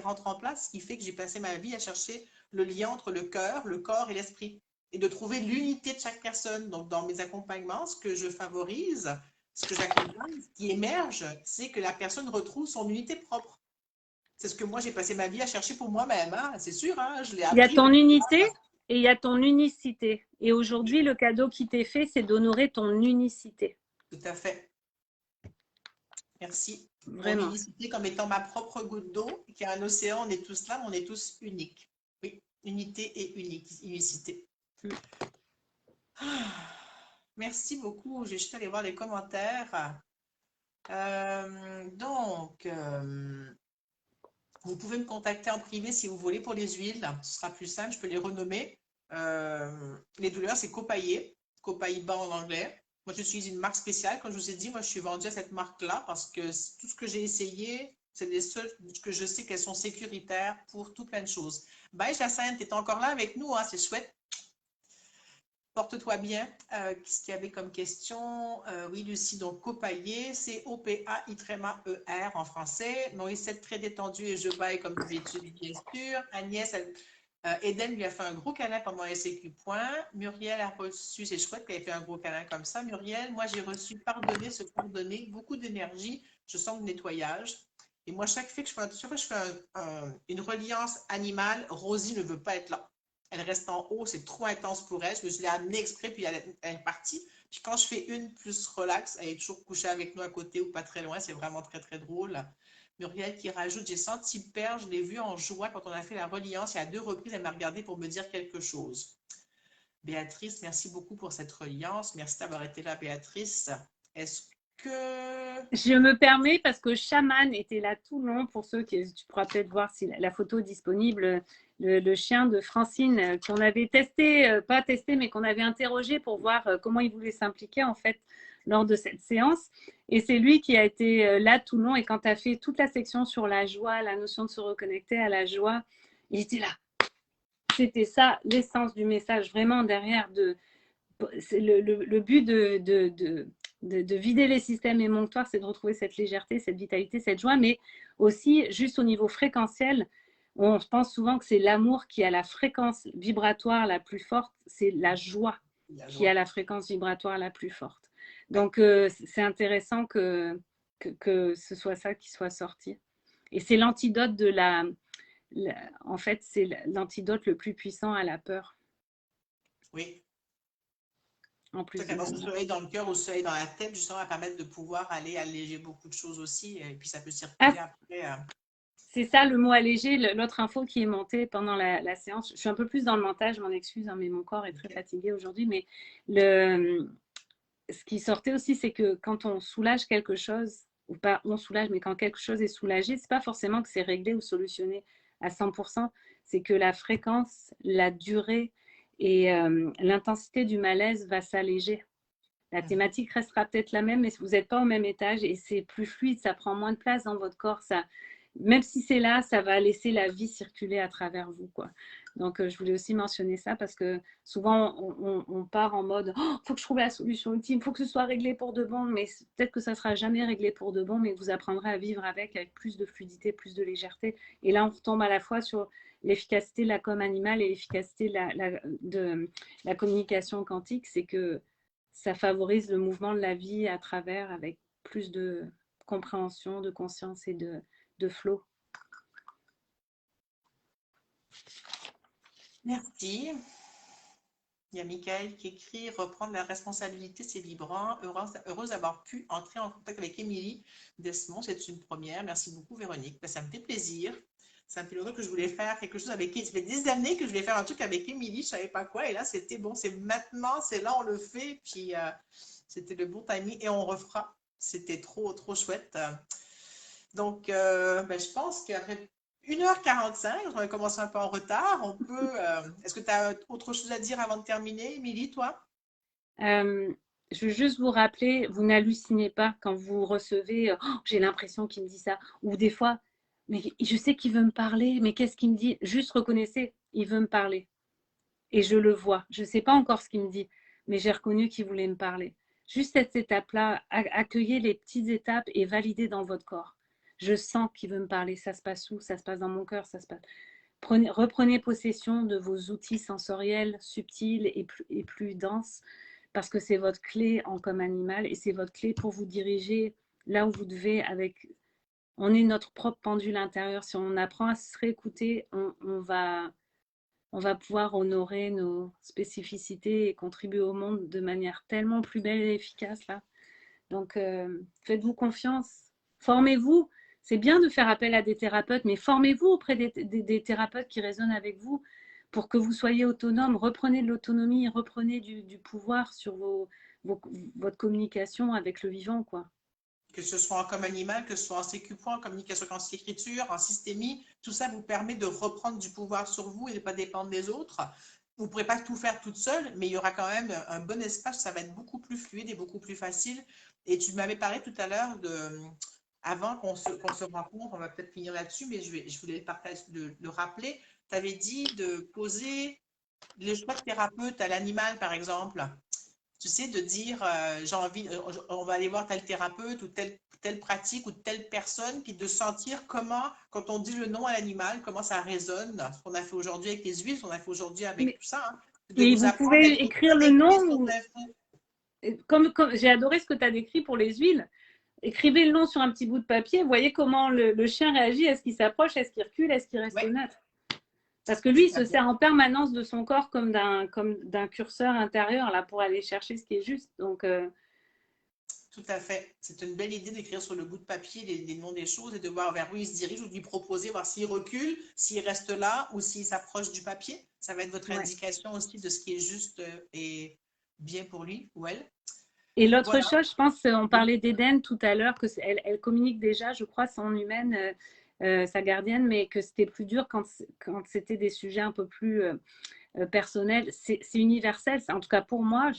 Speaker 1: rentre en place, ce qui fait que j'ai passé ma vie à chercher le lien entre le cœur, le corps et l'esprit. Et de trouver l'unité de chaque personne. Donc dans mes accompagnements, ce que je favorise, ce que j'accompagne, ce qui émerge, c'est que la personne retrouve son unité propre. C'est ce que moi, j'ai passé ma vie à chercher pour moi-même. Hein. C'est sûr, hein, je l'ai appris.
Speaker 2: Il y a ton unité et il y a ton unicité. Et aujourd'hui, le cadeau qui t'est fait, c'est d'honorer ton unicité.
Speaker 1: Tout à fait. Merci.
Speaker 2: Vraiment.
Speaker 1: Mon unicité comme étant ma propre goutte d'eau, qui est un océan, on est tous là, mais on est tous uniques. Oui, unité et unicité. Merci beaucoup. Je vais juste aller voir les commentaires. Vous pouvez me contacter en privé si vous voulez pour les huiles. Ce sera plus simple, je peux les renommer. Les douleurs, c'est Copaiba en anglais. Moi, je suis une marque spéciale. Comme je vous ai dit, moi, je suis vendue à cette marque-là parce que tout ce que j'ai essayé, c'est les seules que je sais qu'elles sont sécuritaires pour tout plein de choses. Bye, Jacinthe, tu es encore là avec nous, hein, c'est chouette. Porte-toi bien. Qu'est-ce qu'il y avait comme question? Oui, Lucie, donc Copaillé, c'est O-P-A-I-E-R en français. Morissette, très détendue et je baille comme d'habitude, bien sûr. Agnès, Eden lui a fait un gros câlin pendant SQ point. Muriel a reçu, c'est chouette qu'elle ait fait un gros câlin comme ça. Muriel, moi j'ai reçu pardonner, se pardonner, beaucoup d'énergie. Je sens le nettoyage. Et moi, chaque fois que je fais une reliance animale, Rosie ne veut pas être là. Elle reste en haut, c'est trop intense pour elle. Je l'ai amenée exprès, puis elle est partie. Puis quand je fais une plus relax, elle est toujours couchée avec nous à côté ou pas très loin. C'est vraiment très, très drôle. Muriel qui rajoute, j'ai senti peur, je l'ai vue en joie quand on a fait la reliance. Et à 2 reprises, elle m'a regardée pour me dire quelque chose. Béatrice, merci beaucoup pour cette reliance. Merci d'avoir été là, Béatrice. Est-ce que...
Speaker 2: Je me permets, parce que Chaman était là tout le long, pour ceux qui, tu pourras peut-être voir si la photo est disponible, le chien de Francine qu'on avait testé, pas testé, mais qu'on avait interrogé pour voir comment il voulait s'impliquer en fait lors de cette séance. Et c'est lui qui a été là tout le long. Et quand tu as fait toute la section sur la joie, la notion de se reconnecter à la joie, il était là. C'était ça l'essence du message, vraiment derrière. C'est le but de vider les systèmes émonctoires, c'est de retrouver cette légèreté, cette vitalité, cette joie, mais aussi juste au niveau fréquentiel. On pense souvent que c'est l'amour qui a la fréquence vibratoire la plus forte, c'est la joie qui a la fréquence vibratoire la plus forte. Donc, c'est intéressant que ce soit ça qui soit sorti. Et c'est l'antidote de en fait, c'est l'antidote le plus puissant à la peur.
Speaker 1: Oui.
Speaker 2: En plus
Speaker 1: Donc, avoir ce soleil dans le cœur ou ce soleil dans la tête, justement, va permettre de pouvoir aller alléger beaucoup de choses aussi. Et puis, ça peut circuler après.
Speaker 2: C'est ça le mot allégé. L'autre info qui est montée pendant la séance, je suis un peu plus dans le mental, je m'en excuse, hein, mais mon corps est très fatigué aujourd'hui. Mais ce qui sortait aussi, c'est que quand on soulage quelque chose, ou pas on soulage, mais quand quelque chose est soulagé, c'est pas forcément que c'est réglé ou solutionné à 100%, c'est que la fréquence, la durée et l'intensité du malaise va s'alléger. La thématique restera peut-être la même, mais vous n'êtes pas au même étage et c'est plus fluide, ça prend moins de place dans votre corps. Ça, même si c'est là, ça va laisser la vie circuler à travers vous, quoi. Donc, je voulais aussi mentionner ça parce que souvent, on part en mode oh, faut que je trouve la solution ultime, faut que ce soit réglé pour de bon, mais peut-être que ça ne sera jamais réglé pour de bon, mais vous apprendrez à vivre avec plus de fluidité, plus de légèreté. Et là, on retombe à la fois sur l'efficacité de la com animale et l'efficacité de la communication quantique, c'est que ça favorise le mouvement de la vie à travers avec plus de compréhension, de conscience et de flow.
Speaker 1: Merci. Il y a Michael qui écrit « Reprendre la responsabilité, c'est vibrant. Heureuse d'avoir pu entrer en contact avec Émilie Desmond. C'est une première. Merci beaucoup, Véronique. Ben, ça me fait plaisir. Ça me fait longtemps que je voulais faire quelque chose avec elle. Ça fait des années que je voulais faire un truc avec Émilie. Je ne savais pas quoi. Et là, c'était bon. C'est maintenant. C'est là, on le fait. Puis, c'était le bon timing. Et on refera. C'était trop, trop chouette. Donc, ben, je pense qu'après 1h45, on a commencé un peu en retard. On peut. Est-ce que tu as autre chose à dire avant de terminer, Émilie, toi?
Speaker 2: Je veux juste vous rappeler, vous n'hallucinez pas quand vous recevez oh, j'ai l'impression qu'il me dit ça. Ou des fois, mais je sais qu'il veut me parler, mais qu'est-ce qu'il me dit? Juste reconnaissez, il veut me parler. Et je le vois. Je ne sais pas encore ce qu'il me dit, mais j'ai reconnu qu'il voulait me parler. Juste cette étape-là, accueillez les petites étapes et validez dans votre corps. Je sens qu'il veut me parler. Ça se passe où? Ça se passe dans mon cœur. Ça se passe. Reprenez possession de vos outils sensoriels subtils et plus denses parce que c'est votre clé en comme animal et c'est votre clé pour vous diriger là où vous devez avec. On est notre propre pendule intérieur. Si on apprend à se réécouter, on va pouvoir honorer nos spécificités et contribuer au monde de manière tellement plus belle et efficace là. Donc, faites-vous confiance. Formez-vous. C'est bien de faire appel à des thérapeutes, mais formez-vous auprès des thérapeutes qui résonnent avec vous pour que vous soyez autonome. Reprenez de l'autonomie, reprenez du pouvoir sur votre communication avec le vivant, quoi.
Speaker 1: Que ce soit en comme animal, que ce soit en CQ point, en communication quantique écriture, en systémie, tout ça vous permet de reprendre du pouvoir sur vous et de ne pas dépendre des autres. Vous ne pourrez pas tout faire toute seule, mais il y aura quand même un bon espace, ça va être beaucoup plus fluide et beaucoup plus facile. Et tu m'avais parlé tout à l'heure de, avant qu'on se rencontre, on va peut-être finir là-dessus, mais je voulais le rappeler. Tu avais dit de poser les choix de thérapeute à l'animal, par exemple. Tu sais, de dire, j'ai envie, on va aller voir tel thérapeute ou telle pratique ou telle personne, puis de sentir comment, quand on dit le nom à l'animal, comment ça résonne. Ce qu'on a fait aujourd'hui avec les huiles, ce qu'on a fait aujourd'hui avec
Speaker 2: Mais,
Speaker 1: tout ça, hein. De
Speaker 2: mais
Speaker 1: nous
Speaker 2: vous
Speaker 1: apprendre à
Speaker 2: pouvez
Speaker 1: être
Speaker 2: écrire le
Speaker 1: connectés sur
Speaker 2: nom.
Speaker 1: l'info.
Speaker 2: Comme j'ai adoré ce que tu as décrit pour les huiles. Écrivez le nom sur un petit bout de papier. Voyez comment le chien réagit. Est-ce qu'il s'approche? Est-ce qu'il recule? Est-ce qu'il reste
Speaker 1: Ouais,
Speaker 2: neutre? Parce que lui, il se sert en permanence de son corps comme d'un curseur intérieur là, pour aller chercher ce qui est juste. Donc,
Speaker 1: tout à fait. C'est une belle idée d'écrire sur le bout de papier les noms des choses et de voir vers où il se dirige ou de lui proposer, voir s'il recule, s'il reste là ou s'il s'approche du papier. Ça va être votre
Speaker 2: ouais.
Speaker 1: indication aussi de ce qui est juste et bien pour lui ou elle.
Speaker 2: Et l'autre
Speaker 1: Voilà.
Speaker 2: chose, je pense, on
Speaker 1: Oui.
Speaker 2: parlait d'Eden tout à l'heure, que elle communique déjà, je crois, son humaine, sa gardienne, mais que c'était plus dur quand c'était des sujets un peu plus personnels. C'est universel. En tout cas, pour moi,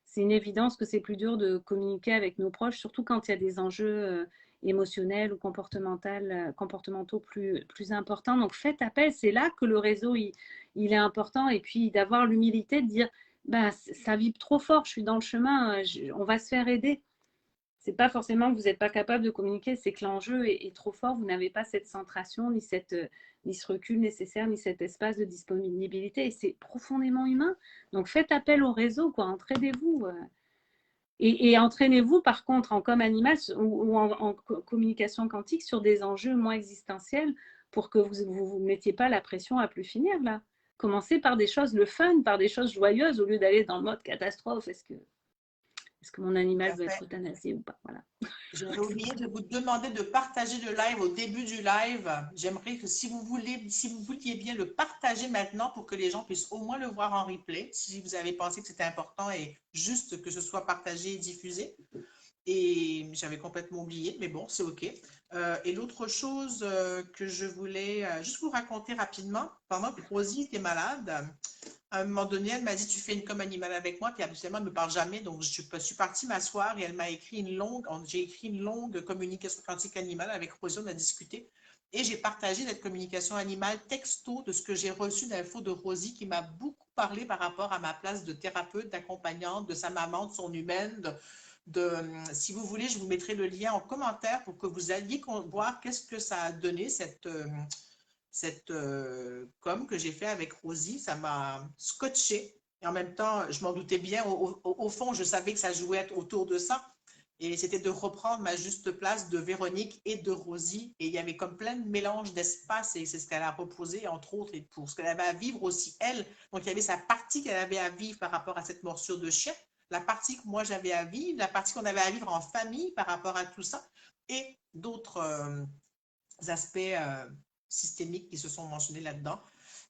Speaker 2: c'est une évidence que c'est plus dur de communiquer avec nos proches, surtout quand il y a des enjeux émotionnels ou comportementaux plus importants. Donc faites appel, c'est là que le réseau il est important. Et puis d'avoir l'humilité de dire, bah, ça vibre trop fort, je suis dans le chemin, on va se faire aider. C'est pas forcément que vous n'êtes pas capable de communiquer, c'est que l'enjeu est trop fort, vous n'avez pas cette centration, ni ce recul nécessaire, ni cet espace de disponibilité. Et c'est profondément humain. Donc faites appel au réseau, quoi, entraînez-vous. Et entraînez-vous par contre en com animal ou en communication quantique sur des enjeux moins existentiels pour que vous ne vous mettiez pas la pression à plus finir là. Commencez par des choses, le fun, par des choses joyeuses au lieu d'aller dans le mode catastrophe. Est-ce que mon animal veut être euthanasié ou pas? Voilà.
Speaker 1: J'avais oublié de vous demander de partager le live au début du live. J'aimerais que si vous vouliez bien le partager maintenant pour que les gens puissent au moins le voir en replay, si vous avez pensé que c'était important et juste que ce soit partagé et diffusé. Et j'avais complètement oublié, mais bon, c'est OK. Et l'autre chose que je voulais juste vous raconter rapidement, pendant que Rosie était malade, à un moment donné, elle m'a dit, tu fais une com animale avec moi, puis absolument, elle ne me parle jamais. Donc, je suis partie m'asseoir et elle m'a écrit j'ai écrit une longue communication quantique animale avec Rosie, on a discuté. Et j'ai partagé cette communication animale texto de ce que j'ai reçu d'infos de Rosie qui m'a beaucoup parlé par rapport à ma place de thérapeute, d'accompagnante, de sa maman, de son humaine, si vous voulez, je vous mettrai le lien en commentaire pour que vous alliez voir qu'est-ce que ça a donné, cette com que j'ai fait avec Rosie. Ça m'a scotché. Et en même temps, je m'en doutais bien. Au fond, je savais que ça jouait autour de ça. Et c'était de reprendre ma juste place de Véronique et de Rosie. Et il y avait comme plein de mélange d'espace. Et c'est ce qu'elle a reposé, entre autres, et pour ce qu'elle avait à vivre aussi, elle. Donc, il y avait sa partie qu'elle avait à vivre par rapport à cette morsure de chien, la partie que moi j'avais à vivre, la partie qu'on avait à vivre en famille par rapport à tout ça, et d'autres aspects systémiques qui se sont mentionnés là-dedans.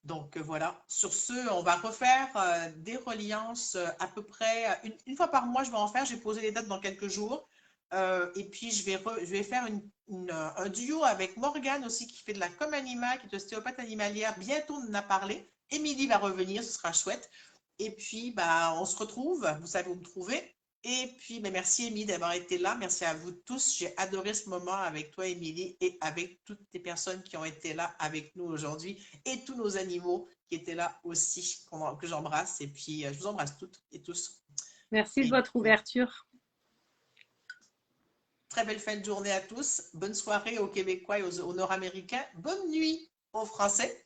Speaker 1: Donc voilà, sur ce, on va refaire des reliances à peu près une fois par mois, je vais en faire, j'ai posé les dates dans quelques jours. Et puis je vais faire un duo avec Morgane aussi qui fait de la com animale, qui est ostéopathe animalière. Bientôt on en a parlé. Émilie va revenir, ce sera chouette. Et puis, bah, on se retrouve, vous savez où me trouver. Et puis, bah, merci Émilie d'avoir été là. Merci à vous tous. J'ai adoré ce moment avec toi, Émilie, et avec toutes les personnes qui ont été là avec nous aujourd'hui et tous nos animaux qui étaient là aussi, que j'embrasse. Et puis, je vous embrasse toutes et tous.
Speaker 2: Merci de votre ouverture.
Speaker 1: Très belle fin de journée à tous. Bonne soirée aux Québécois et aux Nord-Américains. Bonne nuit aux Français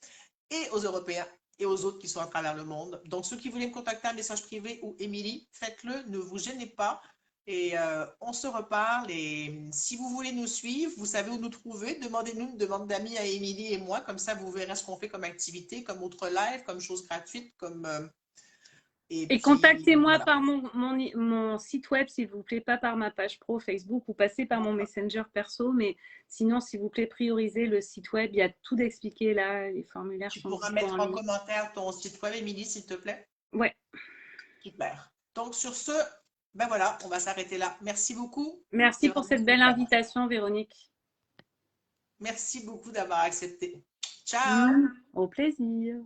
Speaker 1: et aux Européens et aux autres qui sont à travers le monde. Donc, ceux qui voulaient me contacter un message privé ou Émilie, faites-le, ne vous gênez pas. Et on se reparle. Et si vous voulez nous suivre, vous savez où nous trouver. Demandez-nous une demande d'amis à Émilie et moi. Comme ça, vous verrez ce qu'on fait comme activité, comme autre live, comme chose gratuite, comme...
Speaker 2: Et contactez-moi voilà, par mon site web, s'il vous plaît, pas par ma page pro Facebook, ou passez par mon Messenger perso, mais sinon, s'il vous plaît, priorisez le site web. Il y a tout d'expliqué là, les formulaires sont
Speaker 1: disponibles. Tu pourras mettre en commentaire ton site web, Émilie, s'il te plaît?
Speaker 2: Ouais.
Speaker 1: Super. Donc, sur ce, ben voilà, on va s'arrêter là. Merci beaucoup.
Speaker 2: Merci pour cette belle invitation, Véronique.
Speaker 1: Merci beaucoup d'avoir accepté. Ciao.
Speaker 2: Au plaisir.